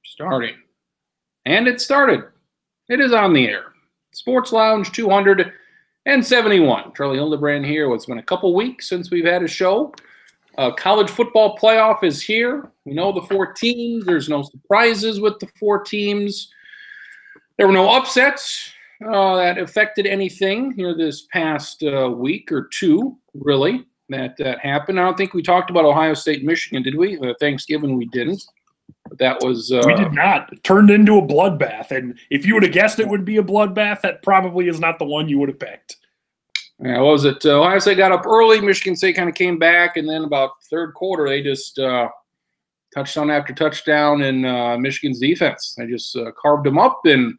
Starting. And it started. It is on the air. Sports Lounge 271. Charlie Hildebrand here. It's been a couple weeks since we've had a show. College football playoff is here. We know the 4 teams. There's no surprises with the 4 teams. There were no upsets that affected anything here this past week or two, really, that happened. I don't think we talked about Ohio State, Michigan, did we? Thanksgiving we didn't. But that was we did not. It turned into a bloodbath, and if you would have guessed it would be a bloodbath, that probably is not the one you would have picked. Yeah, what was it? Ohio State got up early. Michigan State kind of came back, and then about third quarter, they just touchdown after touchdown in Michigan's defense. They just carved them up, and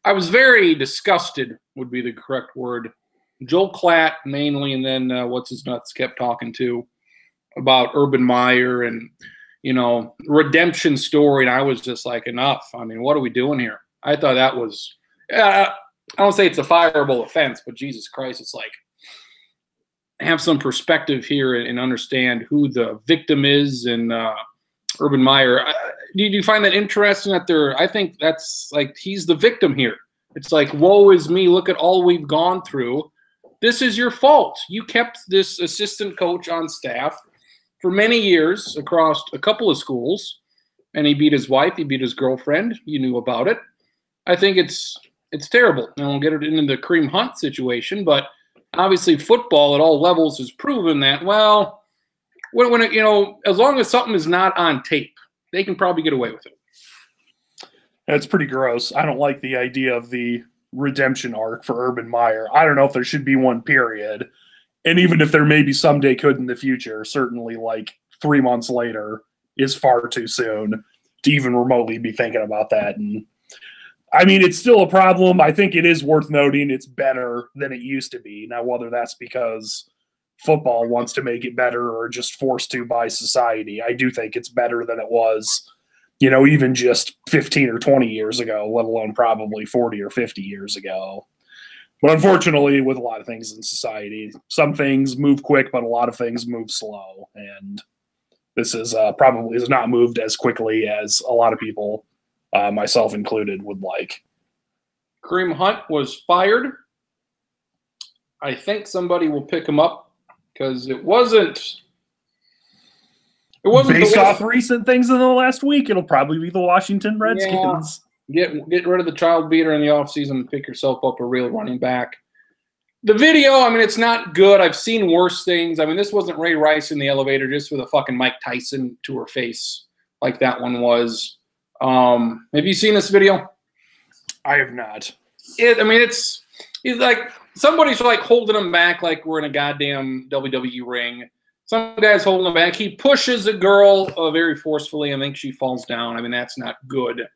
I was very disgusted would be the correct word. Joel Klatt mainly, and then what's his nuts kept talking to about Urban Meyer and – redemption story, and I was just like, enough. I mean, what are we doing here? I thought that was I don't say it's a fireable offense, but Jesus Christ, it's like have some perspective here and understand who the victim is. And Urban Meyer, do you find that interesting that I think that's like he's the victim here. It's like, woe is me, look at all we've gone through. This is your fault. You kept this assistant coach on staff for many years across a couple of schools, and he beat his wife, he beat his girlfriend. You knew about it. I think it's terrible. I won't get it into the Kareem Hunt situation, but obviously football at all levels has proven that, well, when it, as long as something is not on tape, they can probably get away with it. That's pretty gross. I don't like the idea of the redemption arc for Urban Meyer. I don't know if there should be one, period. And even if there maybe someday could in the future, certainly like 3 months later is far too soon to even remotely be thinking about that. And I mean, it's still a problem. I think it is worth noting it's better than it used to be. Now, whether that's because football wants to make it better or just forced to by society, I do think it's better than it was, even just 15 or 20 years ago, let alone probably 40 or 50 years ago. But unfortunately, with a lot of things in society, some things move quick, but a lot of things move slow. And this is probably has not moved as quickly as a lot of people, myself included, would like. Kareem Hunt was fired. I think somebody will pick him up because it wasn't based off recent things in the last week. It'll probably be the Washington Redskins. Yeah. Get rid of the child beater in the offseason and pick yourself up a real running back. The video, I mean, it's not good. I've seen worse things. I mean, this wasn't Ray Rice in the elevator just with a fucking Mike Tyson to her face like that one was. Have you seen this video? I have not. It's like somebody's like holding him back like we're in a goddamn WWE ring. Some guy's holding him back. He pushes a girl very forcefully. I think she falls down. I mean, that's not good.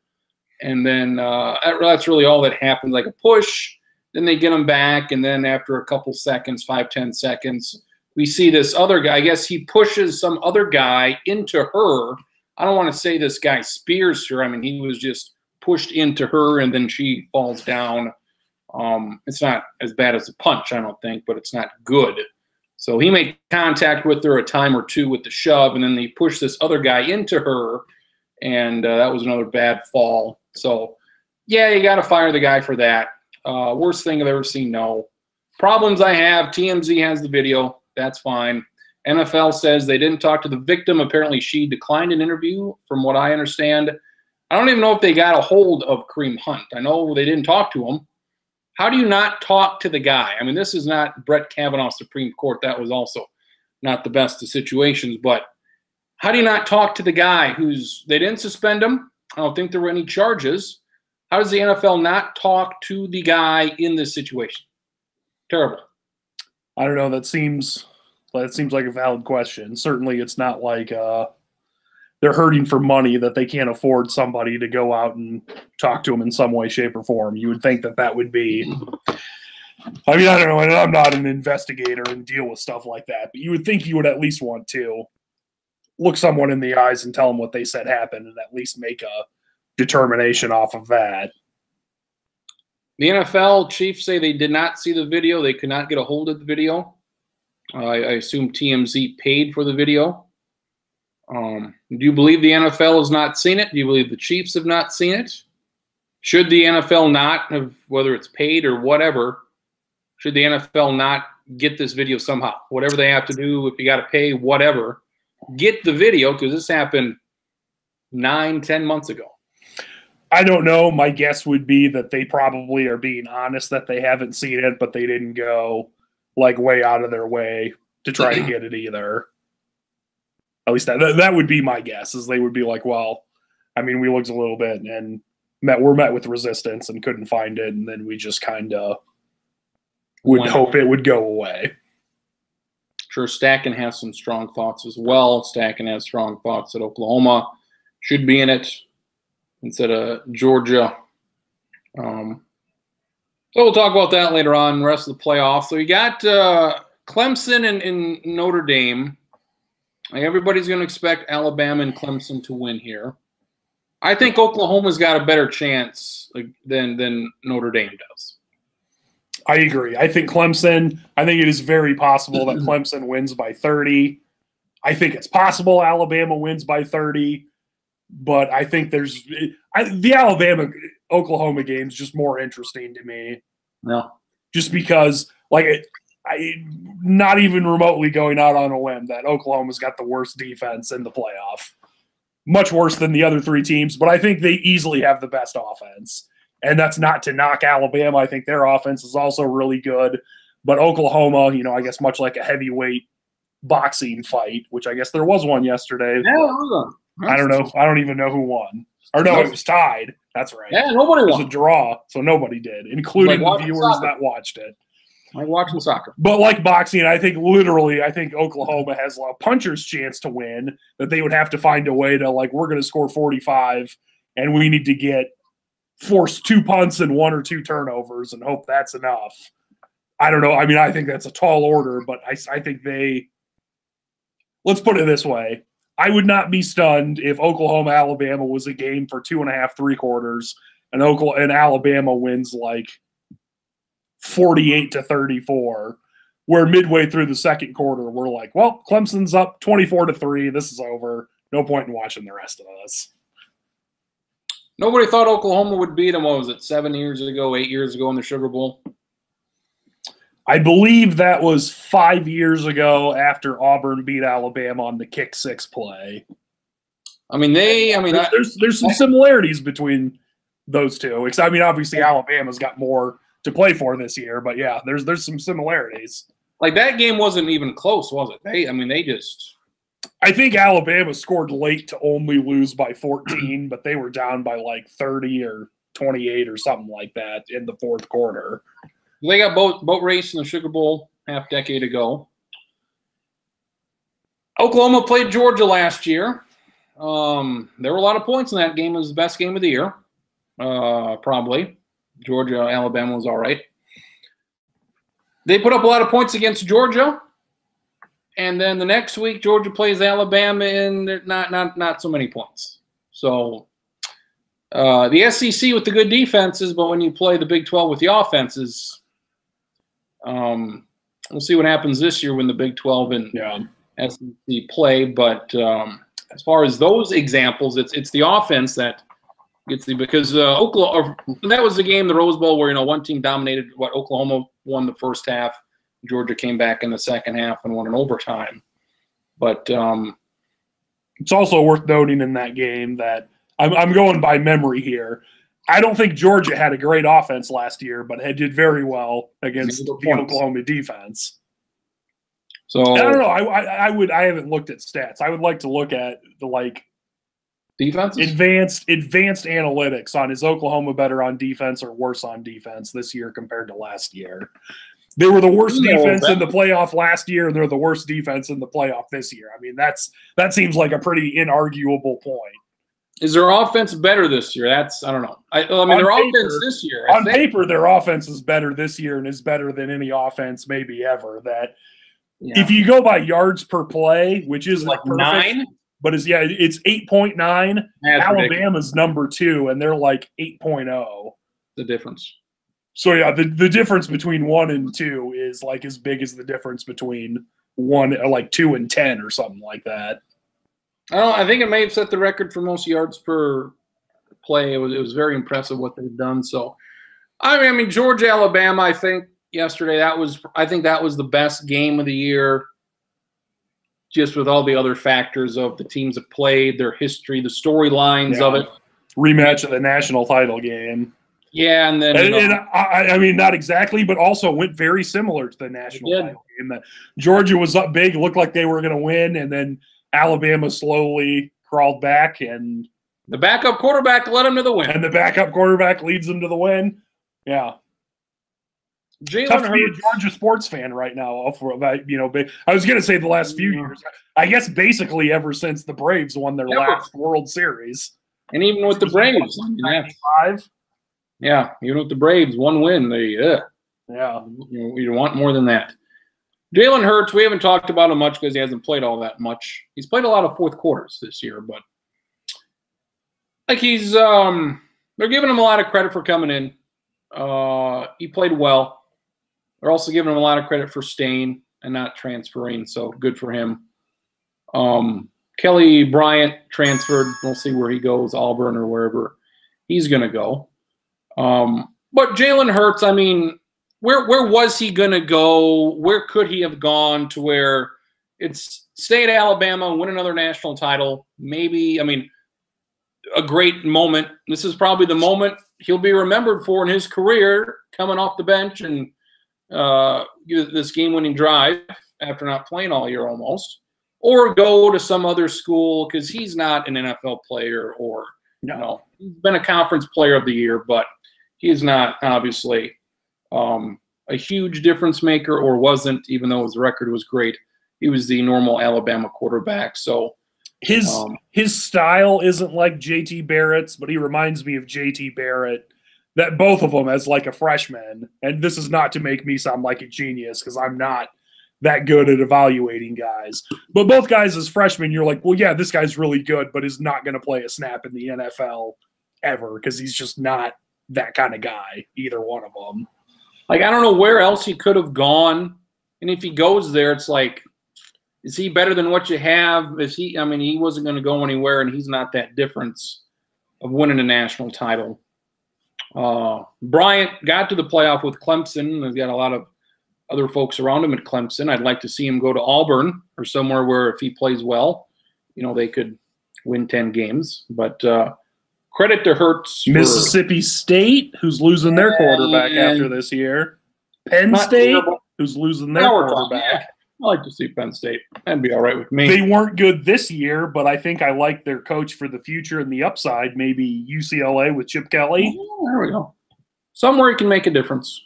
And then that's really all that happens, like a push. Then they get him back, and then after a couple seconds, 5-10 seconds, we see this other guy. I guess he pushes some other guy into her. I don't want to say this guy spears her. I mean, he was just pushed into her, and then she falls down. It's not as bad as a punch, I don't think, but it's not good. So he made contact with her a time or two with the shove, and then they pushed this other guy into her, and that was another bad fall. So, yeah, you got to fire the guy for that. Worst thing I've ever seen, no. Problems I have, TMZ has the video. That's fine. NFL says they didn't talk to the victim. Apparently she declined an interview, from what I understand. I don't even know if they got a hold of Kareem Hunt. I know they didn't talk to him. How do you not talk to the guy? I mean, this is not Brett Kavanaugh Supreme Court. That was also not the best of situations. But how do you not talk to the guy they didn't suspend him? I don't think there were any charges. How does the NFL not talk to the guy in this situation? Terrible. I don't know. That seems like a valid question. Certainly it's not like they're hurting for money that they can't afford somebody to go out and talk to them in some way, shape, or form. You would think that would be – I mean, I don't know. And I'm not an investigator and deal with stuff like that. But you would think you would at least want to look someone in the eyes and tell them what they said happened and at least make a determination off of that. The NFL chiefs say they did not see the video. They could not get a hold of the video. I assume TMZ paid for the video. Do you believe the NFL has not seen it? Do you believe the Chiefs have not seen it? Should the NFL not have, whether it's paid or whatever, should the NFL not get this video somehow? Whatever they have to do, if you got to pay, whatever, get the video, because this happened 9-10 months ago. I don't know. My guess would be that they probably are being honest that they haven't seen it, but they didn't go like way out of their way to try to get it either. At least that would be my guess, is they would be like, well, I mean, we looked a little bit and were met with resistance and couldn't find it, and then we just kind of would hope it would go away. Sure, Stacken has some strong thoughts as well. Stacken has strong thoughts that Oklahoma should be in it instead of Georgia. So we'll talk about that later on, the rest of the playoffs. So you got Clemson and Notre Dame. Like, everybody's going to expect Alabama and Clemson to win here. I think Oklahoma's got a better chance than Notre Dame does. I agree. I think it is very possible that Clemson wins by 30. I think it's possible Alabama wins by 30, but I think the Alabama-Oklahoma game is just more interesting to me. No. Just because, not even remotely going out on a limb, that Oklahoma's got the worst defense in the playoff. Much worse than the other three teams, but I think they easily have the best offense. And that's not to knock Alabama. I think their offense is also really good. But Oklahoma, I guess much like a heavyweight boxing fight, which I guess there was one yesterday. Yeah, I don't know. I don't even know who won. Or no, it was tied. That's right. Yeah, nobody won. It was a draw, so nobody did, including the viewers that watched it. Like watching soccer. But like boxing, I think Oklahoma has a puncher's chance to win, that they would have to find a way to, we're going to score 45, and we need to force 2 punts and 1 or 2 turnovers and hope that's enough. I don't know. I mean, I think that's a tall order, but I think let's put it this way. I would not be stunned if Oklahoma-Alabama was a game for 2.5, 3 quarters, and Alabama wins 48-34, where midway through the second quarter, we're like, well, Clemson's up 24-3. This is over. No point in watching the rest of this. Nobody thought Oklahoma would beat them, 7 years ago, 8 years ago in the Sugar Bowl? I believe that was 5 years ago after Auburn beat Alabama on the kick 6 play. There's some similarities between those two. Obviously Alabama's got more to play for this year, but yeah, there's some similarities. That game wasn't even close, was it? I think Alabama scored late to only lose by 14, but they were down by 30 or 28 or something like that in the fourth quarter. They got boat race in the Sugar Bowl half decade ago. Oklahoma played Georgia last year. There were a lot of points in that game. It was the best game of the year, probably. Georgia, Alabama was all right. They put up a lot of points against Georgia, and then the next week Georgia plays Alabama, and they're not so many points. So the SEC with the good defenses, but when you play the Big 12 with the offenses, we'll see what happens this year when the Big 12 and SEC play. But as far as those examples, it's the offense that because Oklahoma, that was the game, the Rose Bowl, where one team dominated. Oklahoma won the first half, Georgia came back in the second half and won in overtime. But it's also worth noting in that game that I'm going by memory here. I don't think Georgia had a great offense last year, but it did very well against the Oklahoma defense. So I don't know. I haven't looked at stats. I would like to look at the defense, advanced analytics on, is Oklahoma better on defense or worse on defense this year compared to last year. They were the worst defense in the playoff last year, and they're the worst defense in the playoff this year. That seems like a pretty inarguable point. Is their offense better this year? I don't know. Their offense this year. On paper, their offense is better this year and is better than any offense maybe ever. If you go by yards per play, which isn't perfect, 9, but it's 8.9. Alabama's number 2, and they're 8.0. The difference. So yeah, the difference between 1 and 2 is as big as the difference between 2 and 10 or something like that. I think it may have set the record for most yards per play. It was very impressive what they've done. So, I mean, Georgia, Alabama. I think yesterday that was the best game of the year. Just with all the other factors of the teams that played, their history, the storylines of it. Rematch of the national title game. Yeah, and then I mean, not exactly, but also went very similar to the national title game. That Georgia was up big, looked like they were going to win, and then Alabama slowly crawled back, and the backup quarterback led them to the win. And the backup quarterback leads them to the win. Yeah. Tough to be a Georgia sports fan right now. I was going to say the last few years. I guess basically ever since the Braves won their last World Series. And even with the Braves. 95. Yeah, even with the Braves, one win. Yeah. You want more than that. Jalen Hurts, we haven't talked about him much because he hasn't played all that much. He's played a lot of fourth quarters this year, but like he's they're giving him a lot of credit for coming in. He played well. They're also giving him a lot of credit for staying and not transferring, so good for him. Kelly Bryant transferred. We'll see where he goes, Auburn or wherever he's going to go. But Jalen Hurts, I mean, where was he going to go? Where could he have gone to where it's stay at Alabama, win another national title? Maybe, I mean, a great moment. This is probably the moment he'll be remembered for in his career, coming off the bench and this game-winning drive after not playing all year almost, or go to some other school because he's not an NFL player or, he's been a conference player of the year, but he's not obviously a huge difference maker or wasn't, even though his record was great. He was the normal Alabama quarterback. So his style isn't like JT Barrett's, but he reminds me of JT Barrett. That both of them as like a freshman, and this is not to make me sound like a genius because I'm not that good at evaluating guys. But both guys as freshmen, you're like, well, yeah, this guy's really good, but is not going to play a snap in the NFL ever because he's just not that kind of guy, either one of them. Like, I don't know where else he could have gone. And if he goes there, it's like, is he better than what you have? He wasn't going to go anywhere, and he's not that difference of winning a national title. Bryant got to the playoff with Clemson. He's got a lot of other folks around him at Clemson. I'd like to see him go to Auburn or somewhere where if he plays well, they could win 10 games. But credit to Hurts. Mississippi State, who's losing their quarterback after this year. Penn State, who's losing their quarterback. I like to see Penn State. That'd be all right with me. They weren't good this year, but I think I like their coach for the future and the upside. Maybe UCLA with Chip Kelly. Oh, there we go. Somewhere he can make a difference.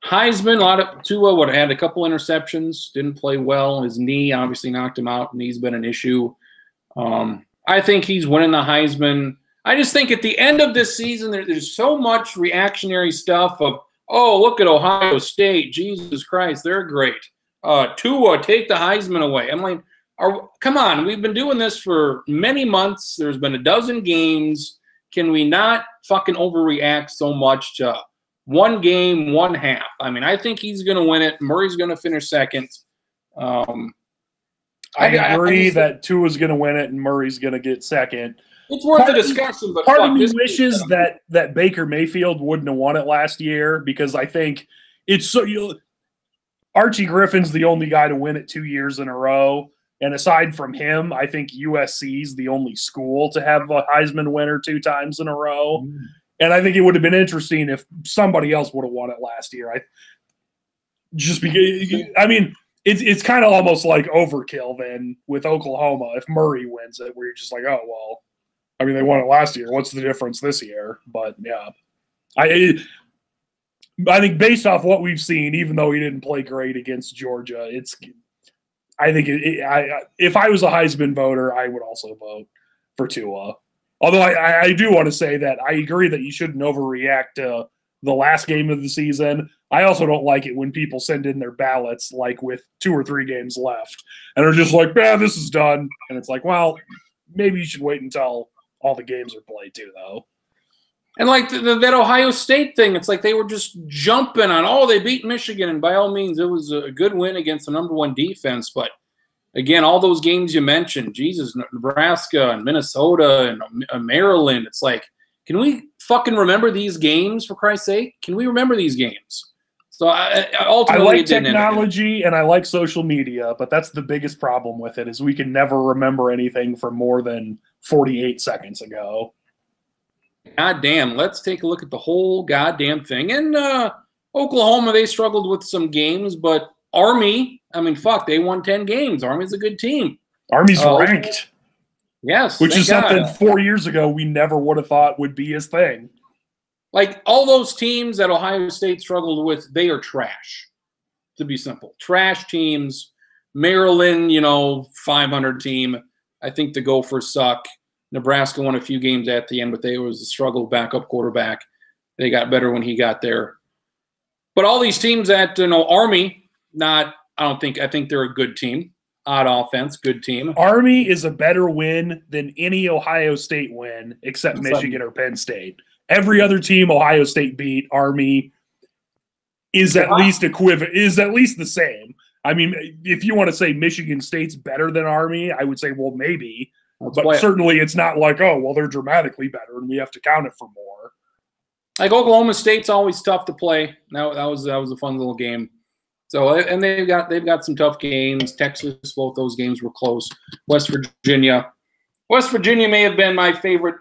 Heisman, Tua would have had a couple interceptions. Didn't play well. His knee obviously knocked him out. Knee's been an issue. I think he's winning the Heisman. I just think at the end of this season, there's so much reactionary stuff of, oh, look at Ohio State. Jesus Christ, they're great. Tua, take the Heisman away. I'm like, come on. We've been doing this for many months. There's been a dozen games. Can we not fucking overreact so much to one game, one half? I mean, I think he's going to win it. Murray's going to finish second. I agree that Tua's going to win it and Murray's going to get second. It's worth the discussion, but part of me wishes that Baker Mayfield wouldn't have won it last year because I think it's so Archie Griffin's the only guy to win it 2 years in a row. And aside from him, I think USC's the only school to have a Heisman winner 2 times in a row. Mm. And I think it would have been interesting if somebody else would have won it last year. It's kind of almost like overkill then with Oklahoma if Murray wins it, where you're just like, oh, well, I mean, they won it last year. What's the difference this year? But, yeah. I think based off what we've seen, even though he didn't play great against Georgia, if I was a Heisman voter, I would also vote for Tua. Although I do want to say that I agree that you shouldn't overreact to the last game of the season. I also don't like it when people send in their ballots like with 2 or 3 games left and are just like, this is done. And it's like, well, maybe you should wait until all the games are played too, though. And like that Ohio State thing, it's like they were just jumping on, they beat Michigan. And by all means, it was a good win against the number 1 defense. But Again, all those games you mentioned, Jesus, Nebraska and Minnesota and Maryland. It's like, can we fucking remember these games, for Christ's sake? Can we remember these games? So ultimately, I like technology and I like social media, but that's the biggest problem with it is we can never remember anything from more than 48 seconds ago. God damn, let's take a look at the whole goddamn thing. And Oklahoma, they struggled with some games, but Army, I mean, fuck, they won 10 games. Army's a good team. Army's ranked. Yes. Which is something 4 years ago we never would have thought would be his thing. Like, all those teams that Ohio State struggled with, they are trash, to be simple. Trash teams. Maryland, 500 team. I think the Gophers suck. Nebraska won a few games at the end, but they was a struggle backup quarterback. They got better when he got there. But all these teams that, Army, I think they're a good team. Odd offense, good team. Army is a better win than any Ohio State win except Michigan or Penn State. Every other team Ohio State beat, Army is at least equivalent, is at least the same. I mean, if you want to say Michigan State's better than Army, I would say, well, maybe. But certainly it's not like, oh, well, they're dramatically better and we have to count it for more. Like Oklahoma State's always tough to play. That was a fun little game. So, and they've got some tough games. Texas, both those games were close. West Virginia may have been my favorite.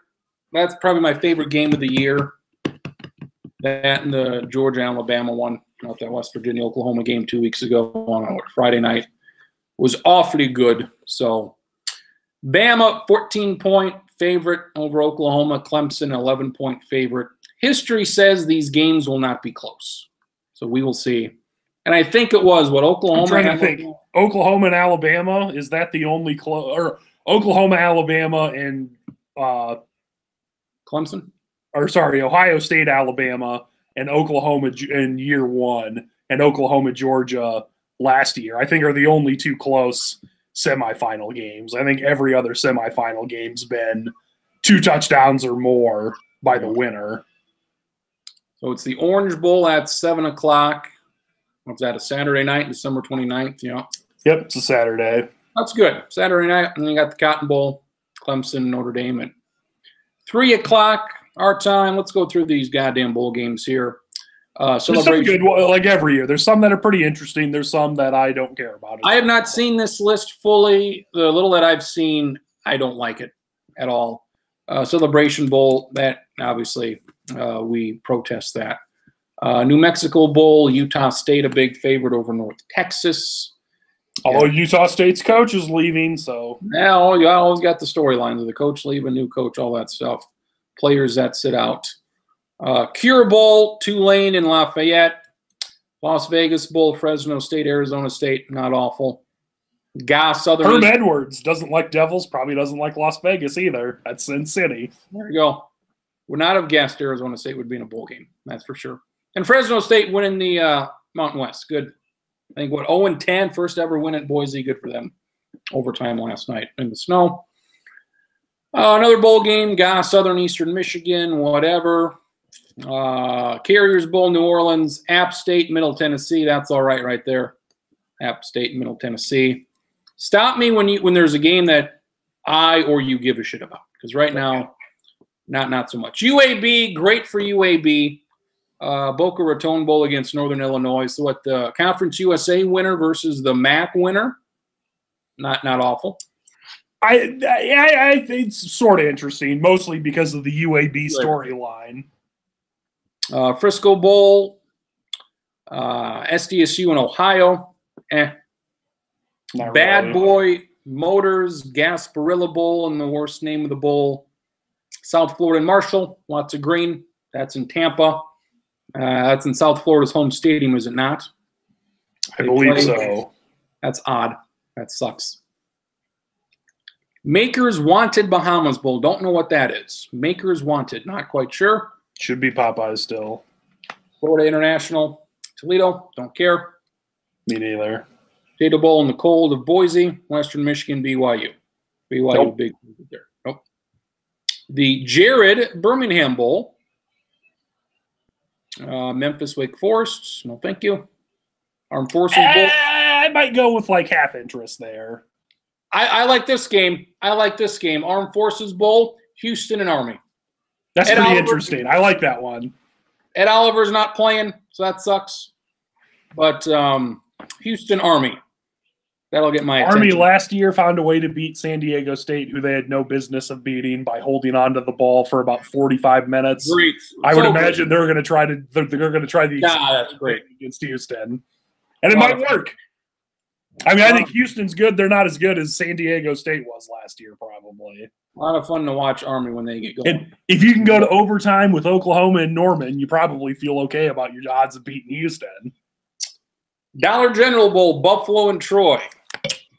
That's probably my favorite game of the year. That and the Georgia-Alabama one, not that West Virginia-Oklahoma game 2 weeks ago on Friday night, was awfully good. So, Bama, 14-point favorite over Oklahoma. Clemson, 11-point favorite. History says these games will not be close. So we will see. And I think it was Oklahoma. I'm trying to think. Oklahoma and Alabama, is that the only close? Or Oklahoma, Alabama, and Clemson? Or sorry, Ohio State, Alabama, and Oklahoma in year one, and Oklahoma, Georgia last year, I think are the only two close semifinal games. I think every other semifinal game's been 2 touchdowns or more by the winner. So it's the Orange Bowl at 7 o'clock. What's that, a Saturday night, December 29th? Yeah. Yep, it's a Saturday. That's good. Saturday night, and then you got the Cotton Bowl, Clemson, Notre Dame at 3 o'clock our time. Let's go through these goddamn bowl games here. There's some good, like every year. There's some that are pretty interesting. There's some that I don't care about. I have not seen this list fully. The little that I've seen, I don't like it at all. Celebration Bowl, that obviously we protest that. New Mexico Bowl, Utah State a big favorite over North Texas. Although Utah State's coach is leaving, so. Yeah, you always got the storylines of the coach leaving, new coach, all that stuff. Players that sit out. Cure Bowl, Tulane and Lafayette. Las Vegas Bowl, Fresno State, Arizona State, not awful. Southern. Herb Edwards doesn't like Devils, probably doesn't like Las Vegas either. That's Sin City. There you go. Would not have guessed Arizona State would be in a bowl game, that's for sure. And Fresno State winning the Mountain West. Good. I think, 0-10, first ever win at Boise. Good for them. Overtime last night in the snow. Another bowl game, Southern Eastern Michigan, whatever. Carriers Bowl, New Orleans, App State, Middle Tennessee. That's all right there. App State, Middle Tennessee. Stop me when there's a game that I or you give a shit about, because right now, not so much. UAB, great for UAB. Boca Raton Bowl against Northern Illinois. So what, the Conference USA winner versus the MAC winner? Not awful. I think it's sort of interesting, mostly because of the UAB storyline. Frisco Bowl, SDSU in Ohio. Bad really. Boy Motors, Gasparilla Bowl, and the worst name of the bowl. South Florida and Marshall, lots of green. That's in Tampa. That's in South Florida's home stadium, is it not? I believe so. That's odd. That sucks. Makers Wanted Bahamas Bowl. Don't know what that is. Makers Wanted. Not quite sure. Should be Popeyes still. Florida International. Toledo. Don't care. Me neither. Potato Bowl in the cold of Boise. Western Michigan, BYU. BYU nope. Big there. Nope. The Jared Birmingham Bowl. Memphis Wake Forest. No, thank you. Armed Forces Bowl. I might go with like half interest there. I like this game. Armed Forces Bowl, Houston and Army. That's pretty interesting. I like that one. Ed Oliver's not playing, so that sucks. But Houston Army. That'll get my attention. Army last year found a way to beat San Diego State, who they had no business of beating, by holding onto the ball for about 45 minutes. Great. I would imagine they're going to try the that's great against Houston, and it might work. I mean, I think Houston's good. They're not as good as San Diego State was last year, probably. A lot of fun to watch Army when they get going. And if you can go to overtime with Oklahoma and Norman, you probably feel okay about your odds of beating Houston. Dollar General Bowl, Buffalo and Troy.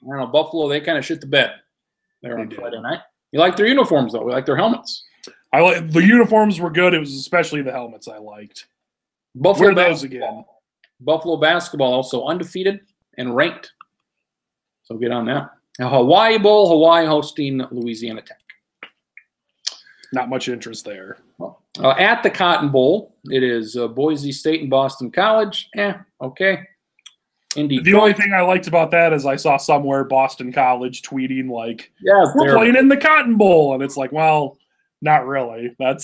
I don't know, Buffalo, they kind of shit the bed there on Friday night. You like their uniforms, though. We like their helmets. I like the uniforms were good. It was especially the helmets I liked. Buffalo Where are those again? Buffalo basketball, also undefeated and ranked. So get on that. Now, Hawaii Bowl, Hawaii hosting Louisiana Tech. Not much interest there. At the Cotton Bowl, it is Boise State and Boston College. Okay. The only thing I liked about that is I saw somewhere Boston College tweeting like, we're playing in the Cotton Bowl. And it's like, well, not really. But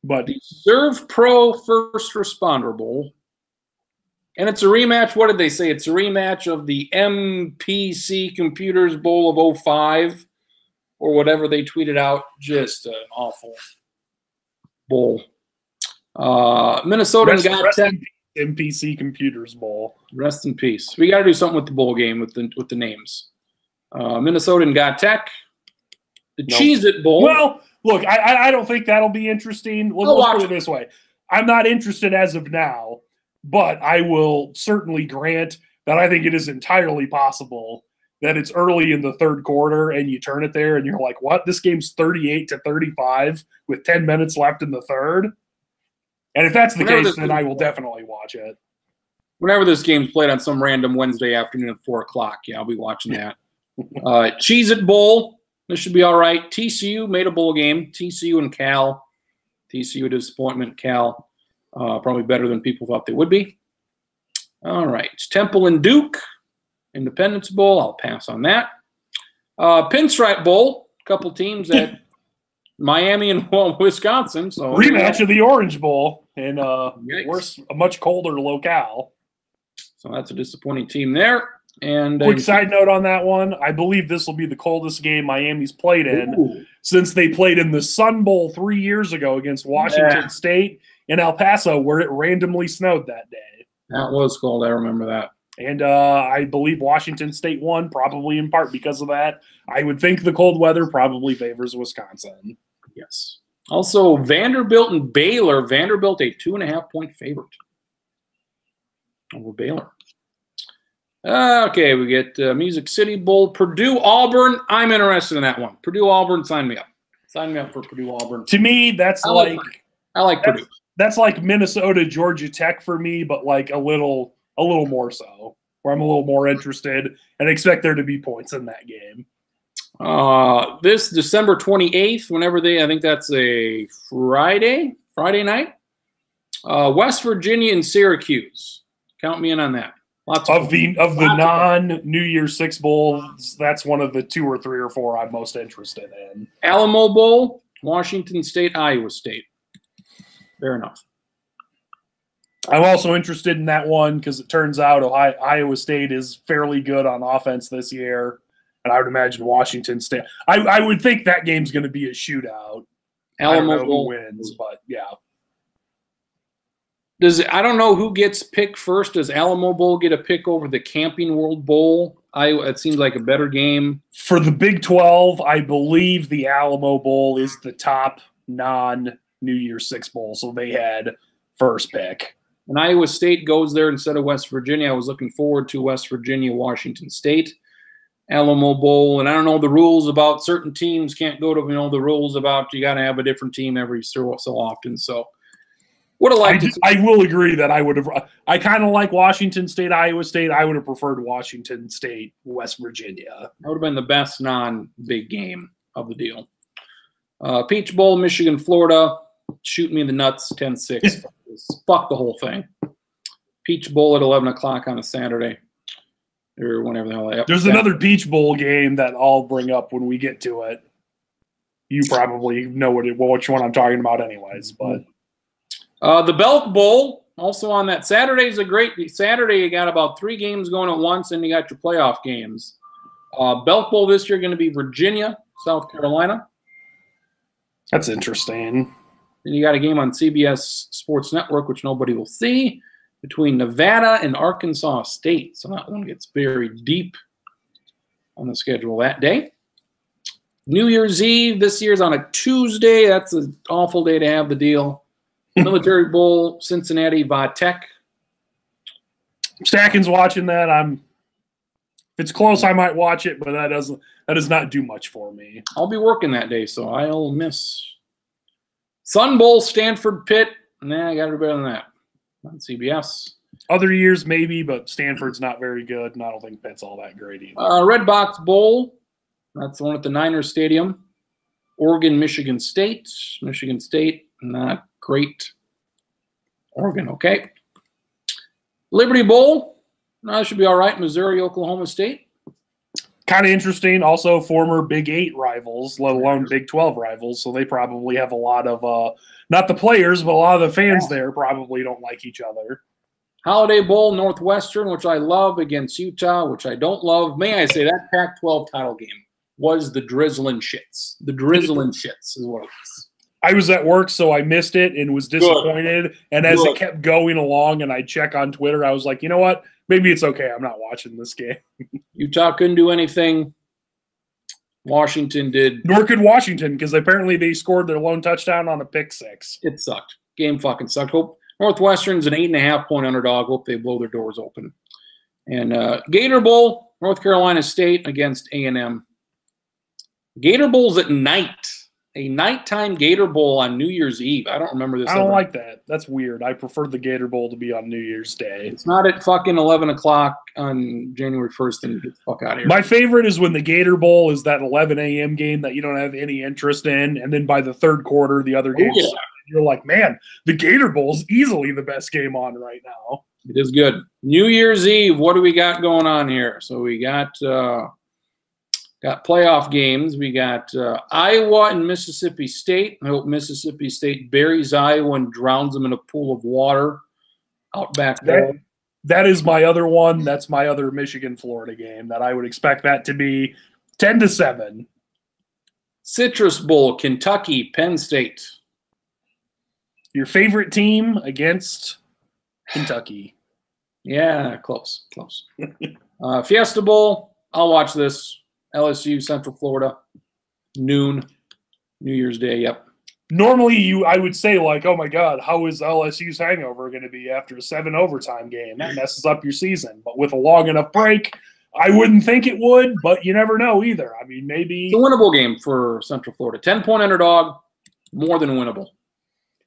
the Serve Pro First Responder Bowl. And it's a rematch. What did they say? It's a rematch of the MPC Computers Bowl of 05 or whatever they tweeted out. Just an awful bowl. Minnesota got Tech. MPC Computers Bowl. Rest in peace. We got to do something with the bowl game with the names. Minnesota and got Tech. The Cheez-It Bowl. Well, look, I don't think that'll be interesting. Let's put it this way. I'm not interested as of now, but I will certainly grant that I think it is entirely possible that it's early in the third quarter and you turn it there and you're like, what? This game's 38-35 with 10 minutes left in the third? And if that's the case, then I will definitely watch it. Whenever this game's played on some random Wednesday afternoon at 4 o'clock, I'll be watching that. Cheez-It Bowl, this should be all right. TCU made a bowl game. TCU and Cal. TCU disappointment. Cal probably better than people thought they would be. All right. Temple and Duke. Independence Bowl. I'll pass on that. Pinstripe Bowl. A couple teams at Miami and Wisconsin. So rematch of the Orange Bowl in a much colder locale. So that's a disappointing team there. And quick side note on that one, I believe this will be the coldest game Miami's played in since they played in the Sun Bowl 3 years ago against Washington State in El Paso, where it randomly snowed that day. That was cold. I remember that. And I believe Washington State won, probably in part because of that. I would think the cold weather probably favors Wisconsin. Yes. Also, Vanderbilt and Baylor. Vanderbilt, a 2.5-point favorite over Baylor. Okay, we get Music City Bowl. Purdue, Auburn. I'm interested in that one. Purdue, Auburn, sign me up. Sign me up for Purdue, Auburn. To me, that's I like Purdue. That's like Minnesota, Georgia Tech for me, but like a little more so, where I'm a little more interested and expect there to be points in that game. This December 28th, I think that's a Friday night. West Virginia and Syracuse. Count me in on that. Lots of the non-New Year's Six bowls, that's one of the 2 or 3 or 4 I'm most interested in. Alamo Bowl, Washington State, Iowa State. Fair enough. I'm also interested in that one because it turns out Iowa State is fairly good on offense this year. And I would imagine Washington State. I would think that game's going to be a shootout. Alamo I don't know Bowl who wins, but yeah. I don't know who gets picked first. Does Alamo Bowl get a pick over the Camping World Bowl? It seems like a better game. For the Big 12, I believe the Alamo Bowl is the top non-New Year's Six bowl, so they had first pick. And Iowa State goes there instead of West Virginia. I was looking forward to West Virginia, Washington State. Alamo Bowl, and I don't know the rules about certain teams can't go to, the rules about you got to have a different team every so often. So would have liked I will agree that I kind of like Washington State, Iowa State. I would have preferred Washington State, West Virginia. That would have been the best non-big game of the deal. Peach Bowl, Michigan, Florida. Shoot me in the nuts, 10-6. Fuck the whole thing. Peach Bowl at 11 o'clock on a Saturday. or whenever the hell. There's another Peach Bowl game that I'll bring up when we get to it. You probably know which one I'm talking about anyways. But the Belk Bowl, also on that. Saturday's a great Saturday. You got about 3 games going at once, and you got your playoff games. Belk Bowl this year going to be Virginia, South Carolina. That's interesting. Then you got a game on CBS Sports Network, which nobody will see, between Nevada and Arkansas State. So that one gets very deep on the schedule that day. New Year's Eve this year's on a Tuesday. That's an awful day to have the deal. Military Bowl, Cincinnati, Va-Tech. Stacken's watching that. If it's close, I might watch it, but that does not do much for me. I'll be working that day, so I'll miss. Sun Bowl, Stanford, Pitt. Nah, I got to do better than that. On CBS. Other years, maybe, but Stanford's not very good, and I don't think Pitt's all that great either. Red Box Bowl. That's the one at the Niners Stadium. Oregon, Michigan State. Michigan State, not great. Oregon, okay. Liberty Bowl. That should be all right. Missouri, Oklahoma State. Kind of interesting. Also, former Big 8 rivals, let alone Big 12 rivals. So they probably have a lot of, not the players, but a lot of the fans there probably don't like each other. Holiday Bowl, Northwestern, which I love, against Utah, which I don't love. May I say that Pac-12 title game was the drizzling shits. The drizzling shits is what it was. I was at work, so I missed it and was disappointed. Good. And as it kept going along and I check on Twitter, I was like, you know what? Maybe it's okay. I'm not watching this game. Utah couldn't do anything. Washington did. Nor could Washington, because apparently they scored their lone touchdown on a pick six. It sucked. Game fucking sucked. Hope Northwestern's an 8.5-point underdog. Hope they blow their doors open. And Gator Bowl, North Carolina State against A&M. Gator Bowl's at night. A nighttime Gator Bowl on New Year's Eve. I don't remember this. I don't like that. That's weird. I prefer the Gator Bowl to be on New Year's Day. It's not at fucking 11 o'clock on January 1st, and get the fuck out of here. My favorite is when the Gator Bowl is that 11 a.m. game that you don't have any interest in, and then by the third quarter, the other games, you're like, man, the Gator Bowl is easily the best game on right now. It is good. New Year's Eve, what do we got going on here? So we got playoff games. We got Iowa and Mississippi State. I hope Mississippi State buries Iowa and drowns them in a pool of water. Outback Bowl. That is my other one. That's my other Michigan-Florida game that I would expect that to be 10-7. Citrus Bowl, Kentucky, Penn State. Your favorite team against Kentucky. Yeah, close. Fiesta Bowl, I'll watch this. LSU, Central Florida, noon, New Year's Day, yep. Normally, I would say, like, oh, my God, how is LSU's hangover going to be after a 7 overtime game? That messes up your season. But with a long enough break, I wouldn't think it would, but you never know either. I mean, maybe. It's a winnable game for Central Florida. 10-point underdog, more than winnable.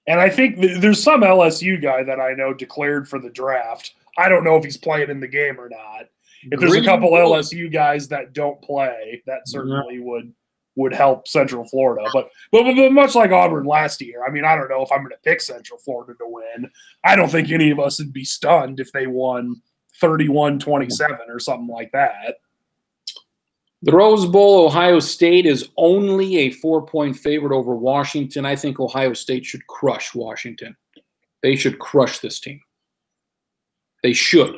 And I think there's some LSU guy that I know declared for the draft. I don't know if he's playing in the game or not. If there's a couple LSU guys that don't play, that certainly would help Central Florida. But much like Auburn last year, I mean, I don't know if I'm going to pick Central Florida to win. I don't think any of us would be stunned if they won 31-27 or something like that. The Rose Bowl, Ohio State is only a 4-point favorite over Washington. I think Ohio State should crush Washington. They should crush this team. They should.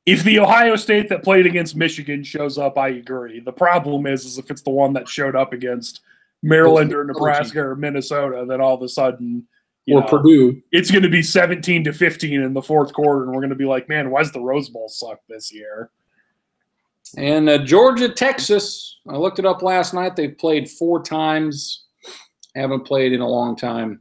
If the Ohio State that played against Michigan shows up, I agree. The problem is if it's the one that showed up against Maryland or Nebraska or Minnesota, then all of a sudden, Purdue, it's going to be 17-15 in the fourth quarter, and we're going to be like, man, why's the Rose Bowl suck this year? And Georgia, Texas. I looked it up last night. They've played 4 times. Haven't played in a long time.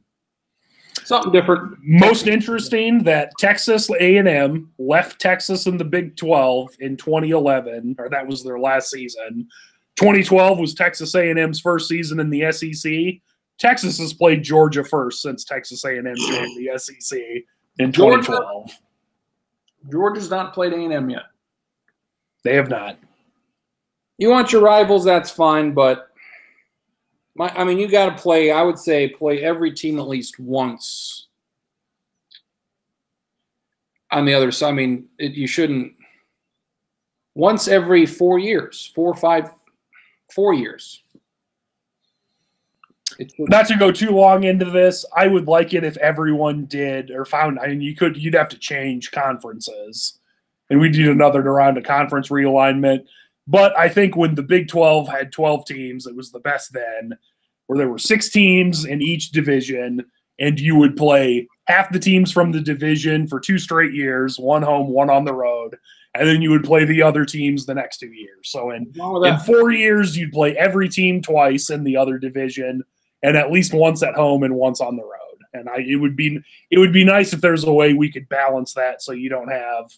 Something different. Most interesting that Texas A&M left Texas in the Big 12 in 2011, or that was their last season. 2012 was Texas A&M's first season in the SEC. Texas has played Georgia first since Texas A&M joined the SEC in 2012. Georgia's not played A&M yet. They have not. You want your rivals, that's fine, but you got to play, I would say, play every team at least once on the other side. I mean, you shouldn't once every 4 years, 4 years. Not to go too long into this, I would like it if everyone did or found. I mean, you'd have to change conferences, and we'd need another round of conference realignment. But I think when the Big 12 had 12 teams, it was the best then, where there were 6 teams in each division, and you would play half the teams from the division for 2 straight years, one home, one on the road, and then you would play the other teams the next 2 years. So in 4 years, you'd play every team twice in the other division, and at least once at home and once on the road. And it would be nice if there's a way we could balance that so you don't have,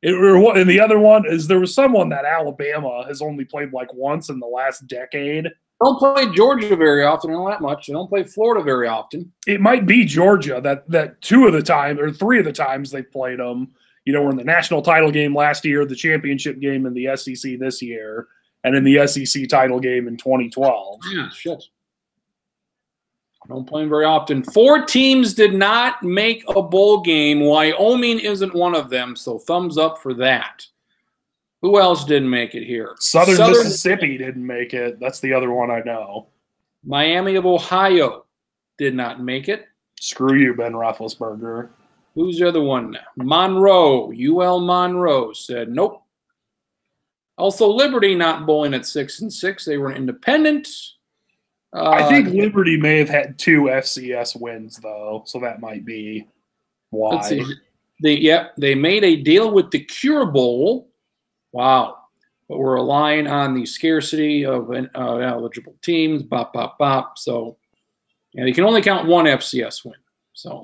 and the other one is there was someone that Alabama has only played like once in the last decade. Don't play Georgia very often, not that much. They don't play Florida very often. It might be Georgia that 2 of the time or 3 of the times they played them. We're in the national title game last year, the championship game in the SEC this year, and in the SEC title game in 2012. Yeah, shit. Don't play them very often. 4 teams did not make a bowl game. Wyoming isn't one of them, so thumbs up for that. Who else didn't make it here? Southern Mississippi didn't make it. That's the other one I know. Miami of Ohio did not make it. Screw you, Ben Roethlisberger. Who's the other one? Monroe. UL Monroe said nope. Also, Liberty not bowling at 6-6. They were an independent. I think Liberty may have had 2 FCS wins, though, so that might be why. Let's see. They made a deal with the Cure Bowl. Wow. But we're relying on the scarcity of eligible teams. Bop, bop, bop. So, they can only count 1 FCS win. So,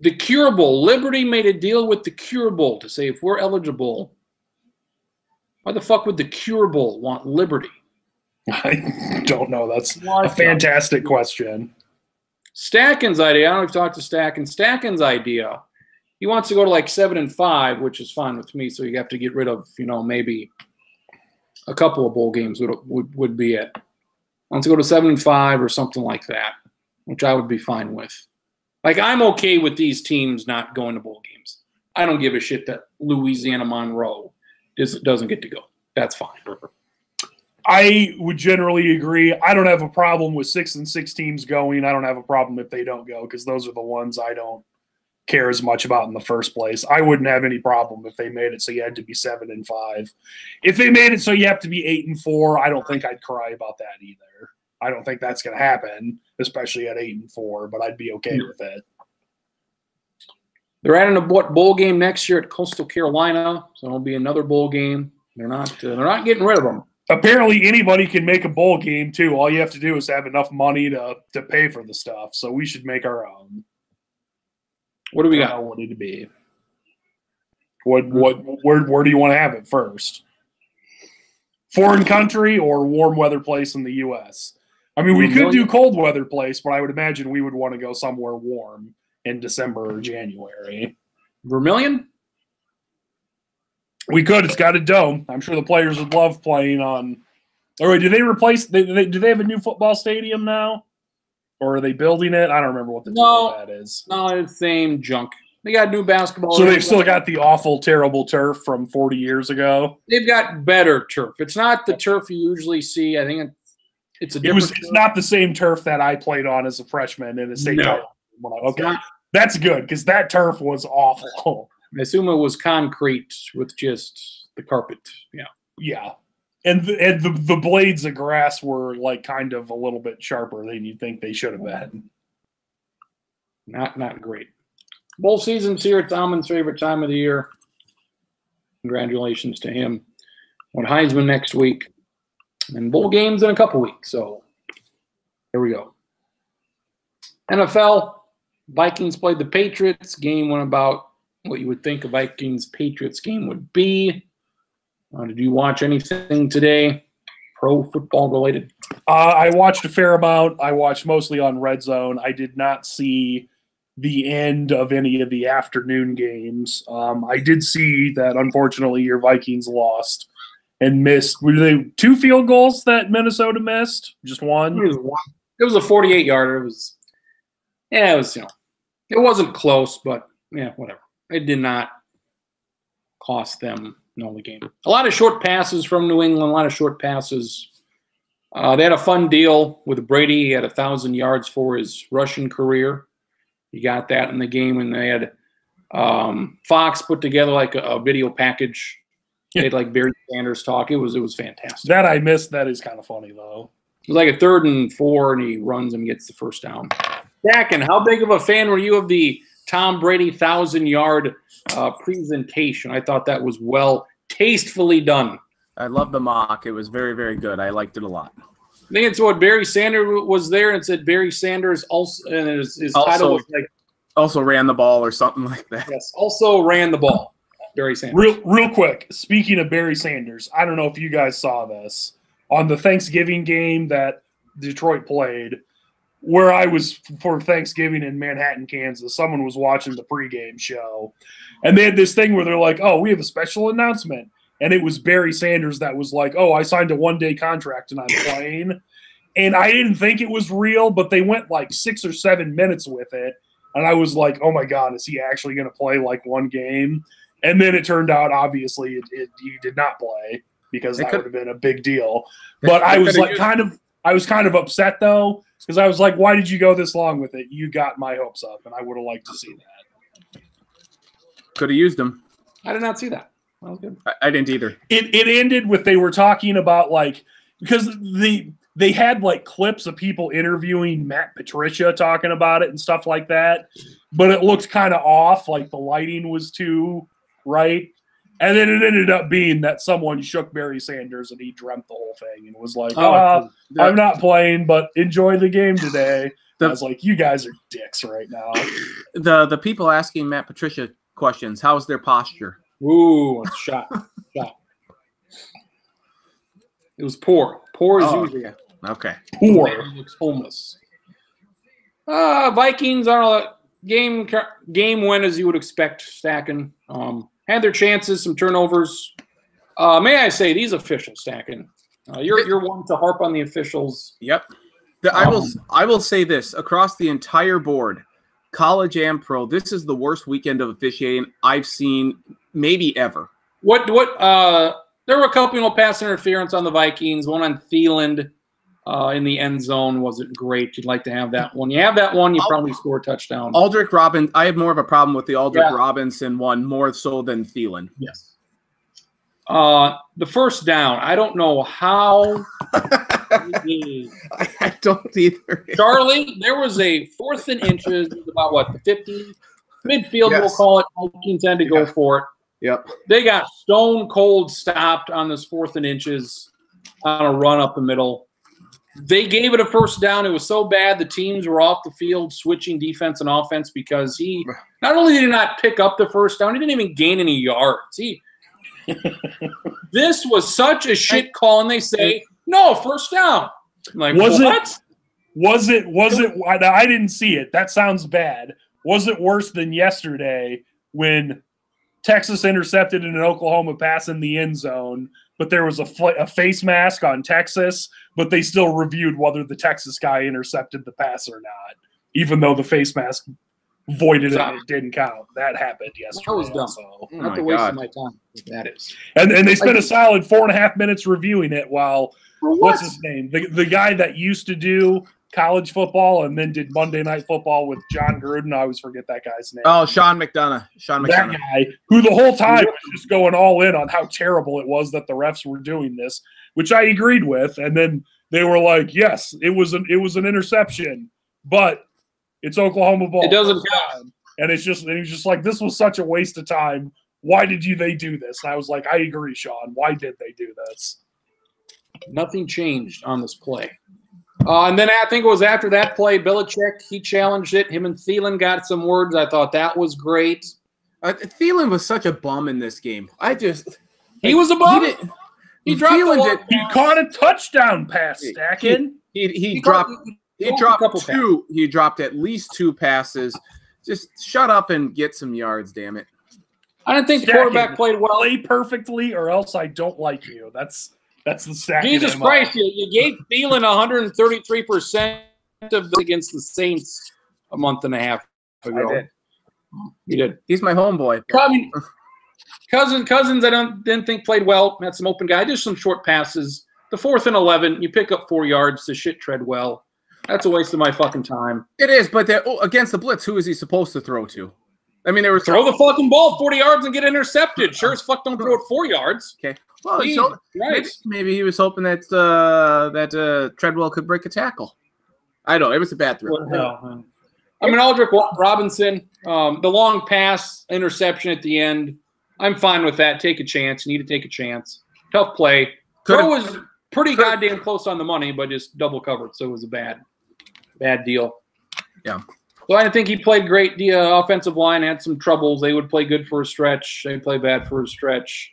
the Cure Bowl. Liberty made a deal with the Cure Bowl to say if we're eligible, why the fuck would the Cure Bowl want Liberty? I don't know. That's a fantastic question. Stacken's idea. I don't know if you've talked to Stacken. Stacken's idea. He wants to go to like 7-5, which is fine with me. So you have to get rid of, maybe a couple of bowl games would be it. Wants to go to 7-5 or something like that, which I would be fine with. Like, I'm okay with these teams not going to bowl games. I don't give a shit that Louisiana Monroe doesn't get to go. That's fine. I would generally agree. I don't have a problem with 6-6 teams going. I don't have a problem if they don't go because those are the ones I don't care as much about in the first place. I wouldn't have any problem if they made it so you had to be 7-5. If they made it so you have to be 8-4, I don't think I'd cry about that either. I don't think that's going to happen, especially at 8-4, but I'd be okay with it. They're adding a bowl game next year at Coastal Carolina, so it'll be another bowl game. They're not getting rid of them. Apparently, anybody can make a bowl game too. All you have to do is have enough money to pay for the stuff. So we should make our own. What do we got? What it'd be? Where do you want to have it first? Foreign country or warm weather place in the U.S.? I mean, we could do cold weather place, but I would imagine we would want to go somewhere warm in December or January. Vermilion? We could. It's got a dome. I'm sure the players would love playing on. Or wait, do they replace? Do they have a new football stadium now, or are they building it? I don't remember what the deal with that is. No, it's the same junk. They got new basketball. So they've still got the awful, terrible turf from 40 years ago. They've got better turf. It's not the turf you usually see. I think it's a different. It's not the same turf that I played on as a freshman in a state title. Okay, that's good because that turf was awful. I assume it was concrete with just the carpet. Yeah. Yeah. And the blades of grass were like kind of a little bit sharper than you'd think they should have been. Not great. Bowl season's here. It's Almond's favorite time of the year. Congratulations to him. On Heisman next week. And bowl games in a couple weeks. So here we go. NFL. Vikings played the Patriots. Game went about what you would think a Vikings-Patriots game would be. Did you watch anything today, pro football related? I watched a fair amount. I watched mostly on Red Zone. I did not see the end of any of the afternoon games. I did see that, unfortunately, your Vikings lost and missed. Were they 2 field goals that Minnesota missed? Just one? It was a 48-yarder. It was, it wasn't close, but, whatever. It did not cost them the game. A lot of short passes from New England, a lot of short passes. They had a fun deal with Brady. He had 1,000 yards for his rushing career. He got that in the game, and they had Fox put together like a video package. They had like Barry Sanders talk. It was fantastic. That I missed. That is kind of funny though. It was like a 3rd and 4, and he runs and gets the first down. Stacken, how big of a fan were you of the Tom Brady 1,000-yard presentation? I thought that was tastefully done. I love the mock. It was very, very good. I liked it a lot. I think it's what Barry Sanders was there, and it said Barry Sanders also, and his title was like also ran the ball or something like that. Yes, also ran the ball. Barry Sanders. Real quick. Speaking of Barry Sanders, I don't know if you guys saw this on the Thanksgiving game that Detroit played, where I was for Thanksgiving in Manhattan, Kansas. Someone was watching the pregame show, and they had this thing where they're like, "Oh, we have a special announcement." And it was Barry Sanders that was like, "Oh, I signed a 1-day contract and I'm playing." And I didn't think it was real, but they went like 6 or 7 minutes with it. And I was like, "Oh my God, is he actually going to play like one game?" And then it turned out, obviously, he did not play because that would have been a big deal. But I was like kind of upset though, because I was like, "Why did you go this long with it? You got my hopes up, and I would have liked to see that." Could have used him. I did not see that. That was good. I didn't either. It ended with they were talking about like because they had like clips of people interviewing Matt Patricia talking about it and stuff like that, but it looked kind of off, like the lighting was too right. And then it ended up being that someone shook Barry Sanders and he dreamt the whole thing and was like, I'm not playing, but enjoy the game today. I was like, you guys are dicks right now. The people asking Matt Patricia questions, how's their posture? Ooh, shot. It was poor. Poor as usual. Okay. Poor. He looks homeless. Vikings are a game win as you would expect. Stacken had their chances, some turnovers. May I say these officials, Stacken? You're one to harp on the officials. Yep. I will say this across the entire board, college and pro. This is the worst weekend of officiating I've seen maybe ever. There were a couple pass interference on the Vikings. One on Thielen in the end zone wasn't great. You'd like to have that one. You have that one, you probably score a touchdown. Aldrick Robinson. I have more of a problem with the Aldrick Robinson one more so than Thielen. Yes. The first down. I don't know how. I don't either. Charlie, there was a 4th and inches, about what, the 50 midfield, we'll call it. Vikings had to go for it. Yep. They got stone cold stopped on this 4th and inches on a run up the middle. They gave it a first down. It was so bad the teams were off the field switching defense and offense because he not only did he not pick up the first down, he didn't even gain any yards. This was such a shit call, and they say, no, first down. I'm like, what? Was it? I didn't see it. That sounds bad. Was it worse than yesterday when Texas intercepted an Oklahoma pass in the end zone, but there was a face mask on Texas, but they still reviewed whether the Texas guy intercepted the pass or not, even though the face mask voided it and it didn't count. That happened yesterday. That was dumb. Oh not the waste of my time. That is. And they spent a solid 4.5 minutes reviewing it while what's his name? The guy that used to do college football and then did Monday Night Football with John Gruden. I always forget that guy's name. Oh, Sean McDonough. That guy who the whole time was just going all in on how terrible it was that the refs were doing this, which I agreed with. And then they were like, yes, it was an interception, but it's Oklahoma ball. It doesn't count. And he was just like, this was such a waste of time. Why did they do this? And I was like, I agree, Sean. Why did they do this? Nothing changed on this play. And then I think it was after that play, Belichick, he challenged it. Him and Thielen got some words. I thought that was great. Thielen was such a bum in this game. He was a bum. He dropped he caught a touchdown pass, Stacken. He dropped at least 2 passes. Just shut up and get some yards, damn it. I didn't think the quarterback played well. Play perfectly or else I don't like you. That's the Stacken. Jesus Christ, you gave Thielen 133% of against the Saints a month and a half ago. I did. You did. He's my homeboy. I mean, Cousins, didn't think played well. Had some open guy, just some short passes. The 4th and 11, you pick up 4 yards to shit Treadwell. That's a waste of my fucking time. It is, but against the blitz, who is he supposed to throw to? I mean, they were throw the fucking ball 40 yards and get intercepted. Sure as fuck, don't throw it 4 yards. Okay. Well, so maybe he was hoping that Treadwell could break a tackle. I don't know. It was a bad throw. No. I mean, Aldrick Robinson, the long pass, interception at the end. I'm fine with that. Take a chance. You need to take a chance. Tough play. Throw was pretty goddamn close on the money, but just double covered, so it was a bad deal. Yeah. So I think he played great. The offensive line had some troubles. They would play good for a stretch. They play bad for a stretch.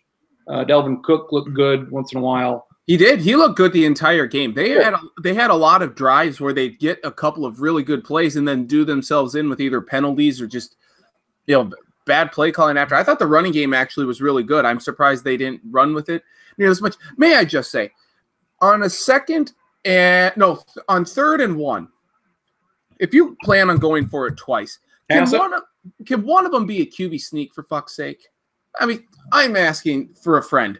Delvin Cook looked good once in a while. He did. He looked good the entire game. They had a lot of drives where they get a couple of really good plays and then do themselves in with either penalties or just bad play calling after. I thought the running game actually was really good. I'm surprised they didn't run with it near as much. May I just say, on 3rd and 1, if you plan on going for it twice, can one of them be a QB sneak for fuck's sake? I mean, I'm asking for a friend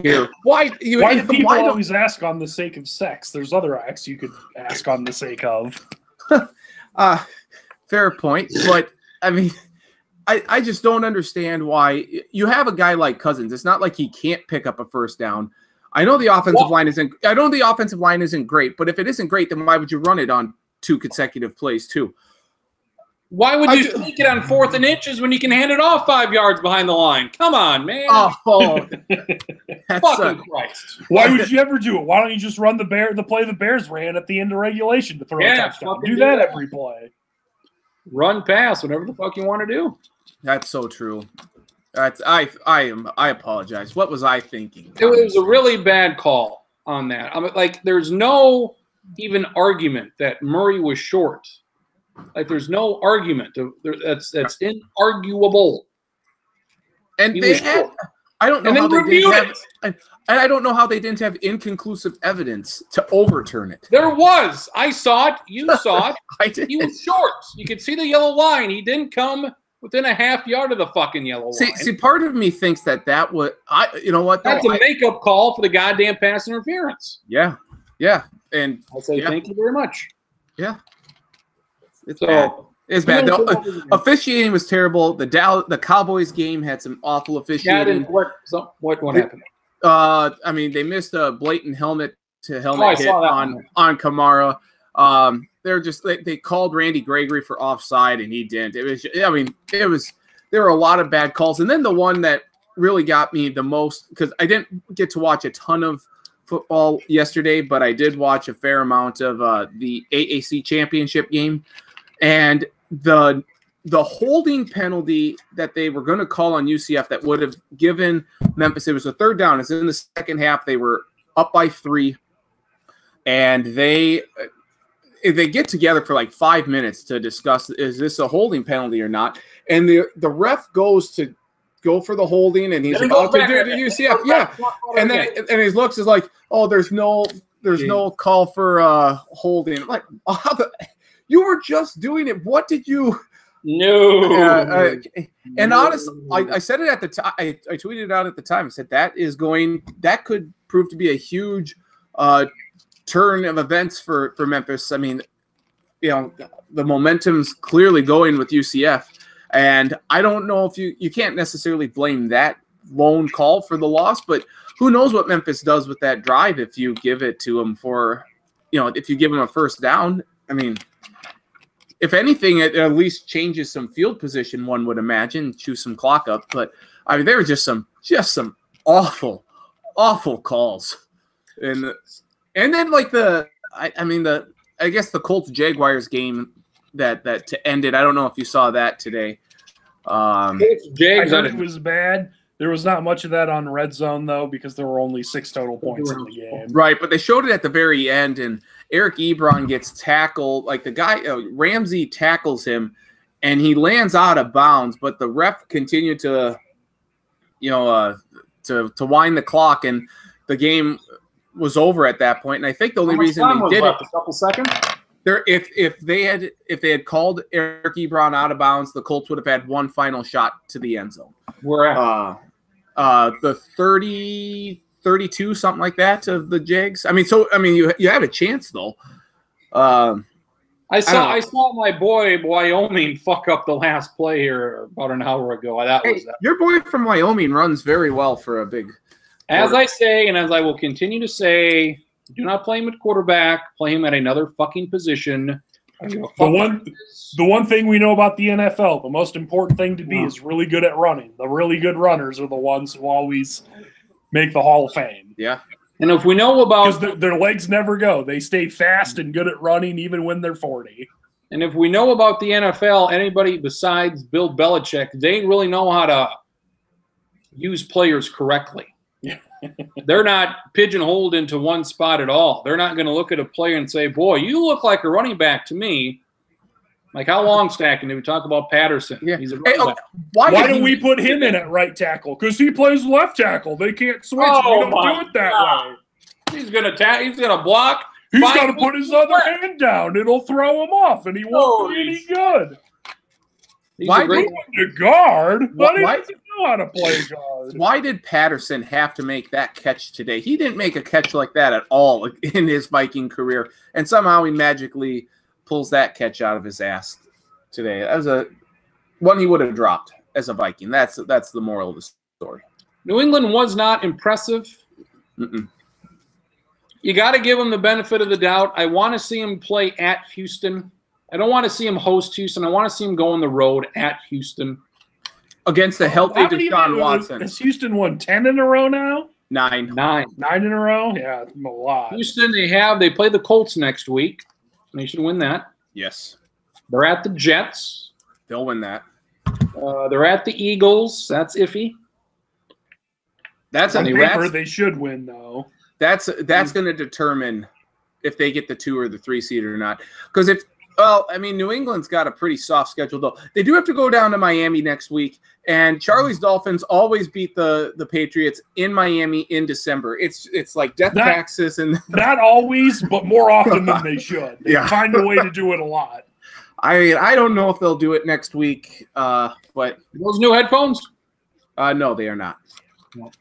here. Why do people always ask on the sake of sex? There's other acts you could ask on the sake of. Fair point, but I mean, I just don't understand why you have a guy like Cousins. It's not like he can't pick up a first down. I know the offensive line isn't. I know the offensive line isn't great, but if it isn't great, then why would you run it on 2 consecutive plays too? Why would you sneak it on 4th and inches when you can hand it off 5 yards behind the line? Come on, man. Oh, fucking Christ. Why would you ever do it? Why don't you just run the play the Bears ran at the end of regulation to throw a touchdown? Do that every play. Run, pass, whatever the fuck you want to do. That's so true. I apologize. What was I thinking? It was a really bad call on that. I mean, like, there's no even argument that Murray was short. Like, there's no argument. That's inarguable. And they had. I don't know how they didn't have. And I don't know how they didn't have inconclusive evidence to overturn it. There was. I saw it. You saw it. I did. He was short. You could see the yellow line. He didn't come within a half yard of the fucking yellow line. See, part of me thinks that would. You know what? That's a makeup call for the goddamn pass interference. Yeah. And I say thank you very much. Yeah. It's bad. It's bad. The officiating was terrible. The Cowboys game had some awful officiating. What happened? I mean, they missed a blatant helmet hit on Kamara. They called Randy Gregory for offside and he didn't. There were a lot of bad calls. And then the one that really got me the most, because I didn't get to watch a ton of football yesterday, but I did watch a fair amount of the AAC championship game. And the holding penalty that they were going to call on UCF that would have given Memphis, it was a 3rd down. It's in the second half. They were up by 3, and they get together for like 5 minutes to discuss, is this a holding penalty or not? And the ref goes to go for the holding, and he's about to do the UCF. Yeah, and then his looks is like, oh, there's no call for holding. I'm like, you were just doing it. What did you? No. And honestly, I said it at the time. I tweeted it out at the time. I said that could prove to be a huge turn of events for Memphis. I mean, the momentum's clearly going with UCF, and I don't know if you can't necessarily blame that lone call for the loss, but who knows what Memphis does with that drive if you give it to them if you give them a first down. I mean, if anything, it at least changes some field position, one would imagine, chew some clock up. But I mean, there were just some awful calls, and then like I guess the Colts Jaguars game that to end it. I don't know if you saw that today. I heard it was bad. There was not much of that on Red Zone though, because there were only 6 total points in the game. Right, but they showed it at the very end, and Eric Ebron gets tackled. Like the guy, Ramsey tackles him, and he lands out of bounds. But the ref continued to wind the clock, and the game was over at that point. And I think the only reason they did it, a couple seconds. If they had called Eric Ebron out of bounds, the Colts would have had one final shot to the end zone. Where at? The 30, 32, something like that of the Jags. You had a chance though. I saw my boy Wyoming fuck up the last play here about an hour ago. Your boy from Wyoming runs very well for a big. As I say, and as I will continue to say, do not play him at quarterback. Play him at another fucking position. The one thing we know about the NFL, the most important thing to be is really good at running. The really good runners are the ones who always make the Hall of Fame. Yeah. And if we know about... Because their legs never go. They stay fast and good at running even when they're 40. And if we know about the NFL, anybody besides Bill Belichick, they really know how to use players correctly. They're not pigeonholed into one spot at all. They're not going to look at a player and say, boy, you look like a running back to me. Like how Longstack, and we talk about Patterson. Yeah. He's a running back. Why do we put him in at right tackle? Because he plays left tackle. They can't switch. We don't do it that way. He's gonna block. He's got to put his other hand down. It'll throw him off, and he won't be any good. Why did the guard? But he doesn't know how to play guard. Why did Patterson have to make that catch today? He didn't make a catch like that at all in his Viking career, and somehow he magically pulls that catch out of his ass today. That was a one he would have dropped as a Viking. That's the moral of the story. New England was not impressive. You got to give him the benefit of the doubt. I want to see him play at Houston. I don't want to see him host Houston. I want to see him go on the road at Houston. Against the healthy Deshaun Watson. Has Houston won 10 in a row now? 9 in a row? Yeah, a lot. Houston, they play the Colts next week. They should win that. Yes. They're at the Jets. They'll win that. They're at the Eagles. That's iffy. That's on paper. They should win, though. That's going to determine if they get the 2 or the 3 seed or not. Because New England's got a pretty soft schedule, though. They do have to go down to Miami next week, and Charlie's Dolphins always beat the Patriots in Miami in December. It's like death taxes and not always, but more often than they should. They find a way to do it a lot. I don't know if they'll do it next week, but those new headphones? No, they are not. No.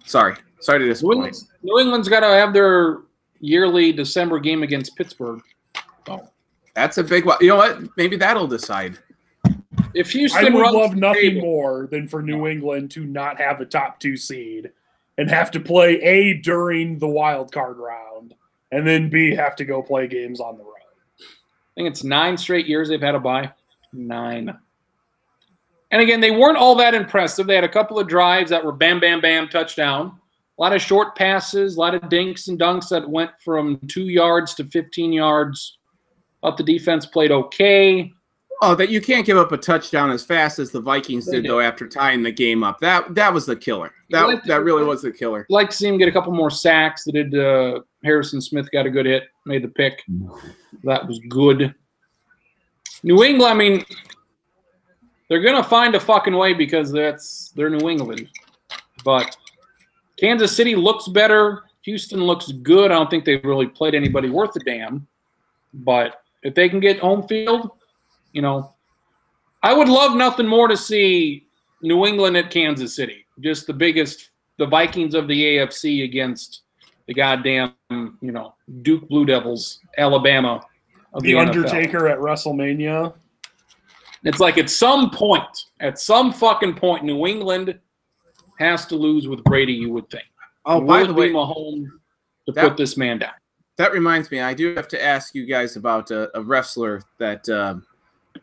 Sorry to disappoint. New England's got to have their yearly December game against Pittsburgh. Oh. That's a big one. You know what? Maybe that'll decide. If Houston I would love nothing more than for New England to not have a top 2 seed and have to play A, during the wild card round, and then B, have to go play games on the road. I think it's 9 straight years they've had a bye. 9. And again, they weren't all that impressive. They had a couple of drives that were bam, bam, bam, touchdown. A lot of short passes, a lot of dinks and dunks that went from 2 yards to 15 yards. Up the defense played okay. Oh, that you can't give up a touchdown as fast as the Vikings did, though, after tying the game up. That was the killer. That really was the killer. I'd like to see him get a couple more sacks. They did. Harrison Smith got a good hit, made the pick. That was good. New England, they're going to find a fucking way because they're New England. But Kansas City looks better. Houston looks good. I don't think they've really played anybody worth a damn. But if they can get home field, I would love nothing more to see New England at Kansas City. Just the Vikings of the AFC against the goddamn, Duke Blue Devils, Alabama. Of the Undertaker at WrestleMania. It's like at some fucking point, New England has to lose with Brady, you would think. Oh, by the way, Mahomes to put this man down. That reminds me, I do have to ask you guys about a wrestler that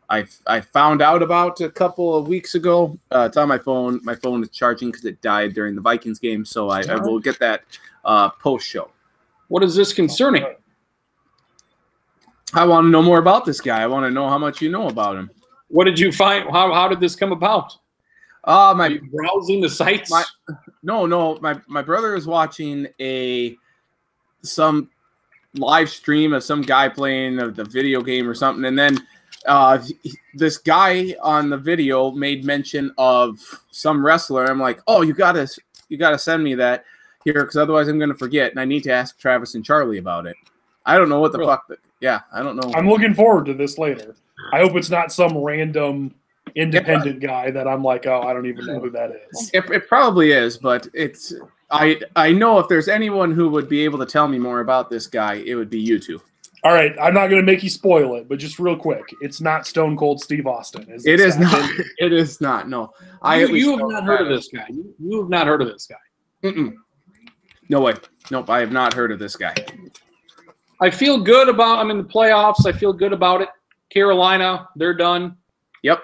I found out about a couple of weeks ago. It's on my phone. My phone is charging because it died during the Vikings game, so I will get that post-show. What is this concerning? I want to know more about this guy. I want to know how much you know about him. What did you find? How did this come about? Are you browsing the sites? No. My brother is watching some live stream of some guy playing the video game or something, and then this guy on the video made mention of some wrestler. I'm like, oh, you gotta send me that here, because otherwise I'm gonna forget, and I need to ask Travis and Charlie about it. I don't know what the fuck. Yeah, I don't know. I'm looking forward to this later. I hope it's not some random independent guy that I'm like, oh, I don't even know who that is. It probably is, but it's I know if there's anyone who would be able to tell me more about this guy, it would be you two. All right, I'm not going to make you spoil it, but just real quick, it's not Stone Cold Steve Austin. It is not. It is not. No, you have not heard of this guy. You have not heard of this guy. No way. Nope, I have not heard of this guy. I feel good about. I'm in the playoffs. I feel good about it. Carolina, they're done. Yep.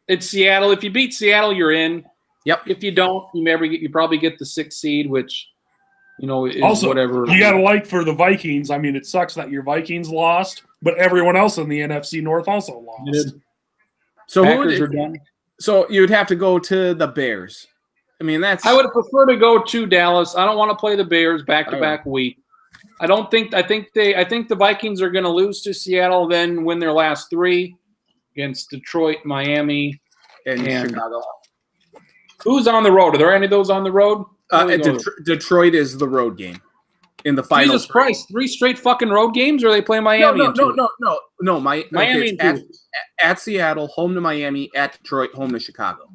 It's Seattle. If you beat Seattle, you're in. Yep. If you don't, you probably get the 6th seed, which is also, whatever. You got to like for the Vikings. I mean, it sucks that your Vikings lost, but everyone else in the NFC North also lost. So Packers are done. So you'd have to go to the Bears. I mean, I would prefer to go to Dallas. I don't want to play the Bears back-to-back week. I think the Vikings are going to lose to Seattle, then win their last 3 against Detroit, Miami, and Chicago. Who's on the road? Are there any of those on the road? Detroit is the road game in the final. Jesus Christ! 3 straight fucking road games, or are they playing Miami? No. Miami at Seattle, home to Miami, at Detroit, home to Chicago.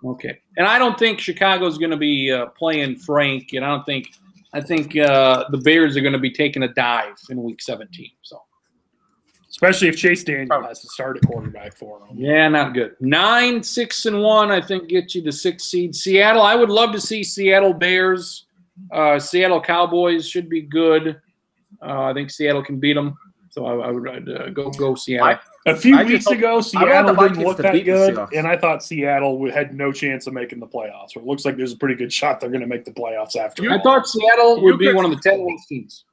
Okay, and I don't think Chicago's going to be playing Frank, and I think the Bears are going to be taking a dive in Week 17. So, especially if Chase Daniel has to start at quarterback for them. Yeah, not good. 9-6-1, I think, gets you the 6th seed. Seattle, I would love to see Seattle Bears. Seattle Cowboys should be good. I think Seattle can beat them. So I would go Seattle. A few weeks ago, Seattle didn't look that good, and I thought Seattle had no chance of making the playoffs. It looks like there's a pretty good shot they're going to make the playoffs after. I thought Seattle would be one of the 10 teams.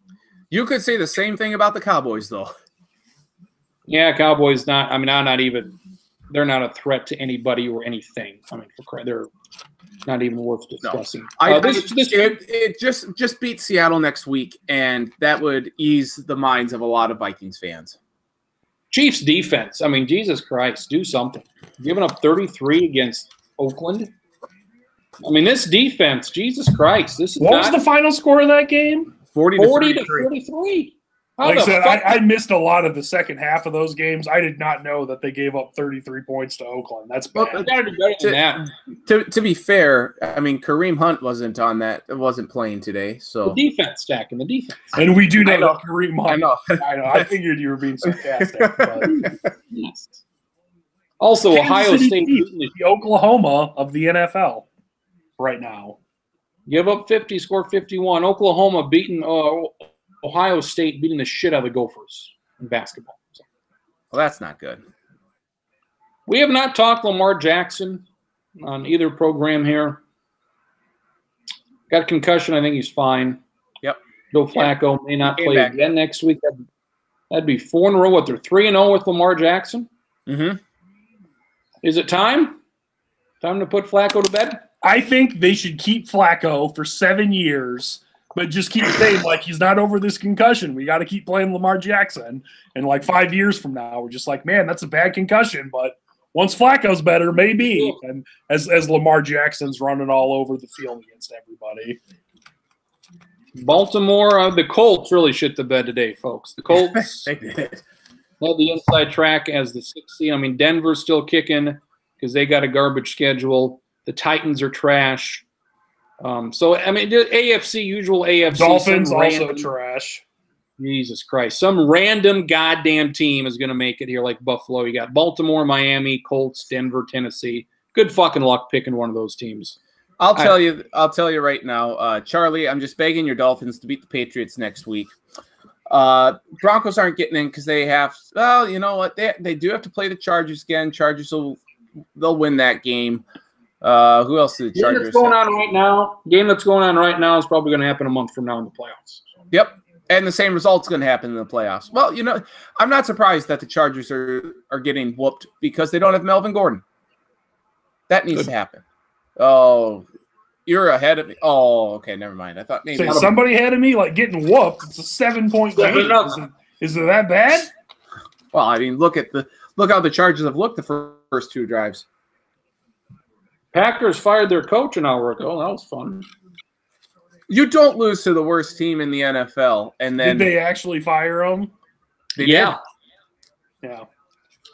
You could say the same thing about the Cowboys, though. Yeah, Cowboys not. I mean, not even. They're not a threat to anybody or anything. I mean, they're not even worth discussing. No. It just beat Seattle next week, and that would ease the minds of a lot of Vikings fans. Chiefs defense. I mean, Jesus Christ, do something. Giving up 33 against Oakland. I mean, this defense, Jesus Christ. What was the final score of that game? 40 to 33. Like I said, I missed a lot of the second half of those games. I did not know that they gave up 33 points to Oakland. That's bad. To be fair, I mean, Kareem Hunt wasn't playing today. So the defense stacking the defense. And we do know that Kareem Hunt. I know. I figured you were being sarcastic. But. Yes. Also, Kansas Ohio City State the Oklahoma of the NFL right now. Give up 50, score 51. Oklahoma beating Ohio State beating the shit out of the Gophers in basketball. So. Well, that's not good. We have not talked Lamar Jackson on either program here. Got a concussion. I think he's fine. Yep. Joe Flacco may not play again next week. That'd be 4 in a row. What, they're 3-0 with Lamar Jackson? Mm-hmm. Is it time? Time to put Flacco to bed? I think they should keep Flacco for 7 years, but just keep saying, like, he's not over this concussion. We got to keep playing Lamar Jackson. And, like, 5 years from now, we're just like, man, that's a bad concussion. But once Flacco's better, maybe. And as Lamar Jackson's running all over the field against everybody. Baltimore, the Colts really shit the bed today, folks. The Colts had the inside track as the 6th seed. I mean, Denver's still kicking because they got a garbage schedule. The Titans are trash. So, I mean, the AFC, usual AFC. Dolphins also trash. Jesus Christ. Some random goddamn team is going to make it here like Buffalo. You got Baltimore, Miami, Colts, Denver, Tennessee. Good fucking luck picking one of those teams. I'll tell you right now, Charlie, I'm just begging your Dolphins to beat the Patriots next week. Broncos aren't getting in because they have – well, you know what? They do have to play the Chargers again. Chargers they'll win that game. Who else did the Chargers Game that's going on right now is probably going to happen a month from now in the playoffs. Yep. And the same result's going to happen in the playoffs. Well, you know, I'm not surprised that the Chargers are getting whooped because they don't have Melvin Gordon. That needs to happen. Oh, you're ahead of me. Oh, okay, never mind. I thought maybe somebody ahead of me, like getting whooped. It's a 7-point game. Is it that bad? Well, I mean, look how the Chargers have looked the first 2 drives. Packers fired their coach an hour ago. That was fun. You don't lose to the worst team in the NFL, and then did they actually fire him? Yeah. Yeah.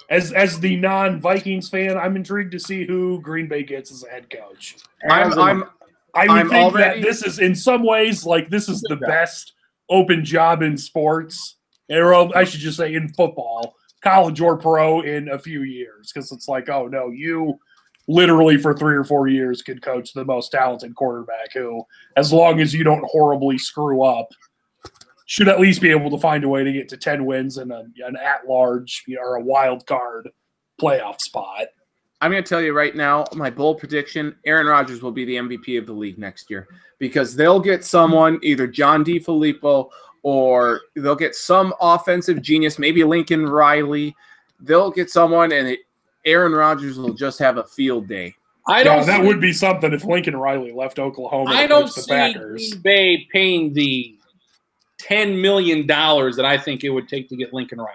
As the non-Vikings fan, I'm intrigued to see who Green Bay gets as a head coach. I would think that this is, in some ways, like this is the best open job in sports, or I should just say in football, college or pro, in a few years, because it's like, oh no, you literally for 3 or 4 years could coach the most talented quarterback who, as long as you don't horribly screw up, should at least be able to find a way to get to 10 wins and an at-large or a wild card playoff spot. I'm going to tell you right now, my bold prediction, Aaron Rodgers will be the MVP of the league next year, because they'll get someone, either John DeFilippo, or they'll get some offensive genius, maybe Lincoln Riley. They'll get someone, and Aaron Rodgers will just have a field day. That would be something if Lincoln Riley left Oklahoma. I don't see Green Bay paying the $10 million that I think it would take to get Lincoln Riley,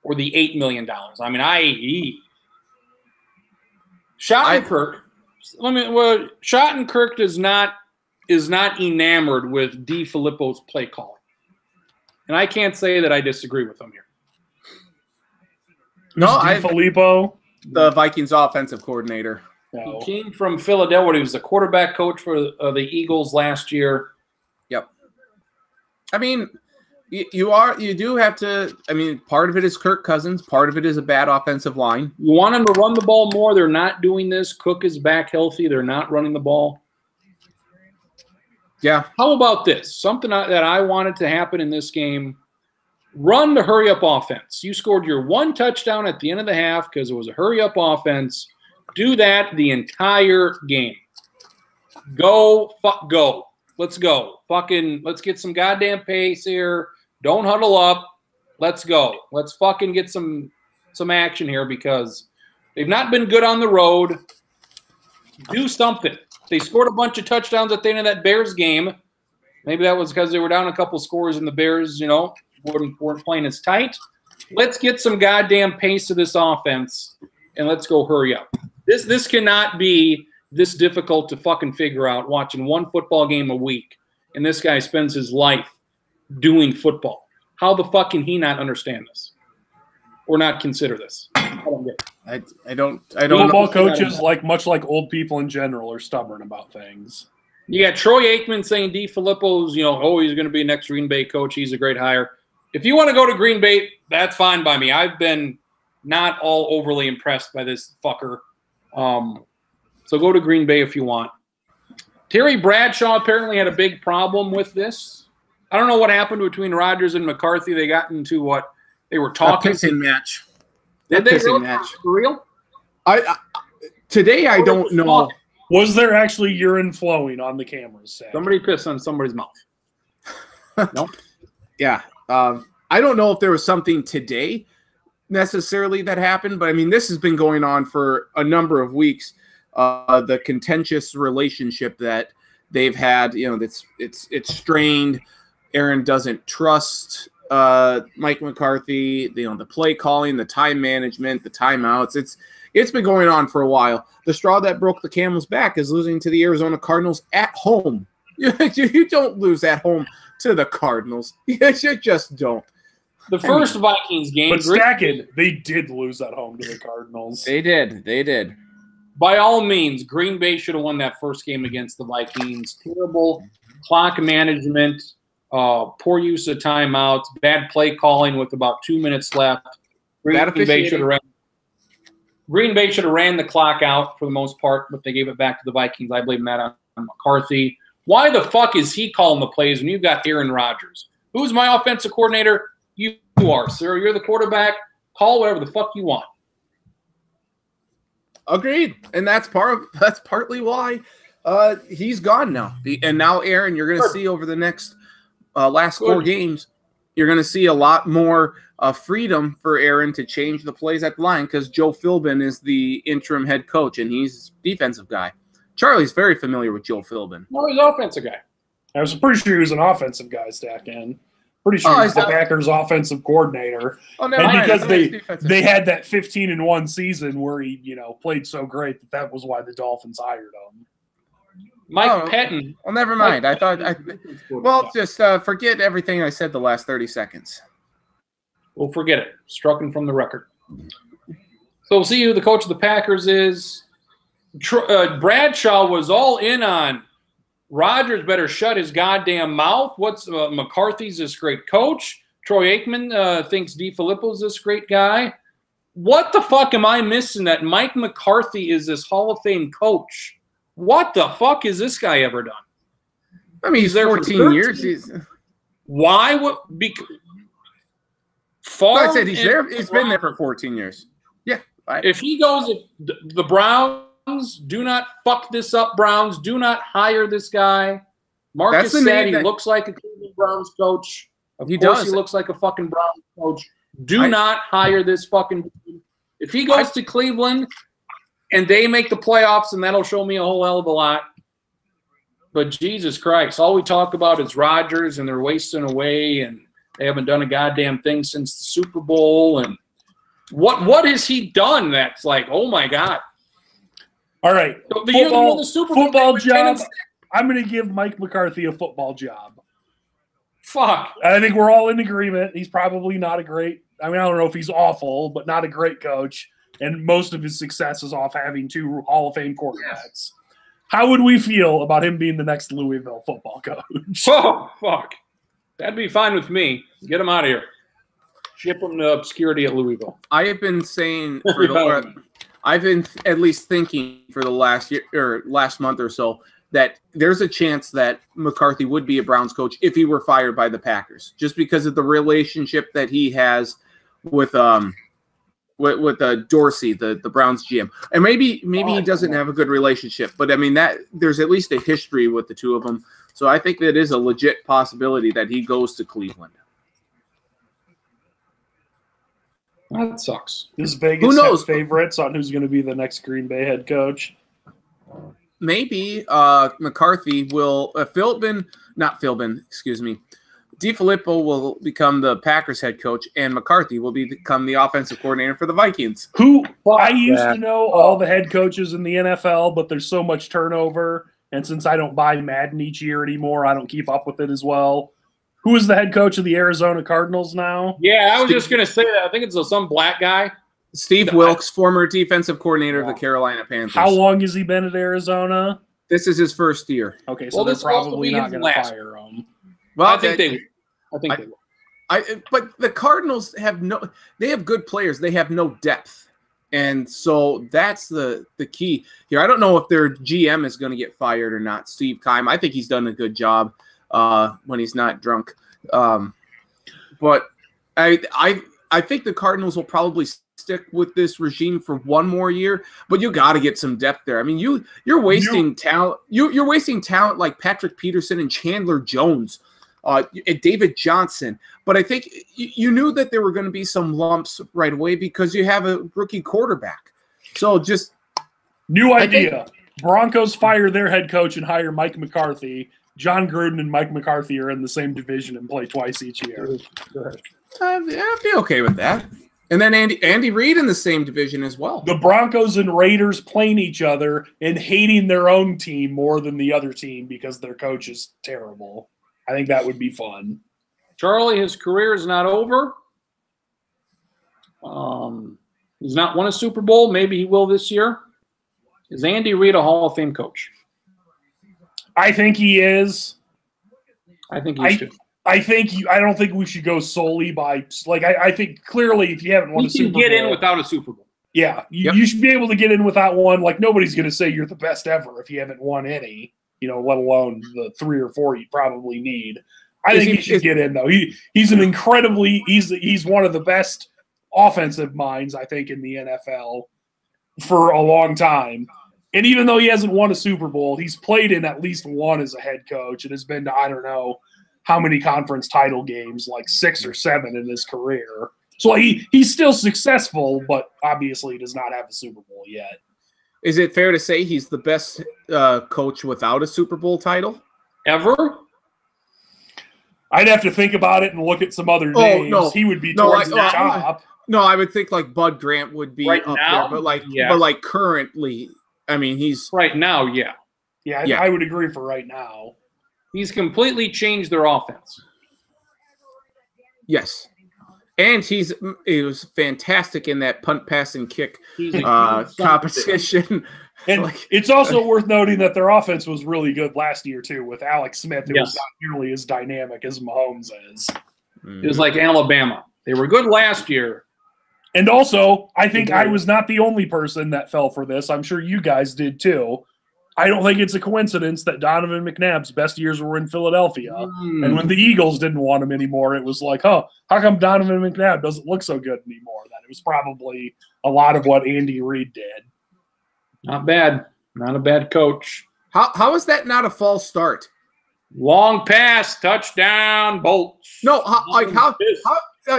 or the $8 million. I mean, Schottenkirk is not enamored with DeFilippo's play calling, and I can't say that I disagree with him here. No, DeFilippo, the Vikings offensive coordinator. No. He came from Philadelphia. He was the quarterback coach for the Eagles last year. Yep. I mean, you do have to. I mean, part of it is Kirk Cousins. Part of it is a bad offensive line. You want them to run the ball more. They're not doing this. Cook is back healthy. They're not running the ball. Yeah. How about this? Something that I wanted to happen in this game. Run the hurry-up offense. You scored your one touchdown at the end of the half because it was a hurry-up offense. Do that the entire game. Go. Let's go. Let's get some goddamn pace here. Don't huddle up. Let's go. Let's fucking get some action here, because they've not been good on the road. Do something. They scored a bunch of touchdowns at the end of that Bears game. Maybe that was because they were down a couple scores and the Bears, weren't playing as tight. Let's get some goddamn pace to this offense, and let's go hurry up. This cannot be this difficult to fucking figure out, watching one football game a week, and this guy spends his life doing football. How the fuck can he not understand this or not consider this? I don't get it. I don't Football coaches, much like old people in general, are stubborn about things. You got Troy Aikman saying DeFilippo's, he's going to be next Green Bay coach. He's a great hire. If you want to go to Green Bay, that's fine by me. I've been not all overly impressed by this fucker. So go to Green Bay if you want. Terry Bradshaw apparently had a big problem with this. I don't know what happened between Rodgers and McCarthy. They got into what they were talking. A pissing match. Did they really? Match. For real? Today I don't know. Was there actually urine flowing on the cameras? Sam? Somebody pissed on somebody's mouth. No. Yeah. I don't know if there was something today necessarily that happened, but I mean, this has been going on for a number of weeks. The contentious relationship that they've had, it's strained. Aaron doesn't trust Mike McCarthy. The play calling, the time management, the timeouts. It's been going on for a while. The straw that broke the camel's back is losing to the Arizona Cardinals at home. You don't lose at home to the Cardinals. You just don't. The first Vikings game. But Stackett, they did lose at home to the Cardinals. They did. By all means, Green Bay should have won that first game against the Vikings. Terrible clock management, poor use of timeouts, bad play calling with about 2 minutes left. Green Bay should have ran the clock out for the most part, but they gave it back to the Vikings. I blame that on McCarthy. Why the fuck is he calling the plays when you've got Aaron Rodgers? Who's my offensive coordinator? You are, sir. You're the quarterback. Call whatever the fuck you want. Agreed, and that's partly why he's gone now. And now, Aaron, you're going to see over the next last 4 games, you're going to see a lot more freedom for Aaron to change the plays at the line, because Joe Philbin is the interim head coach, and he's a defensive guy. Charlie's very familiar with Joe Philbin. No, he's an offensive guy. I was pretty sure he was an offensive guy, Stackin. Pretty sure he's the Packers' offensive coordinator. Oh, no, and because they had that 15-1 season where he, played so great that was why the Dolphins hired him. Mike Pettin. Well, never mind. Just forget everything I said the last 30 seconds. We'll forget it. Struck him from the record. So we'll see who the coach of the Packers is. Bradshaw was all in on Rodgers better shut his goddamn mouth. What's McCarthy's this great coach? Troy Aikman thinks DeFilippo's this great guy. What the fuck am I missing that Mike McCarthy is this Hall of Fame coach? What the fuck has this guy ever done? I mean, he's there 14 years. Why? What? I said he's there. He's been there for 14 years. Yeah. If he goes, if the Browns do not fuck this up, Browns do not hire this guy. Marcus said he looks like a Cleveland Browns coach. Of course, he looks like a fucking Browns coach. Do not hire this fucking dude. If he goes to Cleveland and they make the playoffs, and that'll show me a whole hell of a lot. But Jesus Christ, all we talk about is Rodgers, and they're wasting away, and they haven't done a goddamn thing since the Super Bowl. And what has he done that's like, oh my God? All right, the year they won the Super Bowl, football job. I'm going to give Mike McCarthy a football job. Fuck. I think we're all in agreement. He's probably not a great. I mean, I don't know if he's awful, but not a great coach. And most of his success is off having 2 Hall of Fame quarterbacks. Yes. How would we feel about him being the next Louisville football coach? Oh, fuck. That'd be fine with me. Get him out of here. Ship him to obscurity at Louisville. I have been saying I've been at least thinking for the last year or last month or so that there's a chance that McCarthy would be a Browns coach if he were fired by the Packers, just because of the relationship that he has with Dorsey, the Browns GM. And maybe he doesn't have a good relationship, but I mean that there's at least a history with the two of them. So I think that is a legit possibility that he goes to Cleveland. That sucks. Does Vegas have favorites on who's going to be the next Green Bay head coach? Maybe McCarthy will DeFilippo will become the Packers head coach, and McCarthy will become the offensive coordinator for the Vikings. I used to know all the head coaches in the NFL, but there's so much turnover, and since I don't buy Madden each year anymore, I don't keep up with it as well. Who is the head coach of the Arizona Cardinals now? Yeah, I was just going to say that. I think it's some black guy. Steve Wilkes, former defensive coordinator of the Carolina Panthers. How long has he been at Arizona? This is his first year. Okay, so they're probably not going to fire him. Well, I think they will. But the Cardinals have good players. They have no depth. And so that's the key here. I don't know if their GM is going to get fired or not, Steve Keim. I think he's done a good job when he's not drunk. But I think the Cardinals will probably stick with this regime for one more year, but you got to get some depth there. I mean, you're wasting talent. You're wasting talent like Patrick Peterson and Chandler Jones, and David Johnson. But I think you knew that there were going to be some lumps right away because you have a rookie quarterback. So just new idea. Broncos fire their head coach and hire Mike McCarthy. John Gruden and Mike McCarthy are in the same division and play twice each year. I'd be okay with that. And then Andy Reid in the same division as well. The Broncos and Raiders playing each other and hating their own team more than the other team because their coach is terrible. I think that would be fun. Charlie, his career is not over. He's not won a Super Bowl. Maybe he will this year. Is Andy Reid a Hall of Fame coach? I think he is. I think he is too. I don't think we should go solely by I think clearly if you haven't won a Super Bowl, you can get in without a Super Bowl. Yeah, you should be able to get in without one. Like nobody's going to say you're the best ever if you haven't won any. Let alone the 3 or 4 you probably need. I think he should get in though. He's an incredibly he's one of the best offensive minds I think in the NFL for a long time. And even though he hasn't won a Super Bowl, he's played in at least one as a head coach and has been to I don't know how many conference title games, like 6 or 7 in his career. So he's still successful, but obviously does not have a Super Bowl yet. Is it fair to say he's the best coach without a Super Bowl title? Ever? I'd have to think about it and look at some other names. No. He would be towards the top. No, I would think like Bud Grant would be right up now? There, but currently, I mean, he's right now, yeah. Yeah, I would agree for right now. He's completely changed their offense. Yes. And he was fantastic in that punt, pass, and kick competition. And it's also worth noting that their offense was really good last year, too, with Alex Smith. It was not nearly as dynamic as Mahomes is. It was like Alabama. They were good last year. And also, I think I was not the only person that fell for this. I'm sure you guys did, too. I don't think it's a coincidence that Donovan McNabb's best years were in Philadelphia. And when the Eagles didn't want him anymore, it was like, how come Donovan McNabb doesn't look so good anymore? That it was probably a lot of what Andy Reid did. Not bad. Not a bad coach. How is that not a false start? Long pass, touchdown, Bolts. No,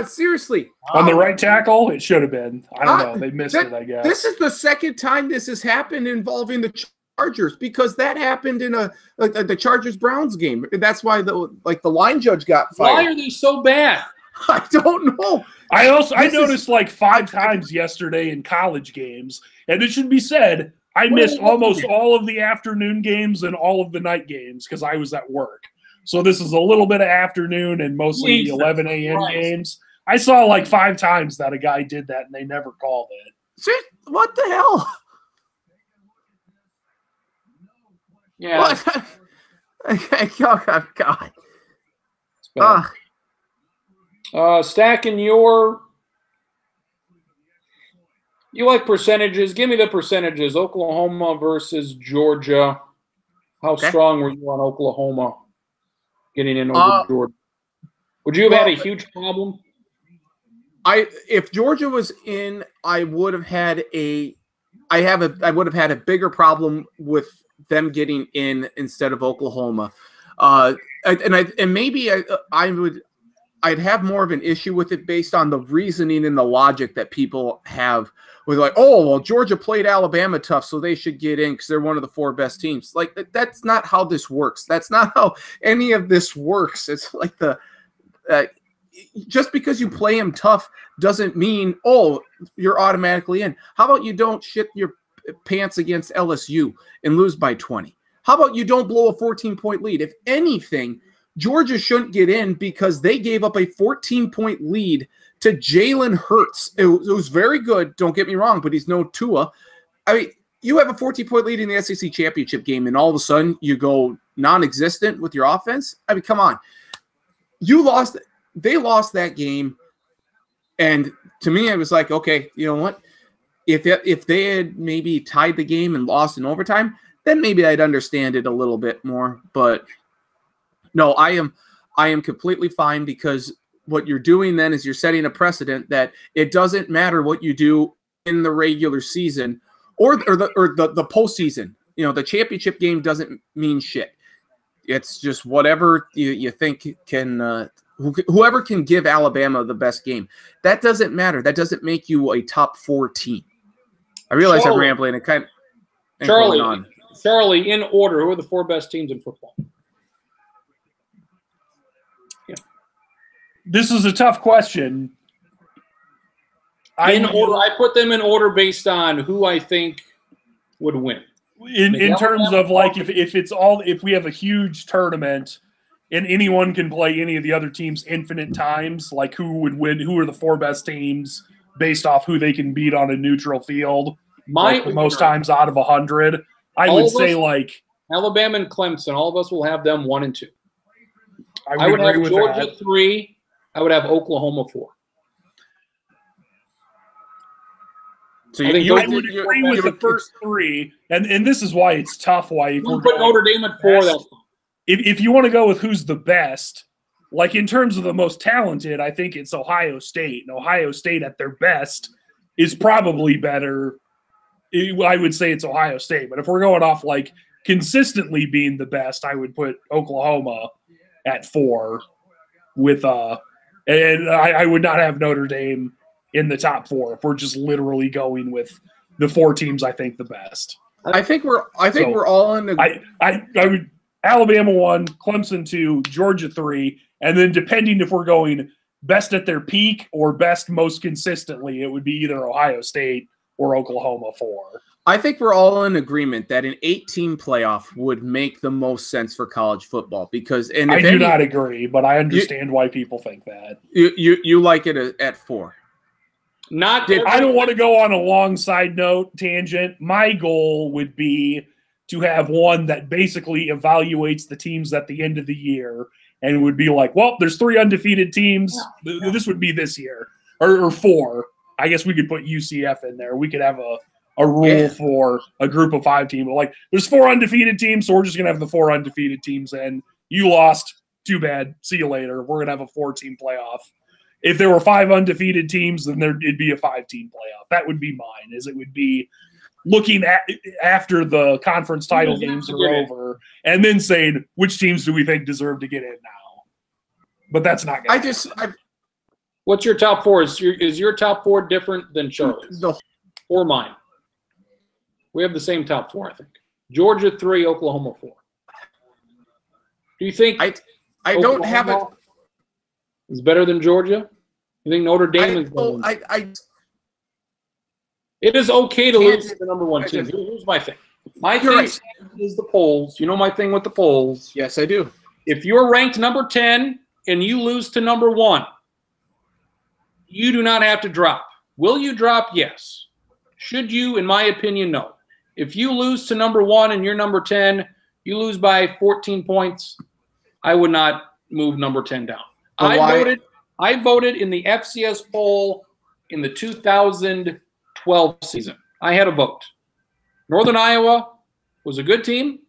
seriously. On the right tackle, it should have been. I don't know. They missed it, I guess. This is the second time this has happened involving the Chargers, because that happened in the Chargers-Browns game. That's why the line judge got fired. Why are they so bad? I don't know. I noticed like 5 times yesterday in college games, and it should be said, I missed almost all of the afternoon games and all of the night games because I was at work. So this is a little bit of afternoon and mostly 11 a.m. games. I saw like 5 times that a guy did that, and they never called it. What the hell? Yeah. Oh, God. Stacking you like percentages. Give me the percentages. Oklahoma versus Georgia. How strong were you on Oklahoma getting in over Georgia? Would you have had a huge problem? If Georgia was in, I would have had a bigger problem with them getting in instead of Oklahoma. I'd have more of an issue with it based on the reasoning and the logic that people have with like, oh, well, Georgia played Alabama tough, so they should get in because they're one of the 4 best teams. Like, that's not how this works. That's not how any of this works. It's like just because you play them tough doesn't mean, oh, you're automatically in. How about you don't shit your pants against LSU and lose by 20? How about you don't blow a 14-point lead? If anything, Georgia shouldn't get in because they gave up a 14-point lead to Jalen Hurts. It was very good, don't get me wrong, but he's no Tua. I mean, you have a 14-point lead in the SEC championship game, and all of a sudden you go non-existent with your offense? I mean, come on. They lost that game, and to me, I was like, okay, you know what? If they had maybe tied the game and lost in overtime, then maybe I'd understand it a little bit more. But no, I am completely fine, because what you're doing then is you're setting a precedent that it doesn't matter what you do in the regular season or the postseason. You know, the championship game doesn't mean shit. It's just whatever you think can whoever can give Alabama the best game. That doesn't matter. That doesn't make you a top 4 team. I realize I'm rambling and kind of going on. Charlie, in order, who are the 4 best teams in football? Yeah. This is a tough question. I put them in order based on who I think would win. In terms of like if we have a huge tournament and anyone can play any of the other teams infinite times, like who would win? Who are the 4 best teams based off who they can beat on a neutral field? The most times out of 100, I would say like Alabama and Clemson. All of us will have them 1 and 2. I would have Georgia 3. I would have Oklahoma 4. So I would agree with the first 3, and this is why it's tough. Why we'll put Notre Dame at 4. If you want to go with who's the best, like in terms of the most talented, I think it's Ohio State. And Ohio State at their best is probably better. I would say it's Ohio State. But if we're going off like consistently being the best, I would put Oklahoma at 4 with and I would not have Notre Dame in the top 4 if we're just literally going with the 4 teams I think the best. I think we're all in the I would Alabama 1, Clemson 2, Georgia 3, and then depending if we're going best at their peak or best most consistently, it would be either Ohio State or Oklahoma 4. I think we're all in agreement that an 8-team playoff would make the most sense for college football because, and I do not agree, but I understand why people think that. You like it at 4. I don't want to go on a long side note tangent. My goal would be to have one that basically evaluates the teams at the end of the year and would be like, well, there's 3 undefeated teams. This would be this year or 4. I guess we could put UCF in there. We could have a rule for a group of 5 teams. Like, there's 4 undefeated teams, so we're just going to have the 4 undefeated teams. And you lost. Too bad. See you later. We're going to have a 4-team playoff. If there were 5 undefeated teams, then it'd be a 5-team playoff. That would be mine, is it would be looking at after the conference title games are over and then saying, which teams do we think deserve to get in now? But that's not going to happen. What's your top 4? Is your top 4 different than Charlie's? Or mine? We have the same top 4, I think. Georgia 3, Oklahoma 4. Do you think I don't have it is better than Georgia? You think Notre Dame is better? It is okay to lose to the number 1 team. Here's my thing. My thing is the polls. You know my thing with the polls. Yes, I do. If you're ranked number 10 and you lose to number 1, you do not have to drop. Will you drop? Yes. Should you? In my opinion, no. If you lose to number 1 and you're number 10, you lose by 14 points, I would not move number 10 down. I voted in the FCS poll in the 2012 season. I had a vote. Northern Iowa was a good team.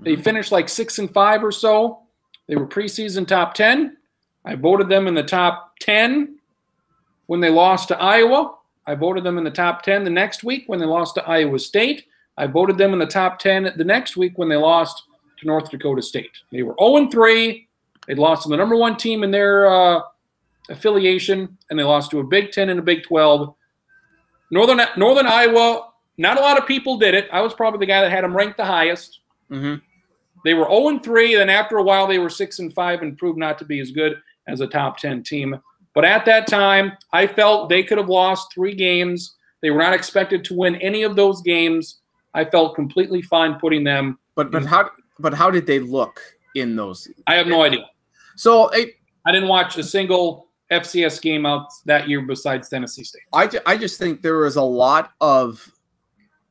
They finished like 6-5 or so. They were preseason top 10. I voted them in the top 10 when they lost to Iowa. I voted them in the top 10 the next week when they lost to Iowa State. I voted them in the top 10 the next week when they lost to North Dakota State. They were 0-3. They lost to the number 1 team in their affiliation, and they lost to a Big 10 and a Big 12. Northern Iowa, not a lot of people did it. I was probably the guy that had them ranked the highest. Mm-hmm. They were 0-3. Then after a while, they were 6-5 and proved not to be as good as a top 10 team. But at that time, I felt they could have lost 3 games. They were not expected to win any of those games. I felt completely fine putting them. But how did they look in those? I have no idea. So I didn't watch a single FCS game out that year besides Tennessee State. I just think there was a lot of.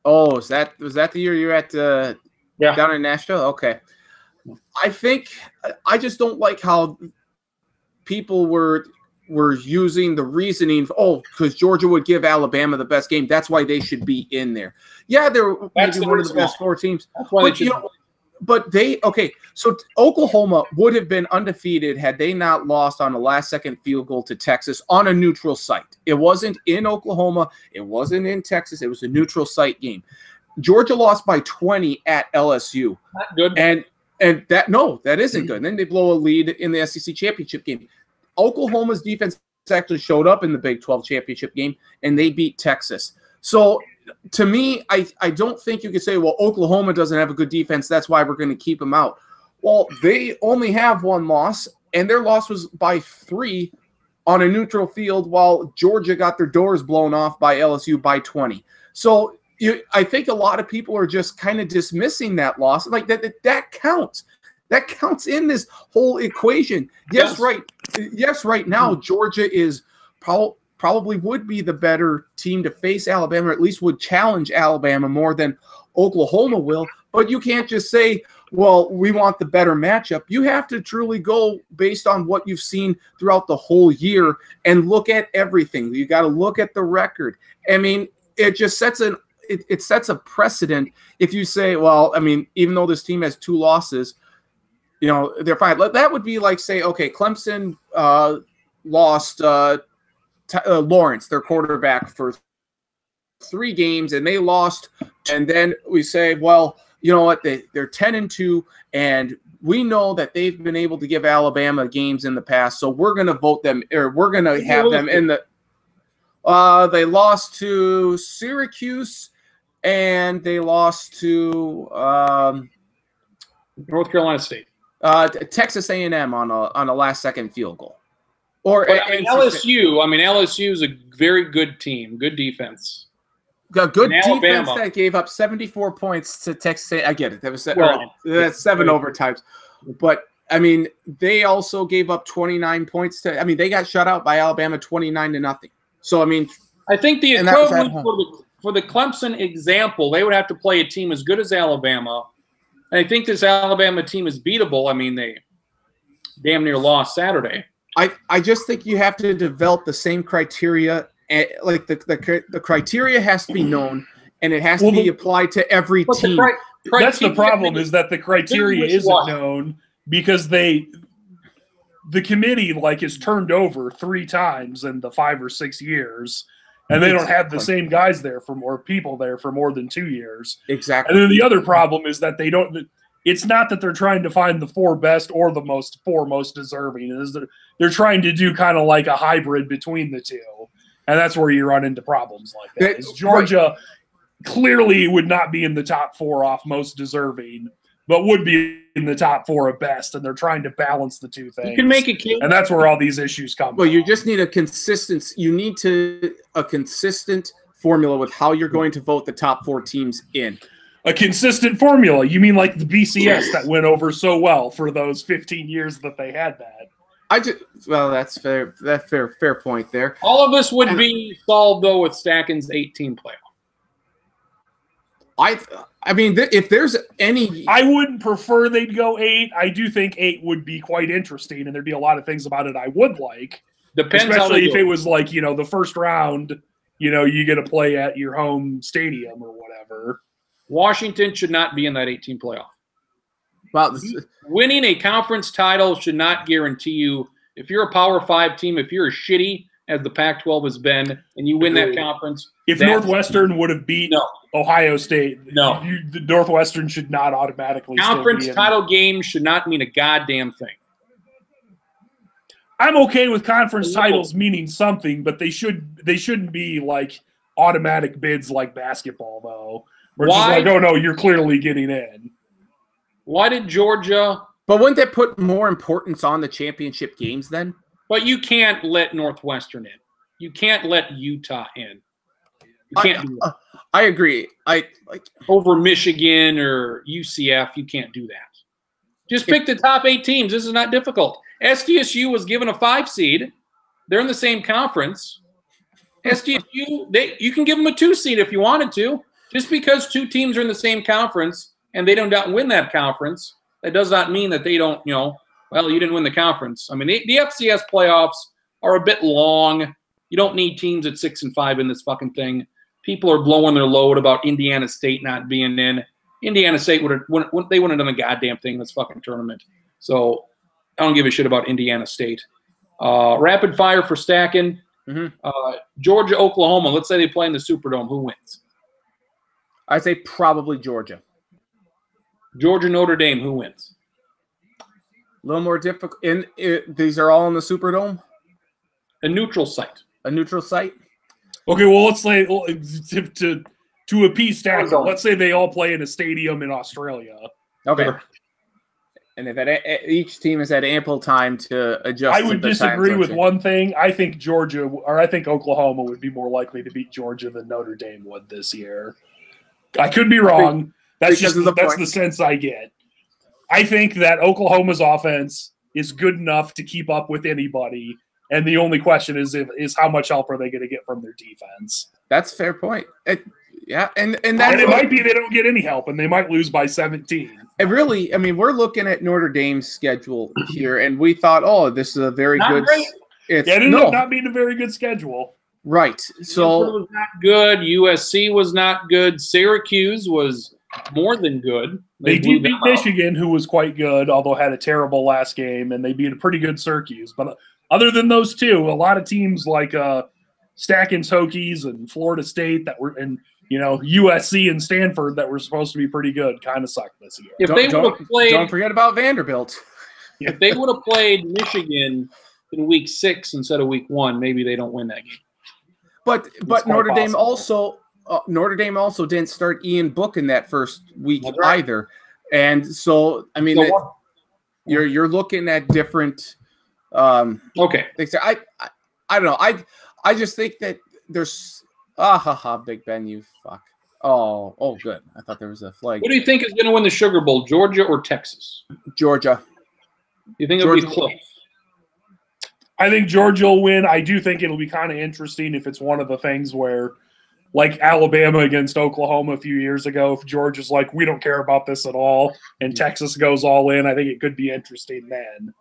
Oh, was that the year you were at down in Nashville? Okay. I think I just don't like how people were using the reasoning. Because Georgia would give Alabama the best game. That's why they should be in there. Yeah, they're maybe one of the best 4 teams. That's why So Oklahoma would have been undefeated had they not lost on a last-second field goal to Texas on a neutral site. It wasn't in Oklahoma. It wasn't in Texas. It was a neutral site game. Georgia lost by 20 at LSU. Not good. And that isn't good. And then they blow a lead in the SEC championship game. Oklahoma's defense actually showed up in the Big 12 championship game, and they beat Texas. So to me, I don't think you could say, well, Oklahoma doesn't have a good defense, that's why we're going to keep them out. Well, they only have 1 loss, and their loss was by 3 on a neutral field, while Georgia got their doors blown off by LSU by 20. So I think a lot of people are just kind of dismissing that loss. Like that counts. That counts in this whole equation. Yes, right now, Georgia is probably would be the better team to face Alabama, or at least would challenge Alabama more than Oklahoma will. But you can't just say, well, we want the better matchup. You have to truly go based on what you've seen throughout the whole year and look at everything. You got to look at the record. I mean, it just sets it sets a precedent if you say, well, I mean, even though this team has 2 losses, they're fine. That would be like, say, okay, Clemson lost Lawrence, their quarterback, for 3 games, and they lost. And then we say, well, you know what? They're 10-2, and we know that they've been able to give Alabama games in the past, so we're going to vote them, or we're going to have them in the. They lost to Syracuse, and they lost to North Carolina State. Texas A&M on a last-second field goal. Or LSU. LSU is a very good team, good defense. A good defense that gave up 74 points to Texas. I get it. That was that's 7 overtimes. But, I mean, they also gave up 29 points to – I mean, they got shut out by Alabama 29-0. So, I mean – I think the equivalent for the Clemson example, they would have to play a team as good as Alabama. And I think this Alabama team is beatable. I mean, they damn near lost Saturday. I just think you have to develop the same criteria. Like the criteria has to be known, and it has to be applied to every team. That's the problem, is that the criteria isn't known because the committee is turned over 3 times in the 5 or 6 years, and they don't have the same guys there or people there for more than 2 years. Exactly. And then the other problem is that they don't. It's not that they're trying to find the 4 best or the 4 most deserving. They're trying to do kind of like a hybrid between the two. And that's where you run into problems like that. Georgia clearly would not be in the top 4 off most deserving, but would be in the top 4 of best, and they're trying to balance the two things. You can make a case. And that's where all these issues come from. Well, you just need a consistent formula with how you're going to vote the top 4 teams in. A consistent formula. You mean like the BCS that went over so well for those 15 years that they had that? That's fair. That's fair point there. All of this would be solved though with Stacken's 18 playoff. I mean, if there's any, I wouldn't prefer they'd go 8. I do think 8 would be quite interesting, and there'd be a lot of things about it I would like. Depends, especially if it was like the first round. You get to play at your home stadium or whatever. Washington should not be in that 18 playoff. Well, winning a conference title should not guarantee you, if you're a Power 5 team, if you're as shitty as the Pac-12 has been, and you win that conference. If Northwestern would have beat Ohio State, the Northwestern should not automatically. Conference title games should not mean a goddamn thing. I'm okay with conference titles meaning something, but they shouldn't be like automatic bids like basketball, though. Where it's just like, oh no, you're clearly getting in. Why did Georgia? But wouldn't that put more importance on the championship games then? But you can't let Northwestern in. You can't let Utah in. You can't do that. I agree. Over Michigan or UCF, you can't do that. Just pick the top 8 teams. This is not difficult. SDSU was given a 5 seed. They're in the same conference. SDSU, you can give them a 2 seed if you wanted to. Just because 2 teams are in the same conference and they don't win that conference, that does not mean that they don't, well, you didn't win the conference. I mean, the FCS playoffs are a bit long. You don't need teams at 6 and 5 in this fucking thing. People are blowing their load about Indiana State not being in. Indiana State wouldn't have done a goddamn thing in this fucking tournament. So I don't give a shit about Indiana State. Rapid fire for Stacken. Georgia, Oklahoma. Let's say they play in the Superdome. Who wins? I'd say probably Georgia. Georgia, Notre Dame. Who wins? A little more difficult. These are all in the Superdome? A neutral site. A neutral site? Okay, well, let's say to appease Stacken, let's say they all play in a stadium in Australia. Okay. And if each team has had ample time to adjust. I would disagree with one thing. I think Oklahoma would be more likely to beat Georgia than Notre Dame would this year. I could be wrong. That's the sense I get. I think that Oklahoma's offense is good enough to keep up with anybody, and the only question is how much help are they going to get from their defense? That's a fair point. And it might be they don't get any help, and they might lose by 17. It really, I mean, we're looking at Notre Dame's schedule here, and we thought, oh, this is a very good. It ended up not being a very good schedule. Right. So Stanford was not good. USC was not good. Syracuse was more than good. They did beat Michigan, who was quite good, although had a terrible last game, and they beat a pretty good Syracuse. But other than those two, a lot of teams like Stacken's Hokies and Florida State that were in. USC and Stanford that were supposed to be pretty good kind of sucked this year. If they would have played, don't forget about Vanderbilt. If they would have played Michigan in week 6 instead of week 1, maybe they don't win that game. But Notre Dame also didn't start Ian Book in that first week either, and so I mean you're looking at different. Okay. Things. I don't know. I just think that there's Ah ha ha, Big Ben, you fuck. Oh, good. I thought there was a flag. What do you think is going to win the Sugar Bowl, Georgia or Texas? Georgia. You think it'll be close? I think Georgia will win. I do think it'll be kind of interesting if it's one of the things where, like Alabama against Oklahoma a few years ago, if Georgia's like, we don't care about this at all, and Texas goes all in, I think it could be interesting then.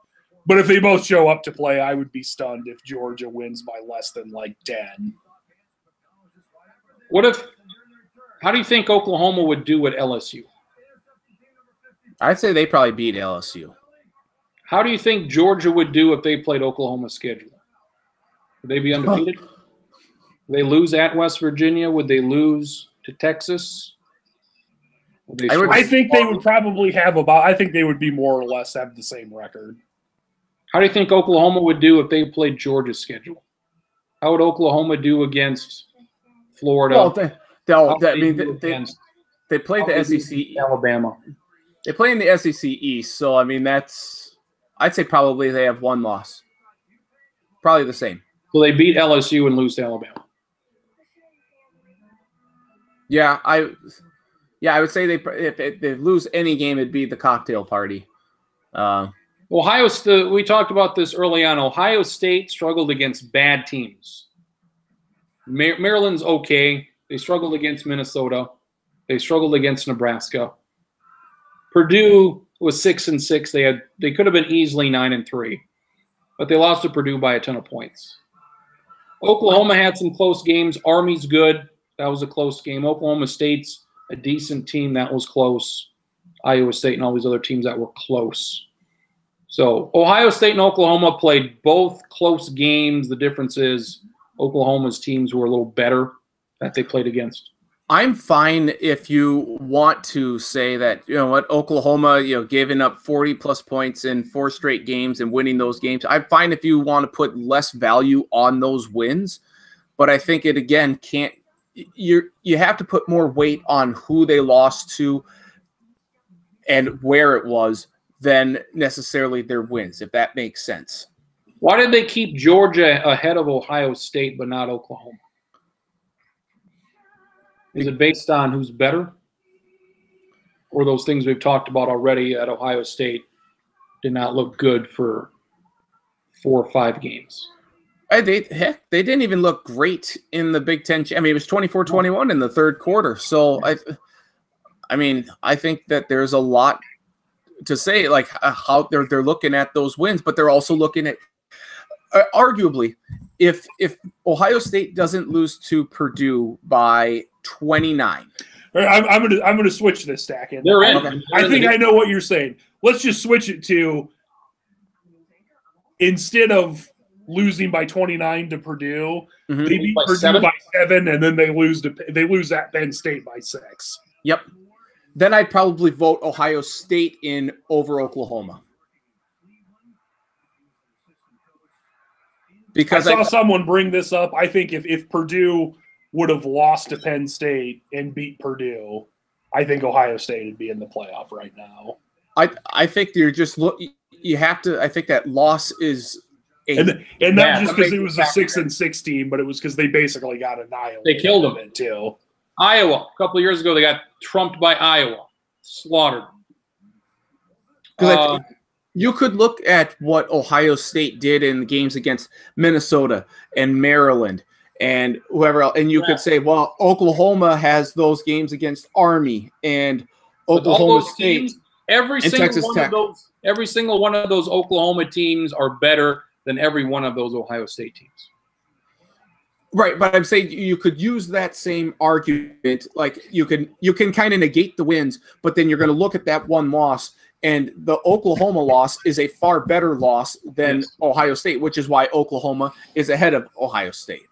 But if they both show up to play, I would be stunned if Georgia wins by less than like 10. How do you think Oklahoma would do at LSU? I'd say they probably beat LSU. How do you think Georgia would do if they played Oklahoma's schedule? Would they be undefeated? Would they lose at West Virginia? Would they lose to Texas? I think they would probably have I think they would be more or less have the same record. How do you think Oklahoma would do if they played Georgia's schedule? How would Oklahoma do against Florida? Well, they played the SEC. Alabama. They play in the SEC East, so I mean I'd say probably they have one loss. Probably the same. So they beat LSU and lose to Alabama. Yeah, I would say if they lose any game, it'd be the cocktail party. Ohio State. We talked about this early on. Ohio State struggled against bad teams. Maryland's okay. They struggled against Minnesota. They struggled against Nebraska. Purdue was 6-6. They could have been easily 9-3, but they lost to Purdue by a ton of points. Oklahoma had some close games. Army's good. That was a close game. Oklahoma State's a decent team. That was close. Iowa State and all these other teams that were close. So Ohio State and Oklahoma played both close games. The difference is Oklahoma's teams were a little better that they played against. I'm fine if you want to say that, you know what, Oklahoma, giving up 40-plus points in 4 straight games and winning those games. I'm fine if you want to put less value on those wins, but I think it, again, can't – you have to put more weight on who they lost to and where it was than necessarily their wins, if that makes sense. Why did they keep Georgia ahead of Ohio State but not Oklahoma? Is it based on who's better? Or those things we've talked about already at Ohio State did not look good for 4 or 5 games? They didn't even look great in the Big Ten. I mean, it was 24-21 in the third quarter. So, I think that there's a lot to say, like how they're looking at those wins, but they're also looking at arguably if Ohio State doesn't lose to Purdue by 29. I'm gonna switch this stack in. They're in. Okay. I think I know what you're saying. Let's just switch it to, instead of losing by 29 to Purdue, they beat Purdue by 7, and then they lose at Penn State by 6. Yep. Then I'd probably vote Ohio State in over Oklahoma. Because I saw someone bring this up. I think if Purdue would have lost to Penn State and beat Purdue, I think Ohio State would be in the playoff right now. I think you're just you have to. I think that loss is and not just because it was a 6-6 team, but it was because they basically got annihilated. They killed them too. Iowa, a couple of years ago, they got trumped by Iowa, slaughtered. You could look at what Ohio State did in the games against Minnesota and Maryland and whoever else, and you could say, well, Oklahoma has those games against Army and Oklahoma State teams, every single one of those Oklahoma teams are better than every one of those Ohio State teams. Right, but I'm saying you could use that same argument. Like you can kind of negate the wins, but then you're going to look at that one loss, and the Oklahoma loss is a far better loss than Ohio State, which is why Oklahoma is ahead of Ohio State.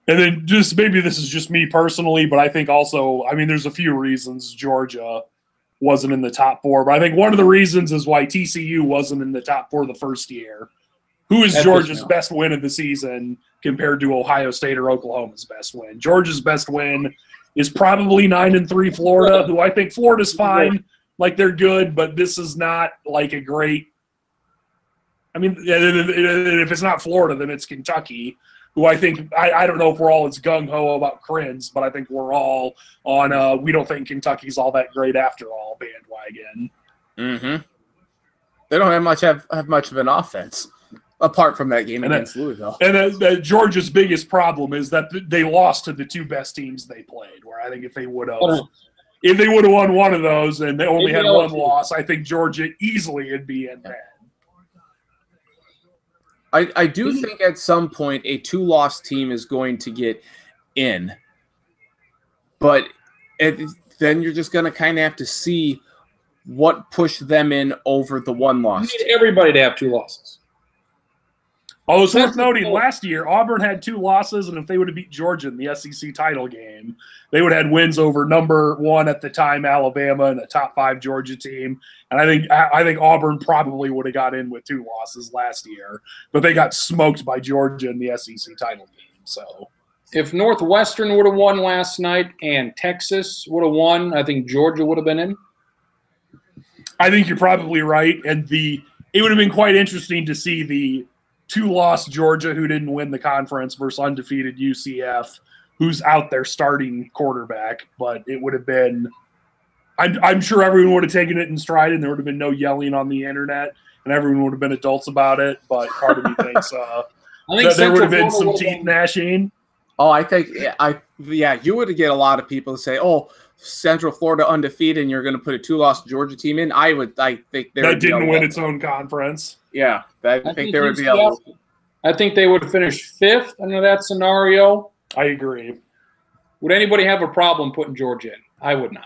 And then just maybe this is just me personally, but I think also, I mean, there's a few reasons Georgia wasn't in the top 4, but I think one of the reasons is why TCU wasn't in the top 4 the first year. Who is Georgia's best win of the season compared to Ohio State or Oklahoma's best win? Georgia's best win is probably 9-3 Florida, who I think Florida's fine. Like, they're good, but this is not like a great – I mean, if it's not Florida, then it's Kentucky. who I think I don't know if we're all as gung-ho about Krins, but I think we're all on we don't think Kentucky's all that great after all bandwagon. Mm-hmm. They don't have much of an offense apart from that game against Louisville. And Georgia's biggest problem is that they lost to the two best teams they played. Where I think if they would have won one of those and they only had one loss, I think Georgia easily would be in that. I do think at some point a 2-loss team is going to get in, but then you're just going to kind of have to see what pushed them in over the 1-loss. You need everybody to have 2 losses. Although it's worth noting, last year Auburn had 2 losses, and if they would have beat Georgia in the SEC title game, they would have had wins over number 1 at the time Alabama and a top 5 Georgia team. And I think Auburn probably would have got in with 2 losses last year, but they got smoked by Georgia in the SEC title game. So, if Northwestern would have won last night and Texas would have won, I think Georgia would have been in. I think you're probably right, and it would have been quite interesting to see the 2-loss Georgia who didn't win the conference versus undefeated UCF, who's out there starting quarterback. But it would have been – I'm sure everyone would have taken it in stride and there would have been no yelling on the internet and everyone would have been adults about it. But part of me thinks that there would have been some teeth gnashing. Oh, I think you would get a lot of people to say, "Oh, Central Florida undefeated, and you're going to put a 2-loss Georgia team in." I think that didn't win its own conference. Yeah, I think there would be I think they would finish 5th under that scenario. I agree. Would anybody have a problem putting Georgia in? I would not.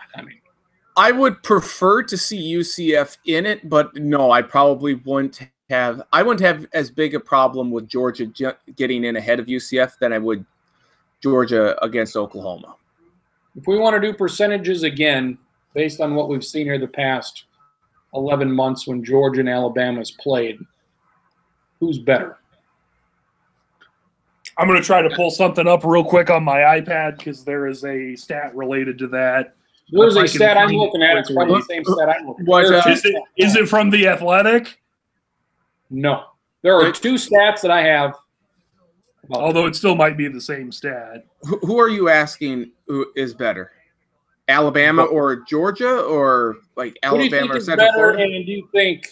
I would prefer to see UCF in it, but no, I probably wouldn't have. I wouldn't have as big a problem with Georgia getting in ahead of UCF than I would Georgia against Oklahoma. If we want to do percentages again, based on what we've seen here the past 11 months when Georgia and Alabama's played, who's better? I'm going to try to pull something up real quick on my iPad because there is a stat related to that. There's a stat I'm looking at. It's probably the same stat I'm looking at. Is it from The Athletic? No. There are 2 stats that I have. Although it still might be the same stat. Who are you asking who is better? Alabama or Georgia, or like Alabama or Central Florida? And do you think,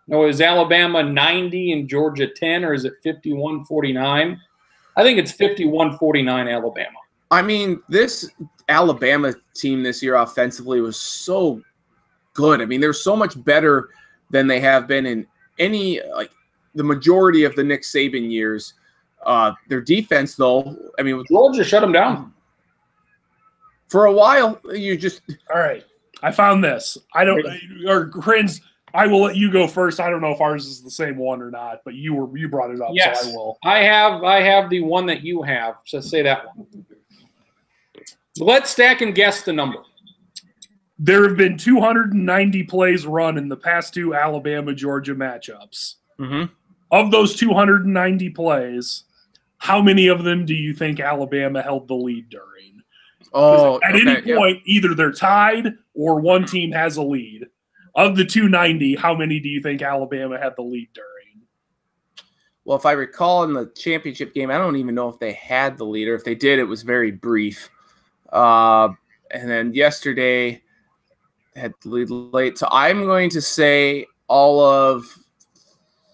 is Alabama 90 and Georgia 10, or is it 51-49? I think it's 51-49 Alabama. I mean, this Alabama team this year offensively was so good. I mean, they're so much better than they have been in the majority of the Nick Saban years. Their defense, though, I mean, Georgia shut them down for a while. All right, I found this. Krins, I will let you go first. I don't know if ours is the same one or not, but you brought it up, yes, so I will. I have the one that you have. So say that one. So let's stack and guess the number. There have been 290 plays run in the past 2 Alabama-Georgia matchups. Mm-hmm. Of those 290 plays, how many of them do you think Alabama held the lead during? At any point, either they're tied or one team has a lead. Of the 290, how many do you think Alabama had the lead during? Well, if I recall in the championship game, I don't even know if they had the lead, or if they did, it was very brief. And then yesterday had the lead late. So I'm going to say all of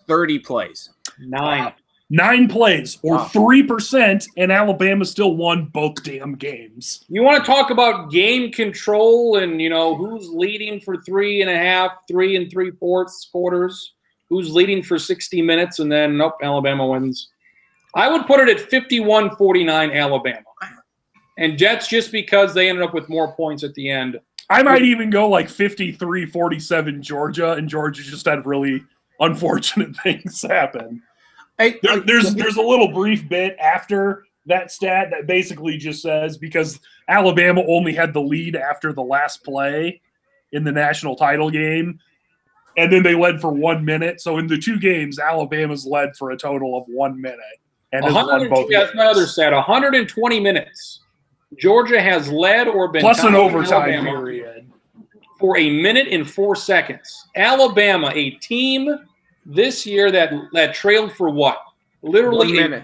30 plays. 9. 9 plays, or 3%, and Alabama still won both damn games. You want to talk about game control and, who's leading for 3.5, 3 3/4 quarters, who's leading for 60 minutes, and then, Alabama wins. I would put it at 51-49 Alabama. And Jets just because they ended up with more points at the end. I might even go like 53-47 Georgia, and Georgia just had really unfortunate things happen. There's a little brief bit after that stat that basically just says because Alabama only had the lead after the last play in the national title game, and then they led for 1 minute. So in the 2 games, Alabama's led for a total of 1 minute and has won both games. That's my other stat. 120 minutes. Georgia has led or been plus an overtime period for 1 minute and 4 seconds. Alabama, a team this year that trailed for what? Literally 1 minute.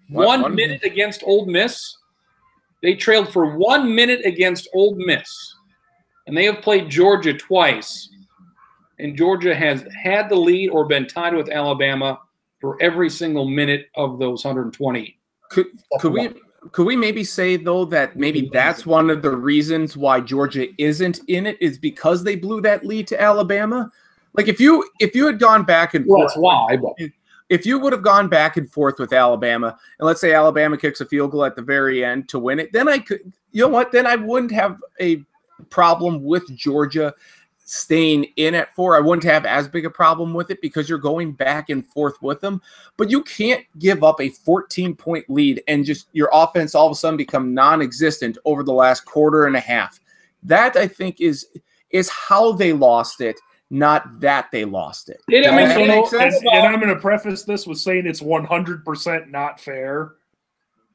1 minute against Ole Miss. They trailed for 1 minute against Ole Miss. And they have played Georgia twice. And Georgia has had the lead or been tied with Alabama for every single minute of those 120. Could we maybe say, though, that maybe that's one of the reasons why Georgia isn't in it is because they blew that lead to Alabama? Like, if you had gone back and forth, that's why. But if you would have gone back and forth with Alabama, and let's say Alabama kicks a field goal at the very end to win it, then I could, you know what? Then I wouldn't have a problem with Georgia staying in at 4. I wouldn't have as big a problem with it because you're going back and forth with them. But you can't give up a 14-point lead and just your offense all of a sudden become non-existent over the last quarter and a half. That, I think, is how they lost it, not that they lost it. And I'm going to preface this with saying it's 100% not fair.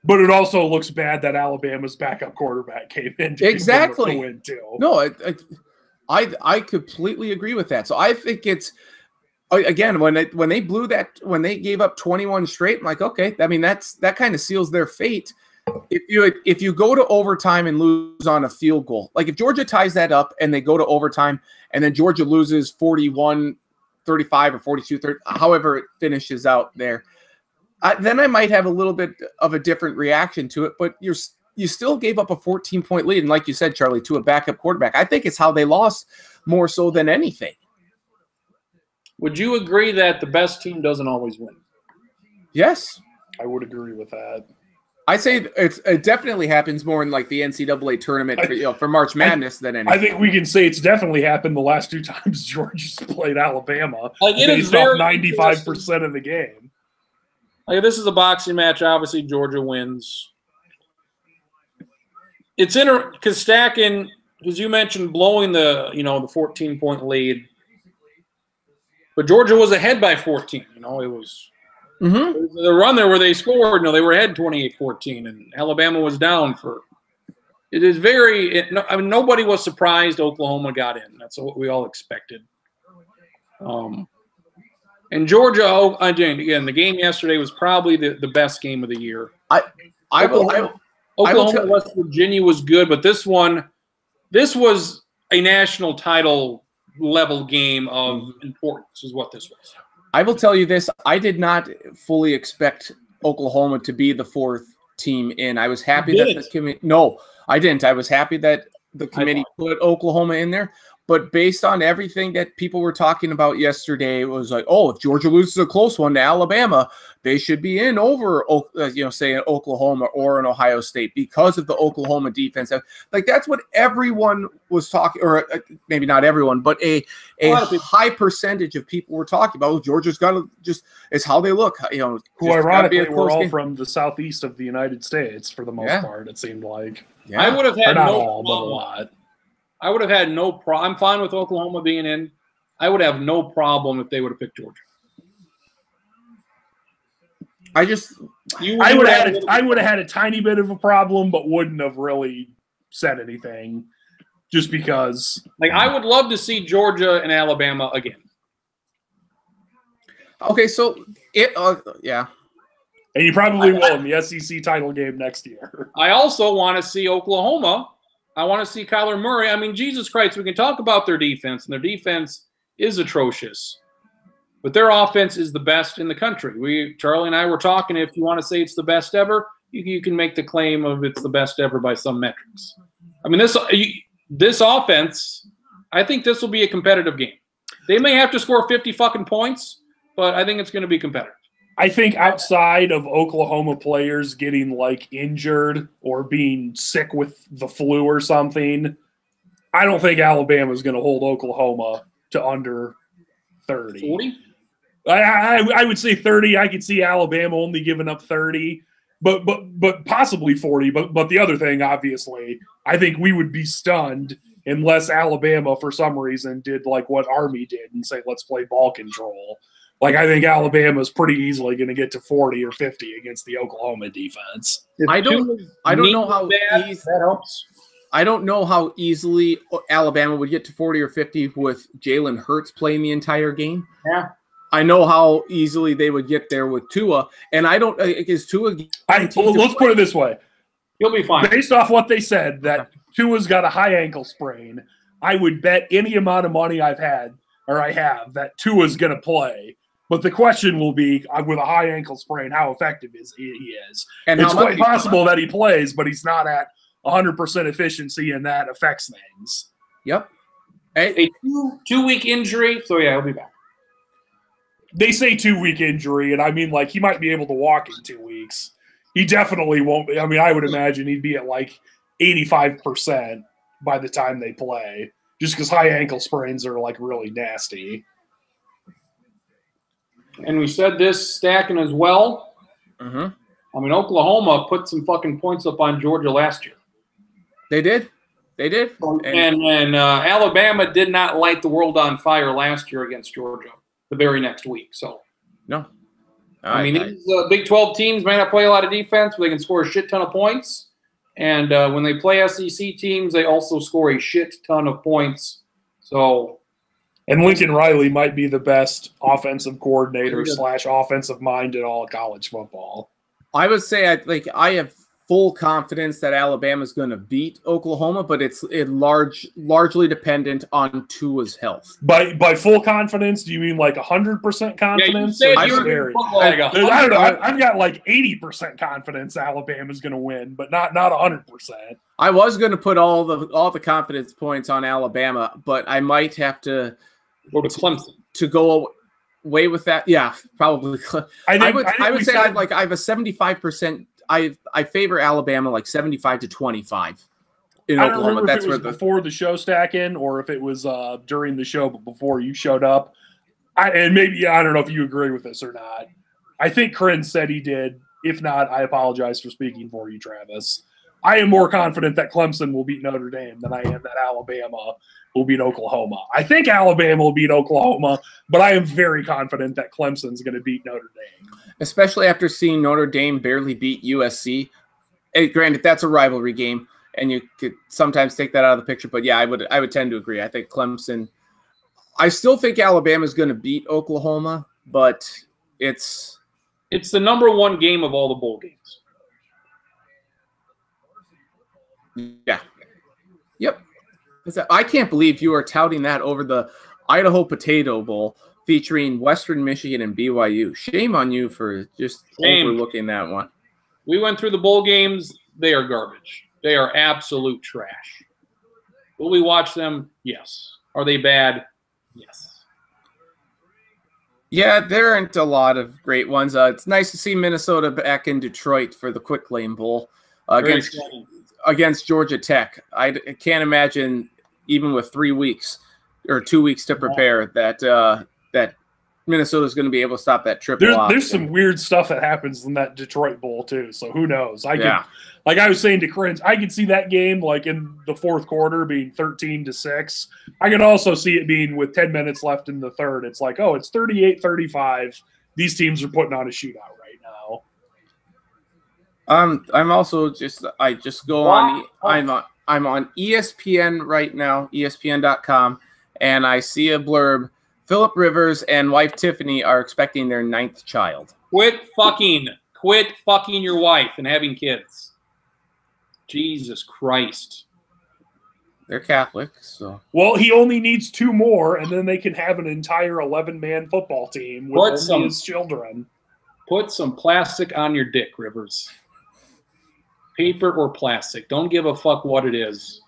But it also looks bad that Alabama's backup quarterback came in to win too. No, I completely agree with that. So I think it's, again, when they blew that, when they gave up 21 straight, I'm like, okay, I mean, that kind of seals their fate. If you go to overtime and lose on a field goal, like if Georgia ties that up and they go to overtime and then Georgia loses 41-35 or 42-30, however it finishes out there, then I might have a little bit of a different reaction to it. But you still gave up a 14-point lead, and like you said, Charlie, to a backup quarterback. I think it's how they lost more so than anything. Would you agree that the best team doesn't always win? Yes, I would agree with that. I say it definitely happens more in like the NCAA tournament for March Madness than anything. I think we can say it's definitely happened the last 2 times Georgia's played Alabama. Like it based off 95% of the game. Like this is a boxing match. Obviously, Georgia wins. It's because stacking, because you mentioned blowing the 14-point lead, but Georgia was ahead by 14. It was the run there where they scored. They were ahead 28-14, and Alabama was down for. It is nobody was surprised Oklahoma got in. That's what we all expected. And Georgia, again, the game yesterday was probably the best game of the year. Oklahoma, West Virginia was good, but this was a national title level game of importance, is what this was. I will tell you this: I did not fully expect Oklahoma to be the 4th team in. I was happy that the committee. No, I didn't. I was happy that the committee put Oklahoma in there. But based on everything that people were talking about yesterday, it was like, oh, if Georgia loses a close one to Alabama, they should be in over, say in Oklahoma or in Ohio State because of the Oklahoma defense. Like that's what everyone was talking, or maybe not everyone, but a high percentage of people were talking about. Oh, Georgia's got to it's how they look. Who ironically were all from the southeast of the United States for the most part. It seemed like. Yeah. I would have had not all, but a lot. I would have had no problem. I'm fine with Oklahoma being in. I would have no problem if they would have picked Georgia. I would have had a tiny bit of a problem, but wouldn't have really said anything, just because. Like I would love to see Georgia and Alabama again. Okay, so yeah. And you probably will in the SEC title game next year. I also want to see Oklahoma. I want to see Kyler Murray. I mean, Jesus Christ, we can talk about their defense, and their defense is atrocious. But their offense is the best in the country. Charlie and I were talking, if you want to say it's the best ever, you can make the claim of it's the best ever by some metrics. I mean, this offense, I think this will be a competitive game. They may have to score 50 fucking points, but I think it's going to be competitive. I think outside of Oklahoma players getting injured or being sick with the flu or something, I don't think Alabama's going to hold Oklahoma to under 30. 40? I would say 30. I could see Alabama only giving up 30, but possibly 40. But the other thing, obviously, I think we would be stunned unless Alabama, for some reason, did like what Army did and say, let's play ball control. I think Alabama's pretty easily going to get to 40 or 50 against the Oklahoma defense. I don't know how that helps. I don't know how easily Alabama would get to 40 or 50 with Jalen Hurts playing the entire game. Yeah. I know how easily they would get there with Tua, and I don't. Is Tua? Let's put it this way: he'll be fine. Based off what they said, that Tua's got a high ankle sprain. I would bet any amount of money I have that Tua's going to play. But the question will be, with a high ankle sprain, how effective he is. And it's quite possible that he plays, but he's not at 100% efficiency, and that affects things. Yep. A 2-week injury, so yeah, he'll be back. They say 2-week injury, and I mean, like, he might be able to walk in 2 weeks. He definitely won't be. I mean, I would imagine he'd be at like 85% by the time they play, just because high ankle sprains are like really nasty. And we said this stacking as well. Mm-hmm. I mean, Oklahoma put some fucking points up on Georgia last year. They did. And Alabama did not light the world on fire last year against Georgia the very next week. So, no. I mean, these Big 12 teams may not play a lot of defense, but they can score a shit ton of points. And when they play SEC teams, they also score a shit ton of points. So, and Lincoln Riley might be the best offensive coordinator / offensive mind in all of college football. I would say I have full confidence that Alabama is going to beat Oklahoma, but it's largely dependent on Tua's health. By full confidence, do you mean like 100% confidence? Yeah, I don't know. I've got like 80% confidence Alabama's going to win, but not 100%. I was going to put all the confidence points on Alabama, but I might have to go to Clemson to go away with that. Yeah, probably. I would say I have a 75%. I favor Alabama like 75 to 25 in Oklahoma. I don't remember if it was before the show stacking or if it was during the show, but before you showed up. I don't know if you agree with this or not. I think Corinne said he did. If not, I apologize for speaking for you, Travis. I am more confident that Clemson will beat Notre Dame than I am that Alabama will beat Oklahoma. I think Alabama will beat Oklahoma, but I am very confident that Clemson's going to beat Notre Dame. Especially after seeing Notre Dame barely beat USC. Hey, granted, that's a rivalry game, and you could sometimes take that out of the picture. But yeah, I would tend to agree. I think Clemson. I still think Alabama is going to beat Oklahoma, but it's the number one game of all the bowl games. Yeah. Yep. I can't believe you are touting that over the Idaho Potato Bowl featuring Western Michigan and BYU. Shame on you for just overlooking that one. We went through the bowl games. They are garbage. They are absolute trash. Will we watch them? Yes. Are they bad? Yes. Yeah, there aren't a lot of great ones. It's nice to see Minnesota back in Detroit for the Quick Lane Bowl against Georgia Tech. I can't imagine, even with 3 weeks or 2 weeks to prepare, that Minnesota is going to be able to stop that triple. There's some weird stuff that happens in that Detroit Bowl too. So who knows? Like I was saying to Corinne, I could see that game like in the fourth quarter being 13-6. I can also see it being with 10 minutes left in the third. It's like, oh, it's 38-35. These teams are putting on a shootout right now. I'm also I'm on ESPN right now, ESPN.com, and I see a blurb. Philip Rivers and wife Tiffany are expecting their 9th child. Quit fucking your wife and having kids. Jesus Christ. They're Catholic, so. Well, he only needs 2 more, and then they can have an entire 11-man football team with only his children. Put some plastic on your dick, Rivers. Paper or plastic. Don't give a fuck what it is.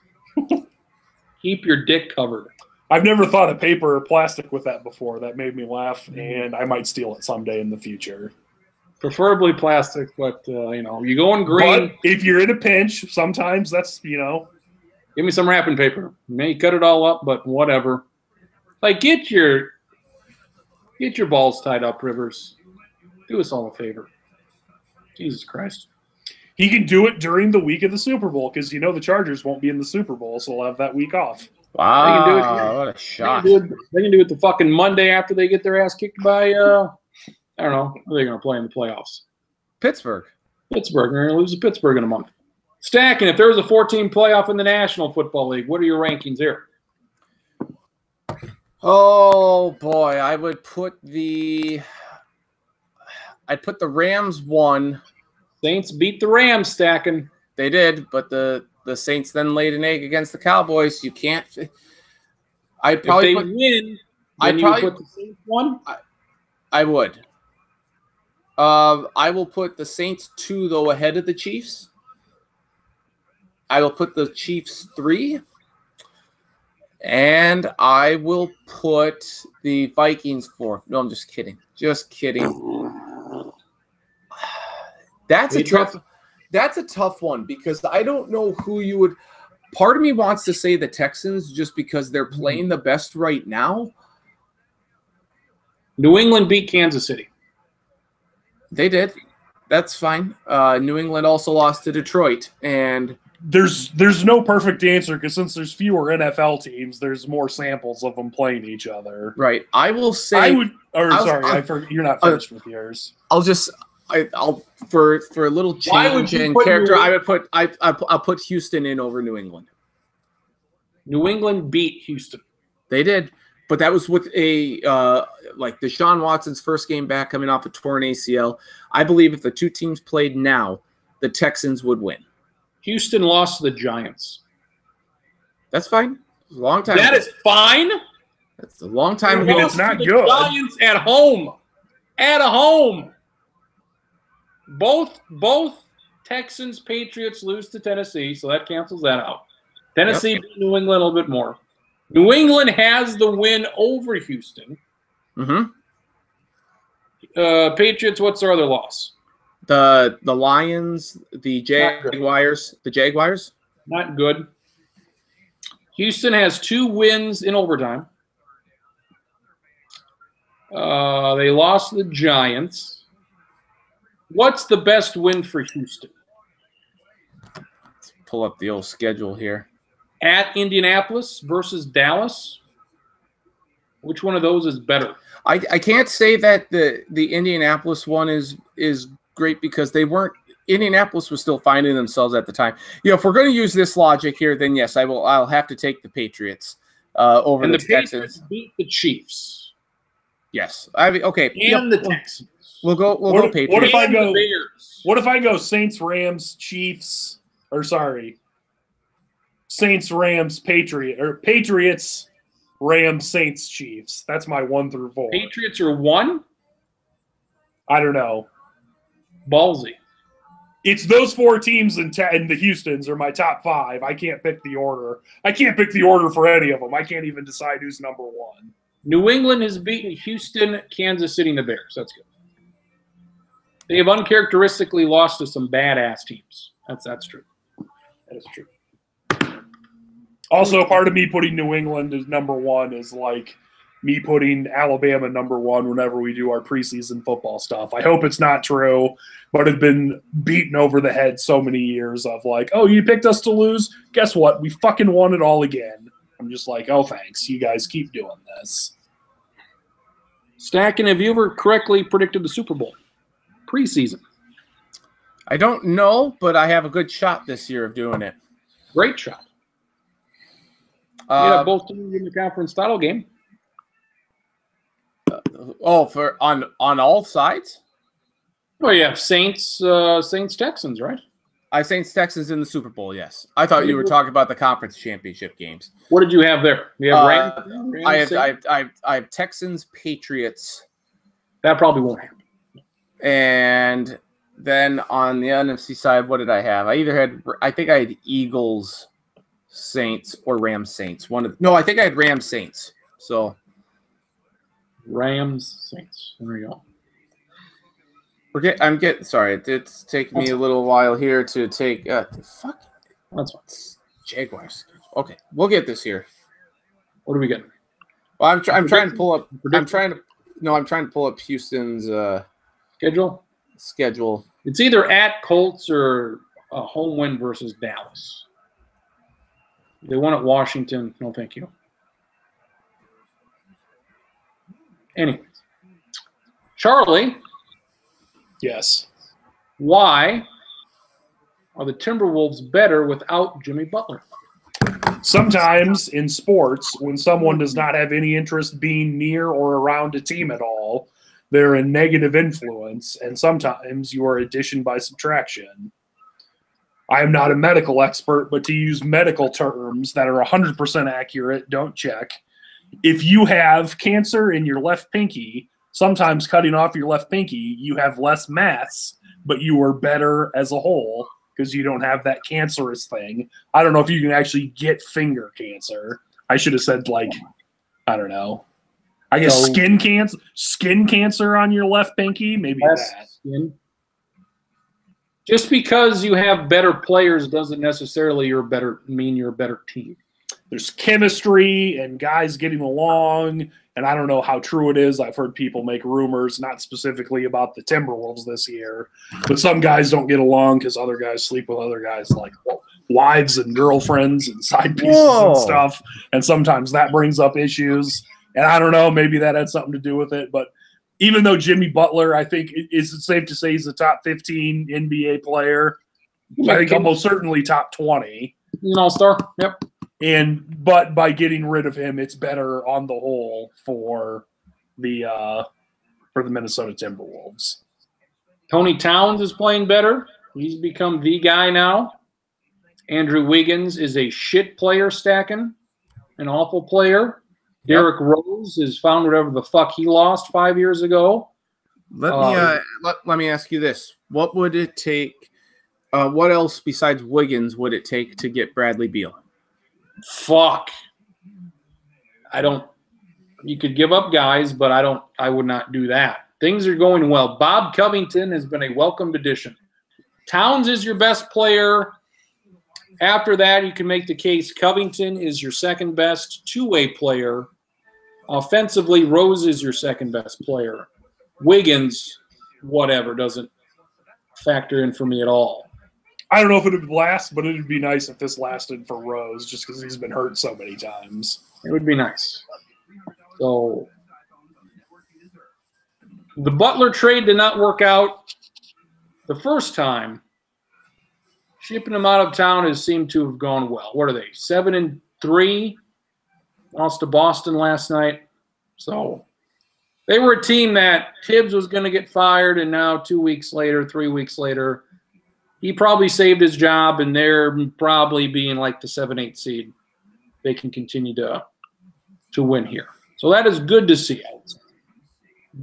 Keep your dick covered. I've never thought of paper or plastic with that before. That made me laugh, and I might steal it someday in the future. Preferably plastic, but, you going green. But if you're in a pinch, sometimes that's, Give me some wrapping paper. You may cut it all up, but whatever. Like, get your balls tied up, Rivers. Do us all a favor. Jesus Christ. He can do it during the week of the Super Bowl because, the Chargers won't be in the Super Bowl, so they'll have that week off. Wow, they can do it. What a shot. They can do it the fucking Monday after they get their ass kicked by, I don't know, who are they going to play in the playoffs? Pittsburgh. They're going to lose to Pittsburgh in a month. Stacking, if there was a 14 playoff in the National Football League, what are your rankings here? Oh boy, I'd put the Rams 1. Saints beat the Rams, stacking. They did, but the Saints then laid an egg against the Cowboys. You can't. I'd probably if they win. Then you put the Saints 1. I would. I will put the Saints 2 though ahead of the Chiefs. I will put the Chiefs 3. And I will put the Vikings 4. No, I'm just kidding. Just kidding. That's a tough one because I don't know who you would. Part of me wants to say the Texans just because they're playing the best right now. New England beat Kansas City. They did. That's fine. New England also lost to Detroit, and there's no perfect answer because since there's fewer NFL teams, there's more samples of them playing each other. Right. I will say. I would. Or sorry, you're not finished with yours. I'll for a little change in character. I'll put Houston in over New England. New England beat Houston. They did. But that was with a like Deshaun Watson's first game back coming off a torn ACL. I believe if the two teams played now, the Texans would win. Houston lost to the Giants. That's fine. It's a long time. That is fine. That's a long time ago. It's not good. Giants at home. At home. Both Texans, Patriots lose to Tennessee, so that cancels that out. Tennessee beat New England a little bit more. New England has the win over Houston. Mm-hmm. Patriots, what's their other loss? The Lions, the Jaguars. The Jaguars? Not good. Houston has 2 wins in overtime. They lost to the Giants. What's the best win for Houston? Let's pull up the old schedule here. At Indianapolis versus Dallas. Which one of those is better? I can't say that the Indianapolis one is great because they weren't. Indianapolis was still finding themselves at the time. If we're going to use this logic here, then yes, I'll have to take the Patriots over the Texans. Patriots beat the Chiefs. Yes, okay. And the Texans. We'll go Patriots. What if I go Saints, Rams, Chiefs, Saints, Rams, Patriots, Rams, Saints, Chiefs. That's my 1 through 4. Patriots are 1? I don't know. Ballsy. It's those 4 teams and the Houstons are my top 5. I can't pick the order. I can't pick the order for any of them. I can't even decide who's number 1. New England has beaten Houston, Kansas City, and the Bears. That's good. They have uncharacteristically lost to some badass teams. That's true. That is true. Also, part of me putting New England as number 1 is like me putting Alabama number 1 whenever we do our preseason football stuff. I hope it's not true, but I've been beaten over the head so many years of like, oh, you picked us to lose? Guess what? We fucking won it all again. I'm just like, oh, thanks. You guys keep doing this. Stacking, have you ever correctly predicted the Super Bowl? Preseason. I don't know, but I have a good shot this year of doing it. Great shot. Yeah, both teams in the conference title game. For on all sides? Well, yeah, Saints Texans, right? I have Saints Texans in the Super Bowl. Yes, I thought you were talking about the conference championship games. What did you have there? You have Rams. I have Texans Patriots. That probably won't happen. And then on the NFC side, what did I have? I think I had Eagles Saints or Rams Saints. I think I had Rams Saints. So Rams Saints. There we go. Sorry, it's taking me a little while here to take. That's fine. Jaguars. Okay, we'll get this here. What are we getting? Well, I'm trying to pull up. I'm trying to pull up Houston's schedule. It's either at Colts or a home win versus Dallas. They won at Washington. No, thank you. Anyways, Charlie. Yes. Why are the Timberwolves better without Jimmy Butler? Sometimes in sports, when someone does not have any interest being near or around a team at all, they're a negative influence, and sometimes you are addition by subtraction. I am not a medical expert, but to use medical terms that are 100% accurate, don't check. If you have cancer in your left pinky, sometimes cutting off your left pinky, you have less mass, but you are better as a whole because you don't have that cancerous thing. I don't know if you can actually get finger cancer. I should have said, like, I don't know. I guess skin cancer on your left pinky, maybe that. Skin. Just because you have better players doesn't necessarily mean you're a better team. There's chemistry and guys getting along, and I don't know how true it is. I've heard people make rumors, not specifically about the Timberwolves this year, but some guys don't get along because other guys sleep with other guys, like wives and girlfriends and side pieces and stuff, and sometimes that brings up issues. And I don't know, maybe that had something to do with it, but even though Jimmy Butler, I think it's safe to say he's a top 15 NBA player, I think almost certainly top 20. An all-star, yep. But by getting rid of him, it's better on the whole for the Minnesota Timberwolves. Tony Towns is playing better. He's become the guy now. Andrew Wiggins is a shit player stacking, an awful player. Derrick Rose has found whatever the fuck he lost 5 years ago. Let me ask you this: what would it take? What else besides Wiggins would it take to get Bradley Beal? Fuck. You could give up guys, but I would not do that. Things are going well. Bob Covington has been a welcomed addition. Towns is your best player. After that, you can make the case Covington is your second best two-way player. Offensively, Rose is your second best player. Wiggins, whatever, doesn't factor in for me at all. I don't know if it would last, but it would be nice if this lasted for Rose just because he's been hurt so many times. It would be nice. So the Butler trade did not work out the first time. Shipping him out of town has seemed to have gone well. What are they? 7-3. Lost to Boston last night. So they were a team that Tibbs was going to get fired, and now 2 weeks later, 3 weeks later, he probably saved his job, and they're probably being like the 7-8 seed. They can continue to win here. So that is good to see.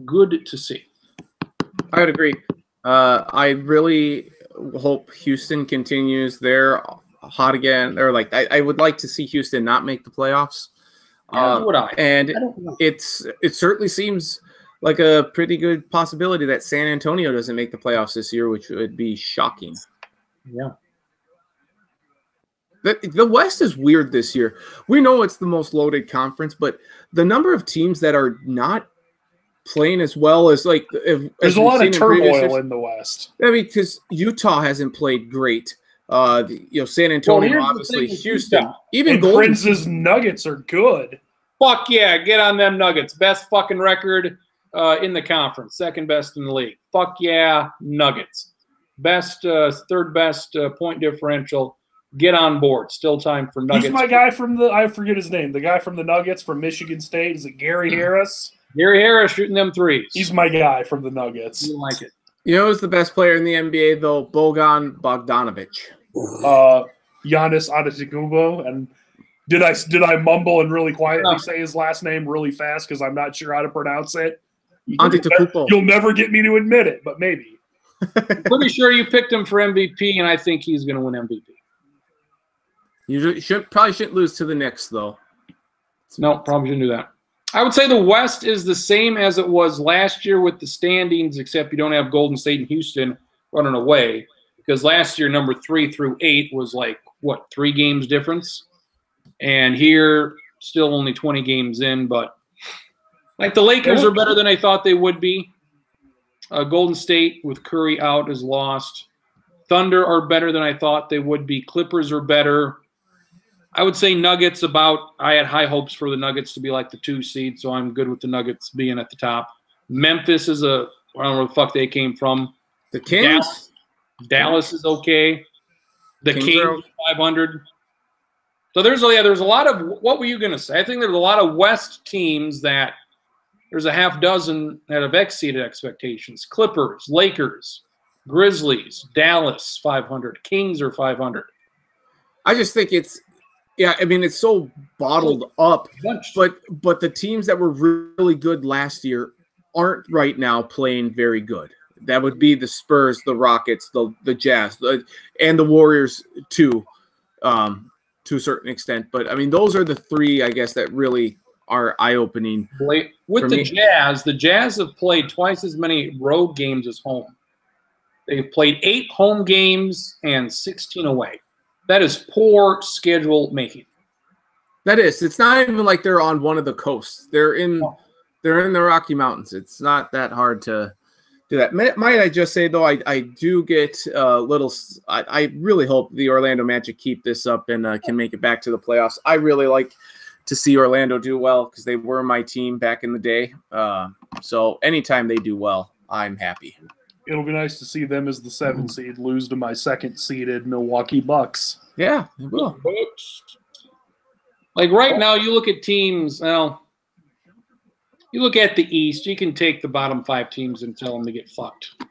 Good to see. I would agree. I really hope Houston continues. They're hot again. They're like I would like to see Houston not make the playoffs. Would I? And it certainly seems like a pretty good possibility that San Antonio doesn't make the playoffs this year, which would be shocking. Yeah. The West is weird this year. We know it's the most loaded conference, but the number of teams that are not playing as well as there's a lot of turmoil in the West. I mean, because Utah hasn't played great. San Antonio, obviously, Houston, even Prince's Nuggets are good. Fuck yeah, get on them Nuggets. Best fucking record in the conference, second best in the league. Fuck yeah, Nuggets. Best, third best point differential. Get on board. Still time for Nuggets. Who's my guy from I forget his name. The guy from the Nuggets from Michigan State. Is it Gary Harris? Gary Harris shooting them threes. He's my guy from the Nuggets. You like it. You know who's the best player in the NBA, though? Bogdan Bogdanovic. Giannis Antetokounmpo. And did I mumble and really quietly say his last name really fast because I'm not sure how to pronounce it? Antetokounmpo. You'll never get me to admit it, but maybe. I'm pretty sure you picked him for MVP, and I think he's going to win MVP. You probably shouldn't lose to the Knicks, though. No, probably shouldn't do that. I would say the West is the same as it was last year with the standings, except you don't have Golden State and Houston running away. Because last year, number 3 through 8 was 3 games difference? And here, still only 20 games in. But the Lakers are better than I thought they would be. Golden State with Curry out is lost. Thunder are better than I thought they would be. Clippers are better. I would say Nuggets I had high hopes for the Nuggets to be like the 2 seed, so I'm good with the Nuggets being at the top. Memphis is I don't know where the fuck they came from. The Kings? Dallas is okay. The Kings 500. So there's a lot of, what were you going to say? I think there's a lot of West teams that there's a half dozen that have exceeded expectations. Clippers, Lakers, Grizzlies, Dallas 500, Kings are 500. I just think it's so bottled up, but the teams that were really good last year aren't right now playing very good. That would be the Spurs, the Rockets, the Jazz, and the Warriors too, to a certain extent. But I mean, those are the three, I guess, that really are eye-opening. With the Jazz have played twice as many road games as home. They've played 8 home games and 16 away. That is poor schedule making. That is. It's not even like they're on one of the coasts. They're in the Rocky Mountains. It's not that hard to do that. Might I just say, though, I do get a little – I really hope the Orlando Magic keep this up and can make it back to the playoffs. I really like to see Orlando do well because they were my team back in the day. So anytime they do well, I'm happy. It'll be nice to see them as the 7 seed lose to my 2nd-seeded Milwaukee Bucks. Yeah, it will. Like right now, you look at teams. Well, you look at the East. You can take the bottom 5 teams and tell them to get fucked.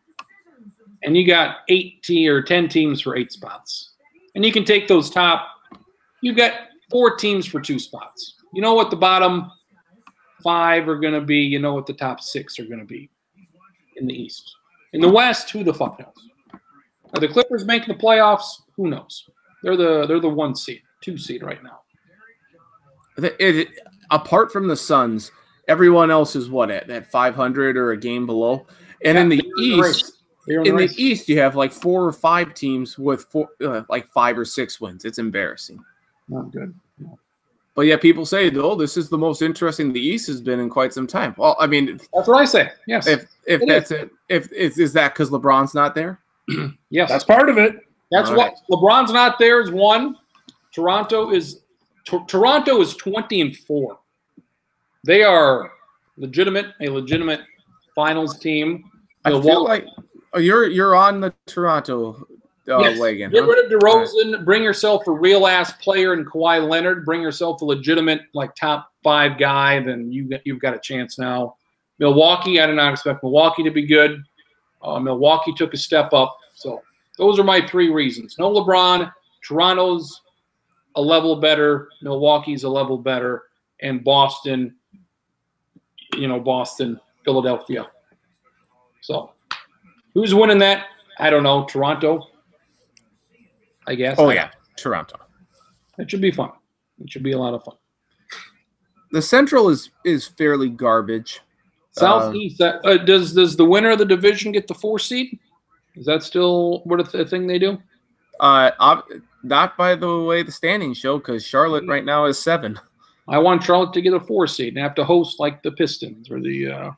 And you got 10 teams for 8 spots. And you can take those top. You've got 4 teams for 2 spots. You know what the bottom 5 are going to be. You know what the top 6 are going to be in the East. In the West, who the fuck knows? Are the Clippers making the playoffs? Who knows? They're the 1 seed, 2 seed right now. Apart from the Suns, everyone else is what at 500 or a game below. And in the East, you have like 4 or 5 teams with 5 or 6 wins. It's embarrassing. Not good. No. But yeah, people say, "Oh, this is the most interesting the East has been in quite some time." Well, I mean, that's what I say. Yes. If that's it, is that because LeBron's not there? Yes, that's part of it. That's what LeBron's not there is one. Toronto is 20-4. They are a legitimate finals team. I feel like you're on the Toronto wagon. Get rid of DeRozan. Right. Bring yourself a real ass player in Kawhi Leonard. Bring yourself a legitimate top 5 guy. Then you've got a chance now. Milwaukee, I did not expect Milwaukee to be good. Milwaukee took a step up. So those are my 3 reasons. No LeBron. Toronto's a level better. Milwaukee's a level better. And Boston, Philadelphia. So who's winning that? I don't know. Toronto, I guess. Oh, yeah. Toronto. It should be fun. It should be a lot of fun. The Central is fairly garbage. Southeast, does the winner of the division get the 4 seed? Is that still a thing they do? Not by the way the standings show, because Charlotte right now is 7. I want Charlotte to get a 4 seed and have to host like the Pistons or the.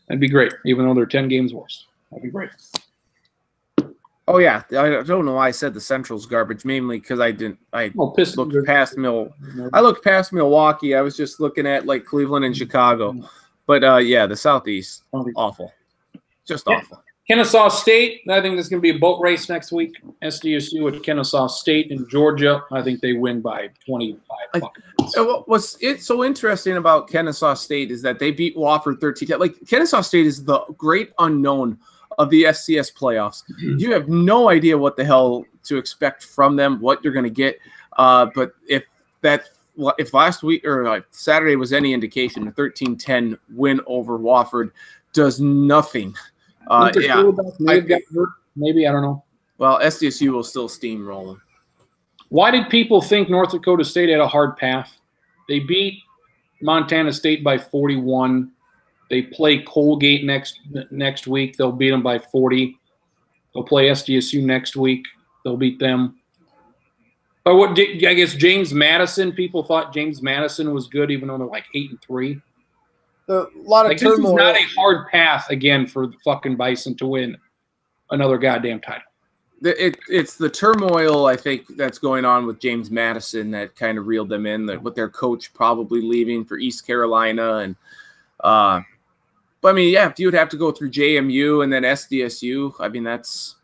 That'd be great, even though they're 10 games worse. That'd be great. Oh yeah, I don't know why I said the Central's garbage. Mainly because I looked past Milwaukee. I was just looking at like Cleveland and Chicago. But the Southeast, awful, just awful. Kennesaw State, I think there's going to be a boat race next week. SDSU at Kennesaw State in Georgia. I think they win by 25 points. What's so interesting about Kennesaw State is that they beat Wofford 13-10. Like Kennesaw State is the great unknown of the FCS playoffs. Mm-hmm. You have no idea what the hell to expect from them, what you're going to get. But if last week or Saturday was any indication, the 13-10 win over Wofford does nothing. Maybe, I don't know. Well, SDSU will still steamroll them. Why did people think North Dakota State had a hard path? They beat Montana State by 41. They play Colgate next week. They'll beat them by 40. They'll play SDSU next week. They'll beat them. But I guess James Madison, people thought James Madison was good, even though they're like 8-3. A lot of turmoil. This is not a hard path again for the fucking Bison to win another goddamn title. It's the turmoil, I think, that's going on with James Madison that kind of reeled them in, with their coach probably leaving for East Carolina. And but I mean, yeah, if you would have to go through JMU and then SDSU, I mean, that's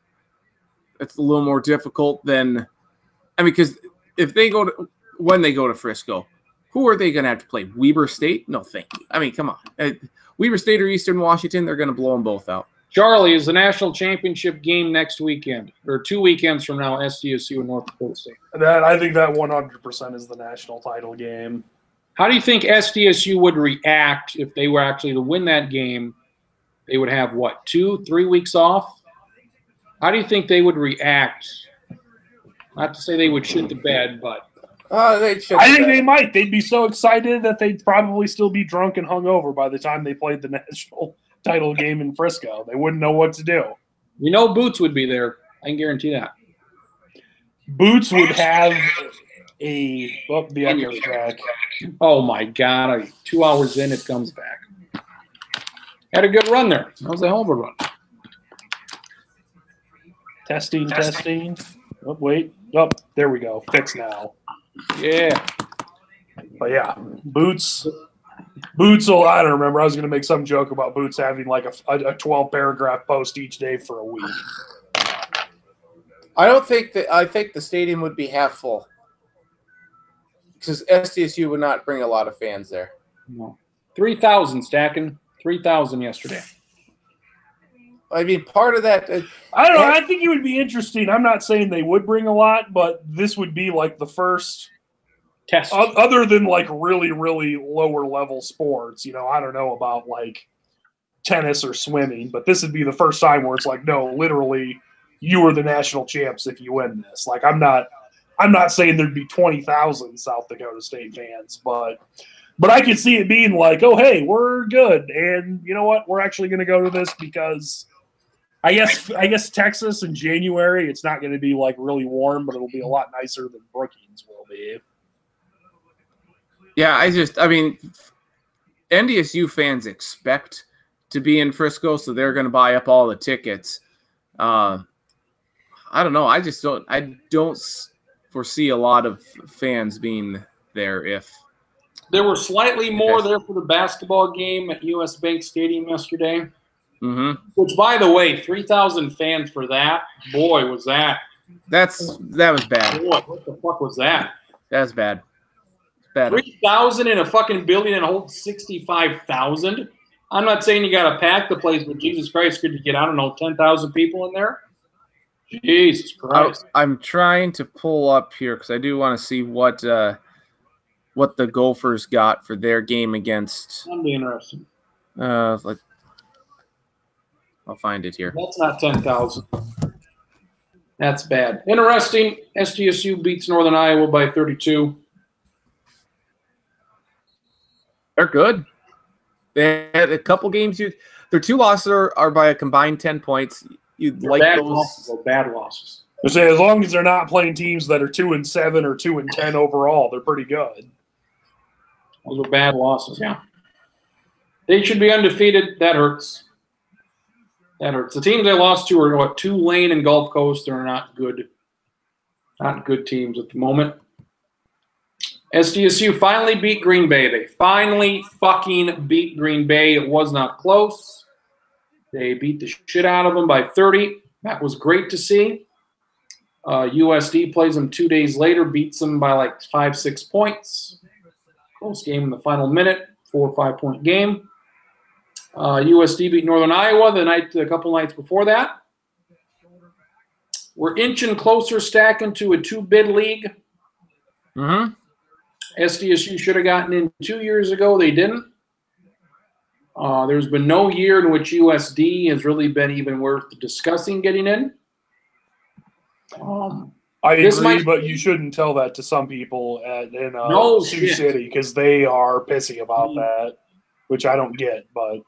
a little more difficult than, I mean, because if they go to when they go to Frisco. Who are they going to have to play? Weber State? No, thank you. I mean, come on. Weber State or Eastern Washington, they're going to blow them both out. Charlie, is the national championship game next weekend, or 2 weekends from now, SDSU and North Dakota State? I think that 100% is the national title game. How do you think SDSU would react if they were actually to win that game? They would have, what, 2-3 weeks off? How do you think they would react? Not to say they would shit the bed, but I think they might. They'd be so excited that they'd probably still be drunk and hungover by the time they played the national title game in Frisco. They wouldn't know what to do. You know Boots would be there. I can guarantee that. Boots would have the echo's back. Oh, my God. 2 hours in, it comes back. Had a good run there. That was a hell of a run. Testing. Oh, wait. Oh, there we go. Fixed now. Yeah. But yeah, Boots will, I don't remember. I was going to make some joke about Boots having like a 12-paragraph post each day for a week. I think the stadium would be half full because SDSU would not bring a lot of fans there. No. 3,000 stacking. 3,000 yesterday. I mean, part of that. I don't know. I think it would be interesting. I'm not saying they would bring a lot, but this would be like the first test, other than like really, really lower level sports. You know, I don't know about like tennis or swimming, but this would be the first time where it's like, no, literally, you are the national champs if you win this. Like, I'm not saying there'd be 20,000 South Dakota State fans, but I could see it being like, oh, hey, we're good, and you know what? We're actually going to go to this because. I guess Texas in January, it's not going to be like really warm, but it'll be a lot nicer than Brookings will be. Yeah, I mean, NDSU fans expect to be in Frisco, so they're going to buy up all the tickets. I don't know. I don't foresee a lot of fans being there. If there were slightly more there for the basketball game at US Bank Stadium yesterday. Mm-hmm. Which, by the way, 3,000 fans for that. Boy, was that. That was bad. Boy, what the fuck was that? That's bad. 3,000 in a fucking building and hold 65,000. I'm not saying you got to pack the place, but Jesus Christ, could you get, I don't know, 10,000 people in there? Jesus Christ. I'm trying to pull up here because I do want to see what the Gophers got for their game against. That'd be interesting. I'll find it here. That's not 10,000. That's bad. Interesting. SDSU beats Northern Iowa by 32. They're good. They had a couple games. Their 2 losses are by a combined 10 points. You'd like bad those losses, bad losses. I say as long as they're not playing teams that are 2-7 or 2-10 overall, they're pretty good. Those are bad losses. Yeah. They should be undefeated. That hurts. That hurts. The teams they lost to are what, Tulane and Gulf Coast. They're not good teams at the moment. SDSU finally beat Green Bay. They finally fucking beat Green Bay. It was not close. They beat the shit out of them by 30. That was great to see. USD plays them 2 days later, beats them by like 5-6 points. Close game in the final minute, 4 or 5 point game. USD beat Northern Iowa a couple nights before that. We're inching closer, stacking to a 2-bid league. Mm-hmm. SDSU should have gotten in 2 years ago. They didn't. There's been no year in which USD has really been even worth discussing getting in. I agree, but you shouldn't tell that to some people in Sioux City because they are pissy about that, which I don't get, but.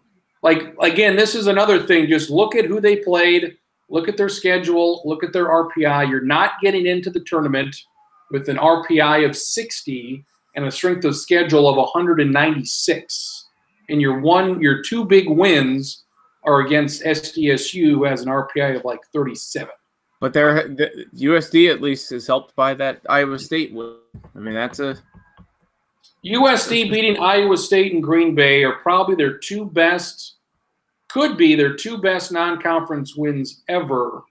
Like, again, this is another thing. Just look at who they played, look at their schedule, look at their RPI. You're not getting into the tournament with an RPI of 60 and a strength of schedule of 196. And your 2 big wins are against SDSU, who has an RPI of like 37. But the USD at least is helped by that Iowa State win. I mean, that's a USD beating Iowa State and Green Bay are probably their 2 best, could be their 2 best non-conference wins ever.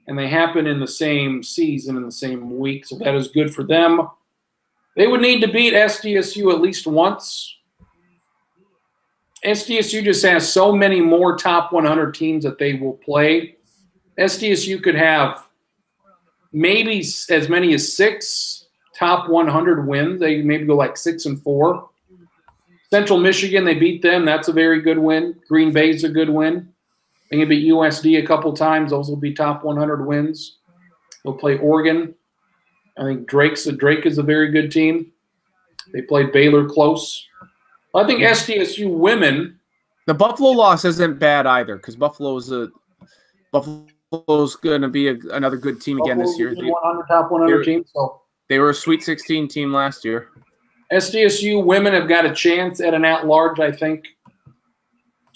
And they happen in the same season, in the same week. So that is good for them. They would need to beat SDSU at least once. SDSU just has so many more top 100 teams that they will play. SDSU could have maybe as many as 6 top 100 wins. They maybe go like 6-4. Central Michigan, they beat them. That's a very good win. Green Bay's a good win. They can beat USD a couple times. Those will be top 100 wins. They'll play Oregon. I think Drake is a very good team. They played Baylor close. I think SDSU women. The Buffalo loss isn't bad either because Buffalo's going to be another good team again this year. 100 top 100 team. So they were a Sweet 16 team last year. SDSU women have got a chance at an at-large, I think,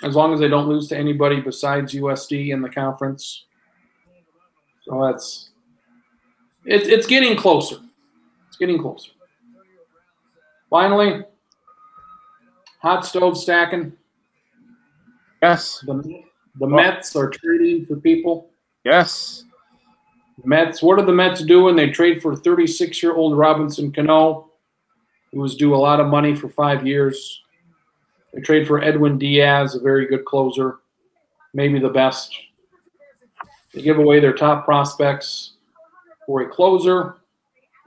as long as they don't lose to anybody besides USD in the conference. So it's getting closer. It's getting closer. Finally, hot stove stacking. Yes. The Mets are trading for people. Yes. Mets. What are the Mets doing? They trade for 36-year-old Robinson Cano, who was due a lot of money for 5 years. They trade for Edwin Diaz, a very good closer, maybe the best. They give away their top prospects for a closer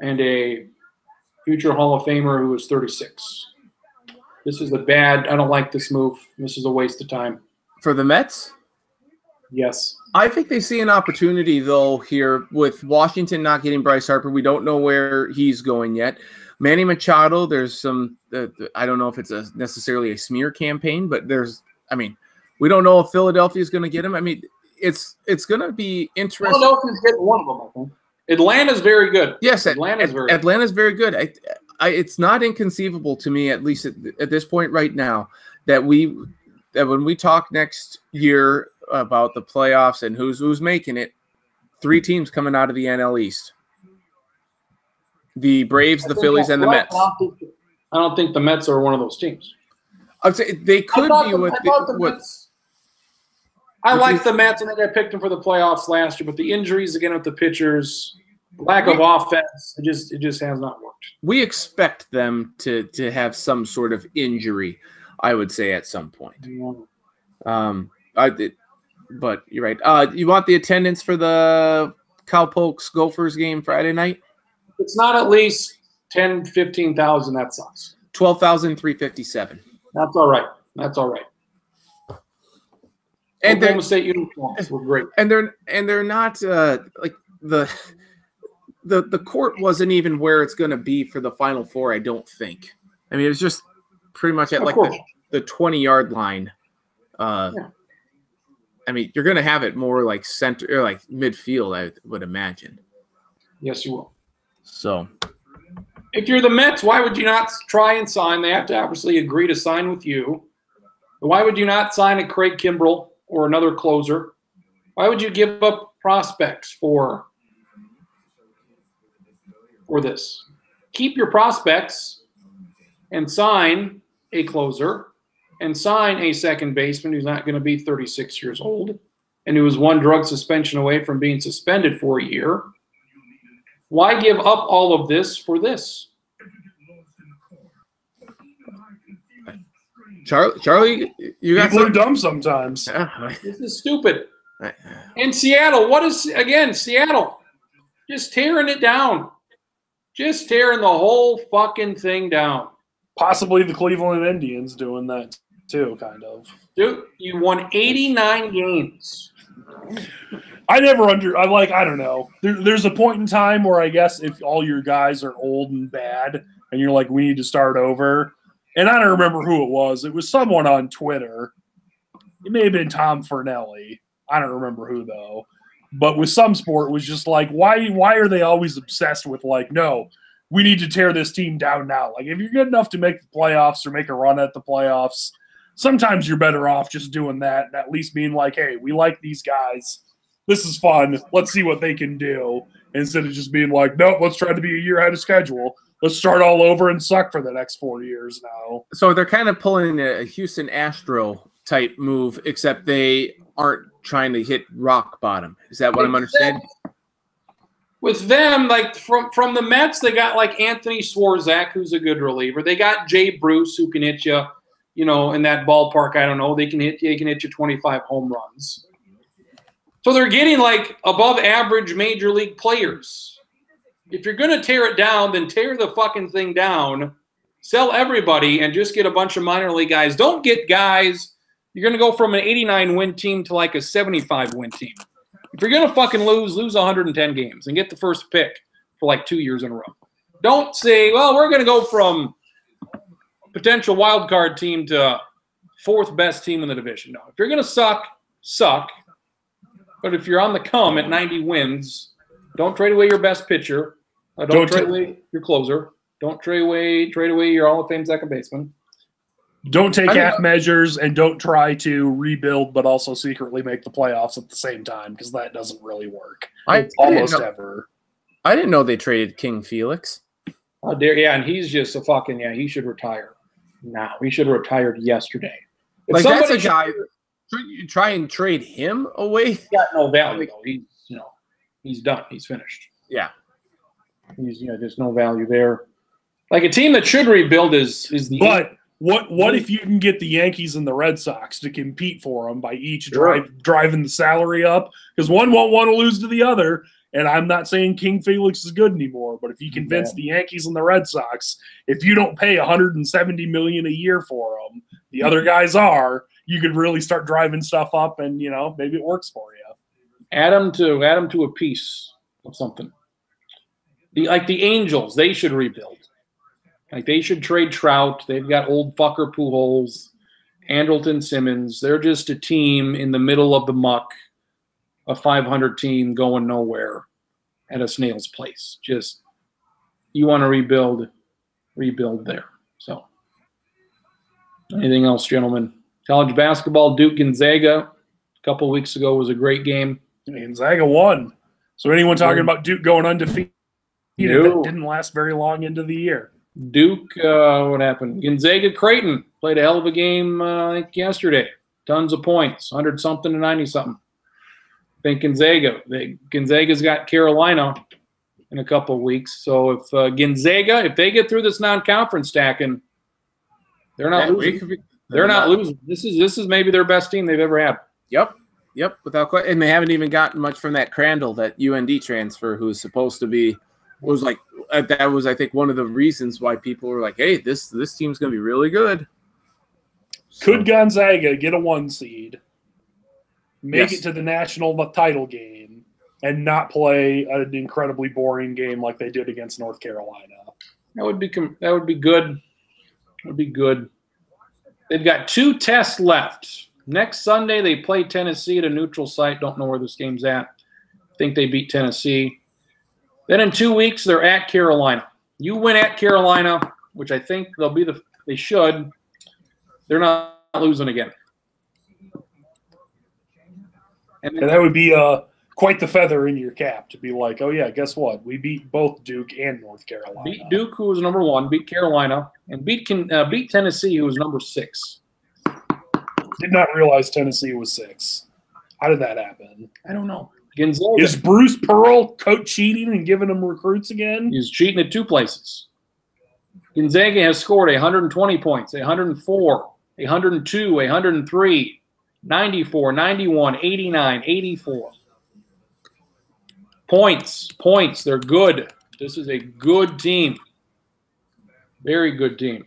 and a future Hall of Famer who is 36. This is I don't like this move. This is a waste of time. For the Mets? Yes. I think they see an opportunity, though, here with Washington not getting Bryce Harper. We don't know where he's going yet. Manny Machado, there's some I don't know if it's necessarily a smear campaign, but we don't know if Philadelphia is going to get him. I mean, it's going to be interesting. Philadelphia's getting one of them, I think. Atlanta's very good. Yes, Atlanta's very good. It's not inconceivable to me, at least at this point right now, that when we talk next year about the playoffs and who's making it, 3 teams coming out of the NL East. The Braves, the Phillies, and the Mets. I don't think the Mets are one of those teams. I'd say they could be with the Mets. I like the Mets. I think I picked them for the playoffs last year, but the injuries again with the pitchers, lack of offense, it just has not worked. We expect them to have some sort of injury, I would say, at some point. But you're right. You want the attendance for the Cowpokes Gophers game Friday night? It's not at least 10, 15,000. That sucks. 12,357. That's all right. And Oklahoma State uniforms were great. And they're not like the court wasn't even where it's going to be for the Final Four. I don't think. I mean, it was just pretty much at like the 20-yard line. I mean, you're going to have it more like center or like midfield, I would imagine. Yes, you will. So, if you're the Mets, why would you not try and sign? They have to obviously agree to sign with you. Why would you not sign a Craig Kimbrell or another closer? Why would you give up prospects for this? Keep your prospects and sign a closer and sign a second baseman who's not going to be 36 years old and who was 1 drug suspension away from being suspended for a year. Why give up all of this for this? Charlie, you got people are dumb sometimes. This is stupid. And Seattle, what is Seattle? Just tearing it down. Just tearing the whole fucking thing down. Possibly the Cleveland Indians doing that too, kind of. Dude, you won 89 games. I don't know. There's a point in time where I guess if all your guys are old and bad and you're like, we need to start over. And I don't remember who it was. It was someone on Twitter. It may have been Tom Fernelli. I don't remember who, though. But with some sport, it was just like, why are they always obsessed with, like, no, we need to tear this team down now? Like, if you're good enough to make the playoffs or make a run at the playoffs, sometimes you're better off just doing that and at least being like, hey, we like these guys. This is fun. Let's see what they can do. Instead of just being like, nope, let's try to be a year ahead of schedule. Let's start all over and suck for the next 4 years now. So they're kind of pulling a Houston Astro type move, except they aren't trying to hit rock bottom. Is that what I'm understanding? with them, like from the Mets, they got like Anthony Swarzak, who's a good reliever. They got Jay Bruce, who can hit you, you know, in that ballpark. I don't know. They can hit you 25 home runs. So they're getting like above average major league players. If you're going to tear it down, then tear the fucking thing down, sell everybody, and just get a bunch of minor league guys. Don't get guys. You're going to go from an 89 win team to like a 75 win team. If you're going to fucking lose 110 games and get the first pick for like 2 years in a row. Don't say, well, we're going to go from potential wild card team to fourth best team in the division. No, if you're going to suck, suck. But if you're on the come at 90 wins, don't trade away your best pitcher. Don't trade away your closer. Don't trade away your Hall of Fame second baseman. Don't take half measures and don't try to rebuild, but also secretly make the playoffs at the same time, because that doesn't really work. Almost ever. I didn't know they traded King Felix. Oh, dear, yeah, and he's just a fucking he should retire now. He should have retired yesterday. If like that's a guy. You try and trade him away. He's got no value. He's done. He's finished. Yeah, there's no value there. Like a team that should rebuild is the. But what if you can get the Yankees and the Red Sox to compete for them by each driving the salary up? Because one won't want to lose to the other. And I'm not saying King Felix is good anymore, but if you convince the Yankees and the Red Sox, if you don't pay $170 million a year for them, the other guys are. You could really start driving stuff up, and maybe it works for you. Add them to a piece of something. The Angels, they should rebuild. Like they should trade Trout. They've got old fucker Pujols, Andrelton Simmons. They're just a team in the middle of the muck, a 500 team going nowhere at a snail's pace. Just you want to rebuild there. So, anything else, gentlemen? College basketball, Duke Gonzaga, a couple of weeks ago was a great game. Gonzaga won. So anyone talking about Duke going undefeated, that didn't last very long into the year. Duke, what happened? Gonzaga Creighton played a hell of a game I think yesterday. Tons of points, 100-something to 90-something. I think Gonzaga's got Carolina in a couple of weeks. So if Gonzaga, if they get through this non-conference stacking, they're not losing. They're not losing. This is maybe their best team they've ever had. Yep, without question. And they haven't even gotten much from that Crandall, that UND transfer, who's supposed to be that was I think one of the reasons why people were like, hey, this team's going to be really good. Could Gonzaga get a 1 seed, make it to the national title game, and not play an incredibly boring game like they did against North Carolina? That would be good. That would be good. They've got 2 tests left. Next Sunday, they play Tennessee at a neutral site. Don't know where this game's at. I think they beat Tennessee. Then in 2 weeks, they're at Carolina. You win at Carolina, which I think they should. They're not losing again. And that would be quite the feather in your cap to be like, oh, yeah, guess what? We beat both Duke and North Carolina. Beat Duke, who was number 1, beat Carolina, and beat Tennessee, who was number 6. Did not realize Tennessee was 6. How did that happen? I don't know. Gonzaga. Is Bruce Pearl cheating and giving them recruits again? He's cheating at 2 places. Gonzaga has scored 120 points, 104, 102, 103, 94, 91, 89, 84. Points. They're good. This is a good team. Very good team.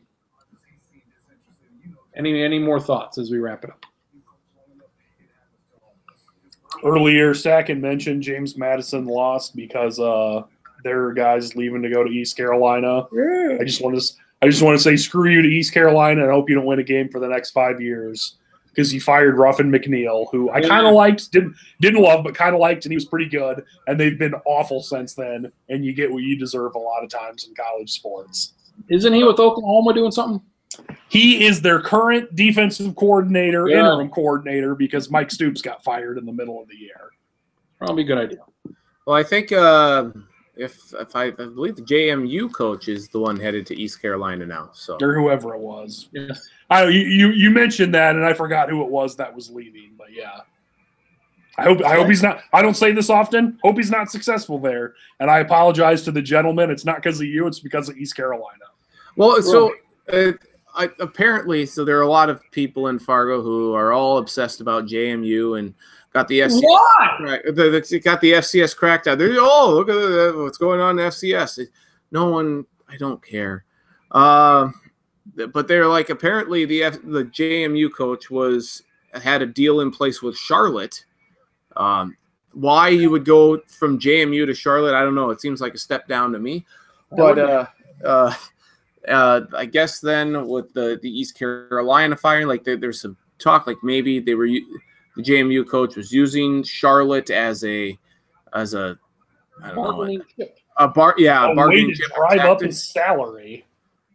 Any more thoughts as we wrap it up? Earlier, Sacken mentioned James Madison lost because their guys leaving to go to East Carolina. Yeah. I just want to say screw you to East Carolina and hope you don't win a game for the next 5 years, because he fired Ruffin McNeil, who I kind of liked, didn't love, but kind of liked, and he was pretty good. And they've been awful since then. And you get what you deserve a lot of times in college sports. Isn't he with Oklahoma doing something? He is their current defensive coordinator, interim coordinator, because Mike Stoops got fired in the middle of the year. Probably a good idea. Well, I think if I believe the JMU coach is the one headed to East Carolina now, so or whoever it was. Yes. You mentioned that, and I forgot who it was that was leaving, but yeah. I hope he's not. I don't say this often. Hope he's not successful there. And I apologize to the gentleman. It's not because of you. It's because of East Carolina. Well, so apparently, so there are a lot of people in Fargo who are all obsessed about JMU and got the FCS. Why? Got the FCS crackdown. They're, oh, look at what's going on in FCS. No one. I don't care. But they're like, apparently the JMU coach had a deal in place with Charlotte. Why you would go from JMU to Charlotte, I don't know. It seems like a step down to me. But I guess then with the East Carolina firing, like there's some talk, like maybe the JMU coach was using Charlotte as a I don't know, a bargaining chip, drive up his salary.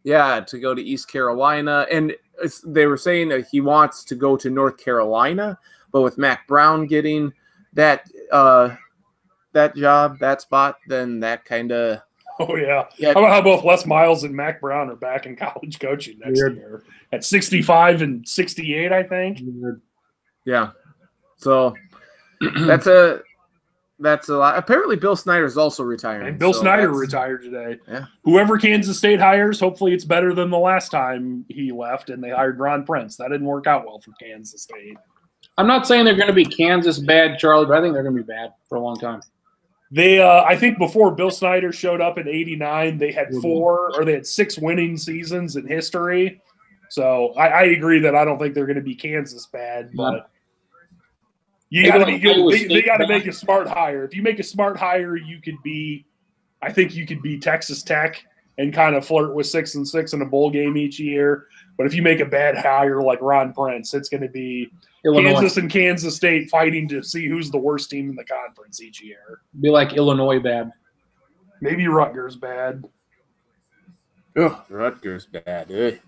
Yeah, to go to East Carolina, and they were saying that he wants to go to North Carolina, but with Mac Brown getting that job, that spot, then that kind of. Oh yeah. How both Les Miles and Mac Brown are back in college coaching next year at 65 and 68, I think. Yeah. So that's a lot. Apparently, Bill Snyder's also retiring. And Bill Snyder retired today. Yeah. Whoever Kansas State hires, hopefully it's better than the last time he left and they hired Ron Prince. That didn't work out well for Kansas State. I'm not saying they're going to be Kansas bad, Charlie, but I think they're going to be bad for a long time. They, I think before Bill Snyder showed up in '89, they had 6 winning seasons in history. So I agree that I don't think they're going to be Kansas bad, but you got to be good. They got to make a smart hire. If you make a smart hire, I think you could be Texas Tech and kind of flirt with 6-6 in a bowl game each year. But if you make a bad hire like Ron Prince, it's going to be Illinois. Kansas and Kansas State fighting to see who's the worst team in the conference each year. Be like Illinois bad. Maybe Rutgers bad. Oh, Rutgers bad.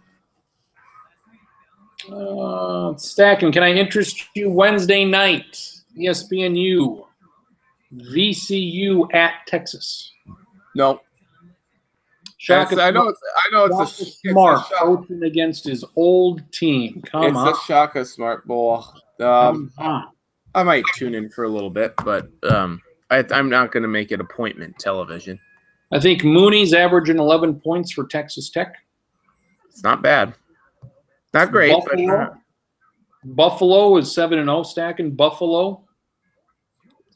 Stacking, can I interest you Wednesday night? ESPNU, VCU at Texas. No. Shaka, I know it's Smart coaching against his old team. Come on. It's a Shaka Smart Bowl. I might tune in for a little bit, but I'm not going to make it appointment television. I think Mooney's averaging 11 points for Texas Tech. It's not bad. Not great. Buffalo is 7-0, Stacking. Buffalo,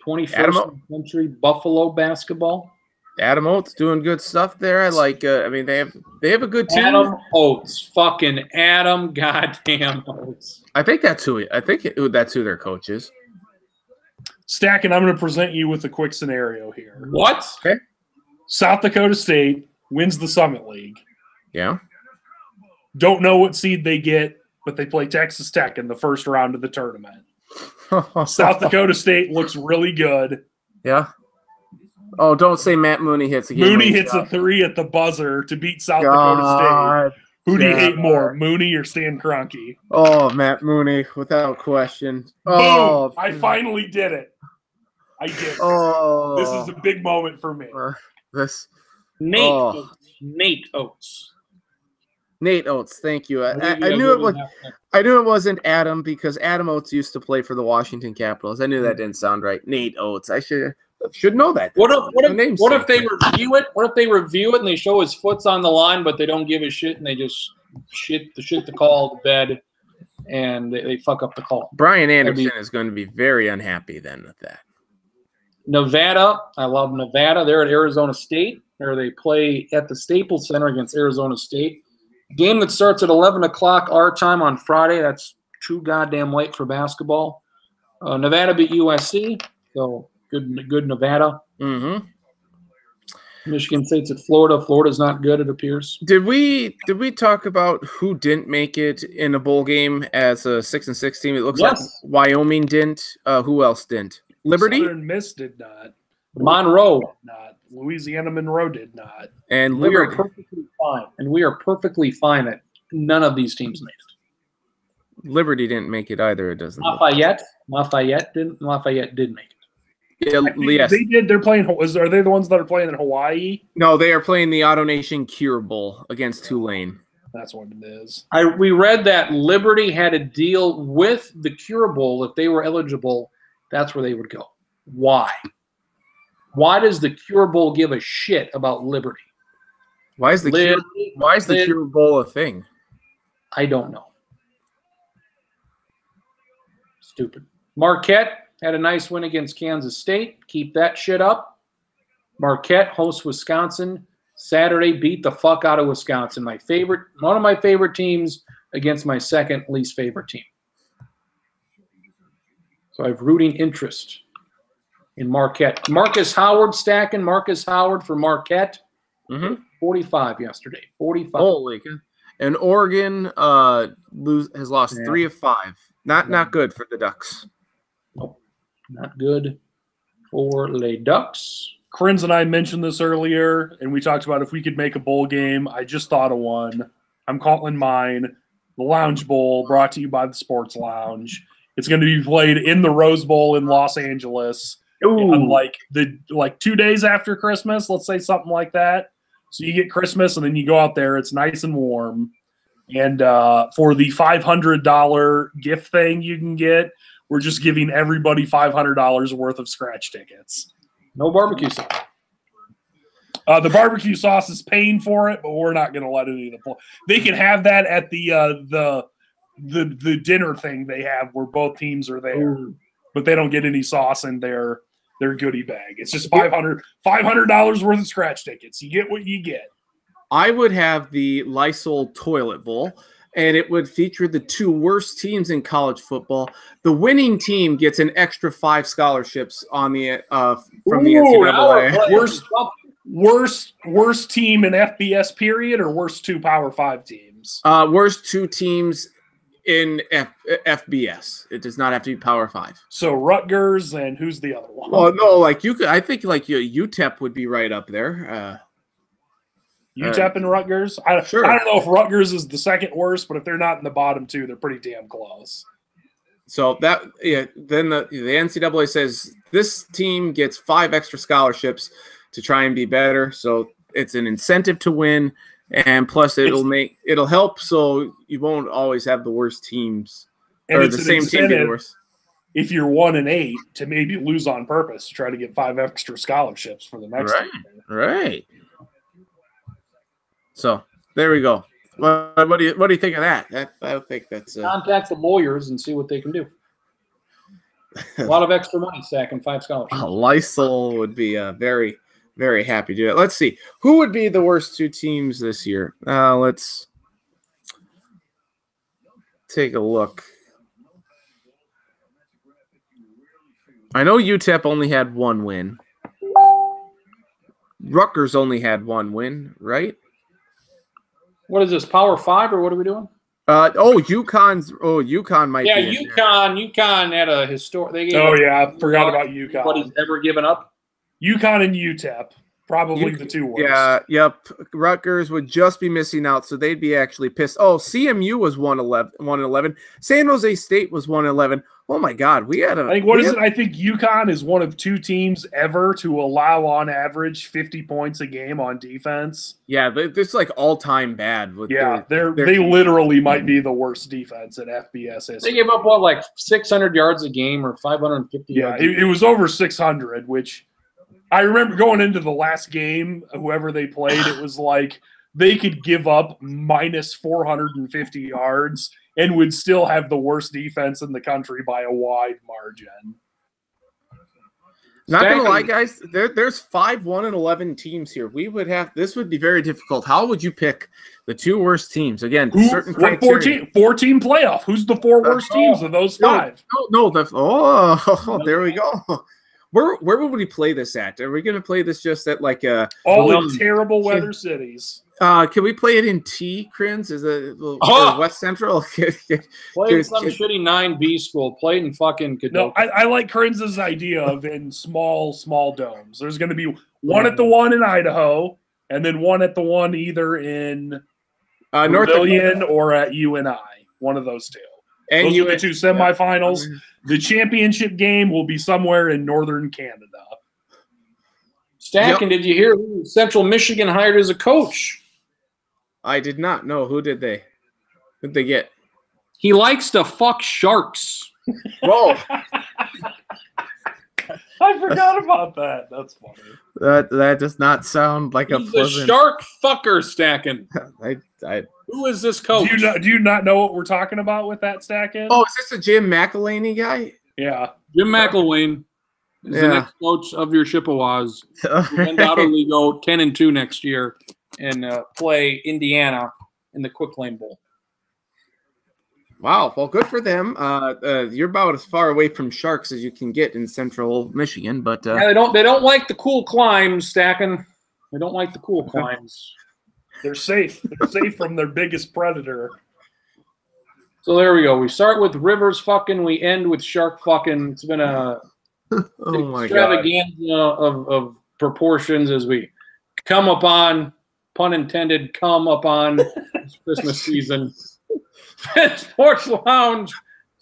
21st century Buffalo basketball. Adam Oates doing good stuff there. I like. I mean, they have a good team. Adam Oates, fucking Adam, goddamn Oates. I think that's who their coach is. Stacking, I'm going to present you with a quick scenario here. What? Okay. South Dakota State wins the Summit League. Yeah. Don't know what seed they get, but they play Texas Tech in the first round of the tournament. South Dakota State looks really good. Yeah. Oh, don't say Matt Mooney hits again. Mooney hits a 3 at the buzzer to beat South Dakota State. Who do you hate more, Mooney or Stan Kroenke? Oh, Matt Mooney, without question. Boom! I finally did it. I did it. Oh. This is a big moment for me. Nate Oates. Nate Oates, thank you. I knew it was. I knew it wasn't Adam because Adam Oates used to play for the Washington Capitals. I knew that didn't sound right. Nate Oates. I should know that. What if they review it? What if they review it and they show his foot's on the line, but they don't give a shit and they just shit the call to bed and they fuck up the call? Brian Anderson is going to be very unhappy then with that. Nevada, I love Nevada. They're at Arizona State, or they play at the Staples Center against Arizona State. Game that starts at 11 o'clock our time on Friday. That's too goddamn late for basketball. Nevada beat USC, so good Nevada. Mm-hmm. Michigan State's at Florida. Florida's not good, it appears. Did we talk about who didn't make it in a bowl game as a 6-6 team? It looks like Wyoming didn't. Who else didn't? Liberty? Southern Miss did not. Monroe did not. Louisiana Monroe did not. And we are perfectly fine. And we are perfectly fine that none of these teams made it. Liberty didn't make it either. It doesn't. Lafayette did make it. Yeah, yes. They did. They're playing. Are they the ones that are playing in Hawaii? No, they are playing the Auto Nation Cure Bowl against Tulane. That's what it is. We read that Liberty had a deal with the Cure Bowl if they were eligible That's where they would go. Why? Why does the Cure Bowl give a shit about Liberty? Why is the Cure Bowl a thing? I don't know. Stupid. Marquette had a nice win against Kansas State. Keep that shit up. Marquette hosts Wisconsin. Saturday beat the fuck out of Wisconsin. One of my favorite teams against my second least favorite team. So I have rooting interest in Marquette. Marcus Howard stacking. Marcus Howard for Marquette. 45 yesterday. 45. Holy God. And Oregon has lost 3 of 5. Not good for the Ducks. Nope. Not good for the Ducks. Crins and I mentioned this earlier, and we talked about if we could make a bowl game. I just thought of one. I'm calling mine the Lounge Bowl, brought to you by the Sports Lounge. It's going to be played in the Rose Bowl in Los Angeles, like 2 days after Christmas. Let's say something like that. So you get Christmas, and then you go out there. It's nice and warm. And for the $500 gift thing you can get, we're just giving everybody $500 worth of scratch tickets. No barbecue sauce. The barbecue sauce is paying for it, but we're not going to let it either. They can have that at the dinner thing they have where both teams are there, but they don't get any sauce in their goodie bag. It's just $500 worth of scratch tickets. You get what you get. I would have the Lysol Toilet Bowl, and it would feature the 2 worst teams in college football. The winning team gets an extra 5 scholarships on the from the NCAA. Worst team in FBS period, or worst 2 Power 5 teams? Worst 2 teams in FBS. It does not have to be Power 5. So Rutgers, and who's the other one? Well, no, I think UTEP would be right up there. UTEP and Rutgers? I don't know if Rutgers is the second worst, but if they're not in the bottom 2, they're pretty damn close. So then the NCAA says this team gets 5 extra scholarships to try and be better. So it's an incentive to win, and plus it'll help so you won't always have the worst teams or the same team be the worst. If you're 1-8, to maybe lose on purpose to try to get 5 extra scholarships for the next team. Right. So there we go. What do you think of that? I think that's contact the lawyers and see what they can do. A lot of extra money stacking 5 scholarships. Lysol would be very, very happy to do it. Let's see who would be the worst 2 teams this year. Let's take a look. I know UTEP only had 1 win. Rutgers only had 1 win, right? What is this, Power 5, or what are we doing? UConn might be. Yeah, UConn had a historic. I forgot about UConn. What he's never given up? UConn and UTEP, probably the 2 worst. Yeah, yep. Rutgers would just be missing out, so they'd be actually pissed. Oh, CMU was 1-11. San Jose State was 1-11. Oh my God, we had a. I think UConn is one of 2 teams ever to allow on average 50 points a game on defense. Yeah, it's like all time bad. They literally might be the worst defense in FBS history. They gave up 600 yards a game or 550 yards. Yeah, it was over 600, which I remember going into the last game. Whoever they played, it was like they could give up minus 450 yards. And would still have the worst defense in the country by a wide margin. Not gonna lie, guys. There's 5 1-11 teams here. This would be very difficult. How would you pick the 2 worst teams? Again, certain criteria. 4-team playoff. Who's the 4 worst teams of those 5? There we go. Where would we play this at? Are we going to play this just at all in terrible weather cities? Can we play it in T, Crins? Is it West Central? Play in some shitty 9B school. Play it in fucking Cadoga. No, I like Crins' idea of in small domes. There's going to be one at the one in Idaho, and then one at the one either in North Carolina or at UNI. One of those 2. And those are the 2 semifinals. Yeah. The championship game will be somewhere in northern Canada. Stacking, Did you hear Central Michigan hired as a coach? I did not know. Who did they? Who'd they get? He likes to fuck sharks. Whoa. I forgot about that. That's funny. That does not sound like He's a pleasant. the shark fucker stacking. I Who is this coach? Do you not know what we're talking about with that stacking? Oh, is this a Jim McElhaney guy? Yeah. Jim McElwain is the next coach of your Chippewas. We'll undoubtedly go 10-2 next year and play Indiana in the Quick Lane Bowl. Wow. Well, good for them. You're about as far away from sharks as you can get in central Michigan, but yeah, they don't like the cool climbs, stacking. They don't like the cool climbs. They're safe. They're safe from their biggest predator. So there we go. We start with Rivers fucking. We end with shark fucking. It's been a extravaganza of proportions as we come upon, pun intended, come upon this Christmas season. Sports Lounge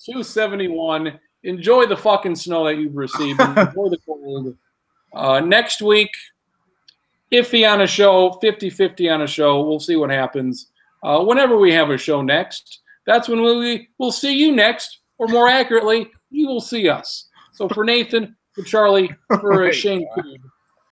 271. Enjoy the fucking snow that you've received. Enjoy the cold. Next week, iffy on a show, 50-50 on a show. We'll see what happens. Whenever we have a show next, that's when we'll see you next, or more accurately, you will see us. So for Nathan, for Charlie, for Shane Coon,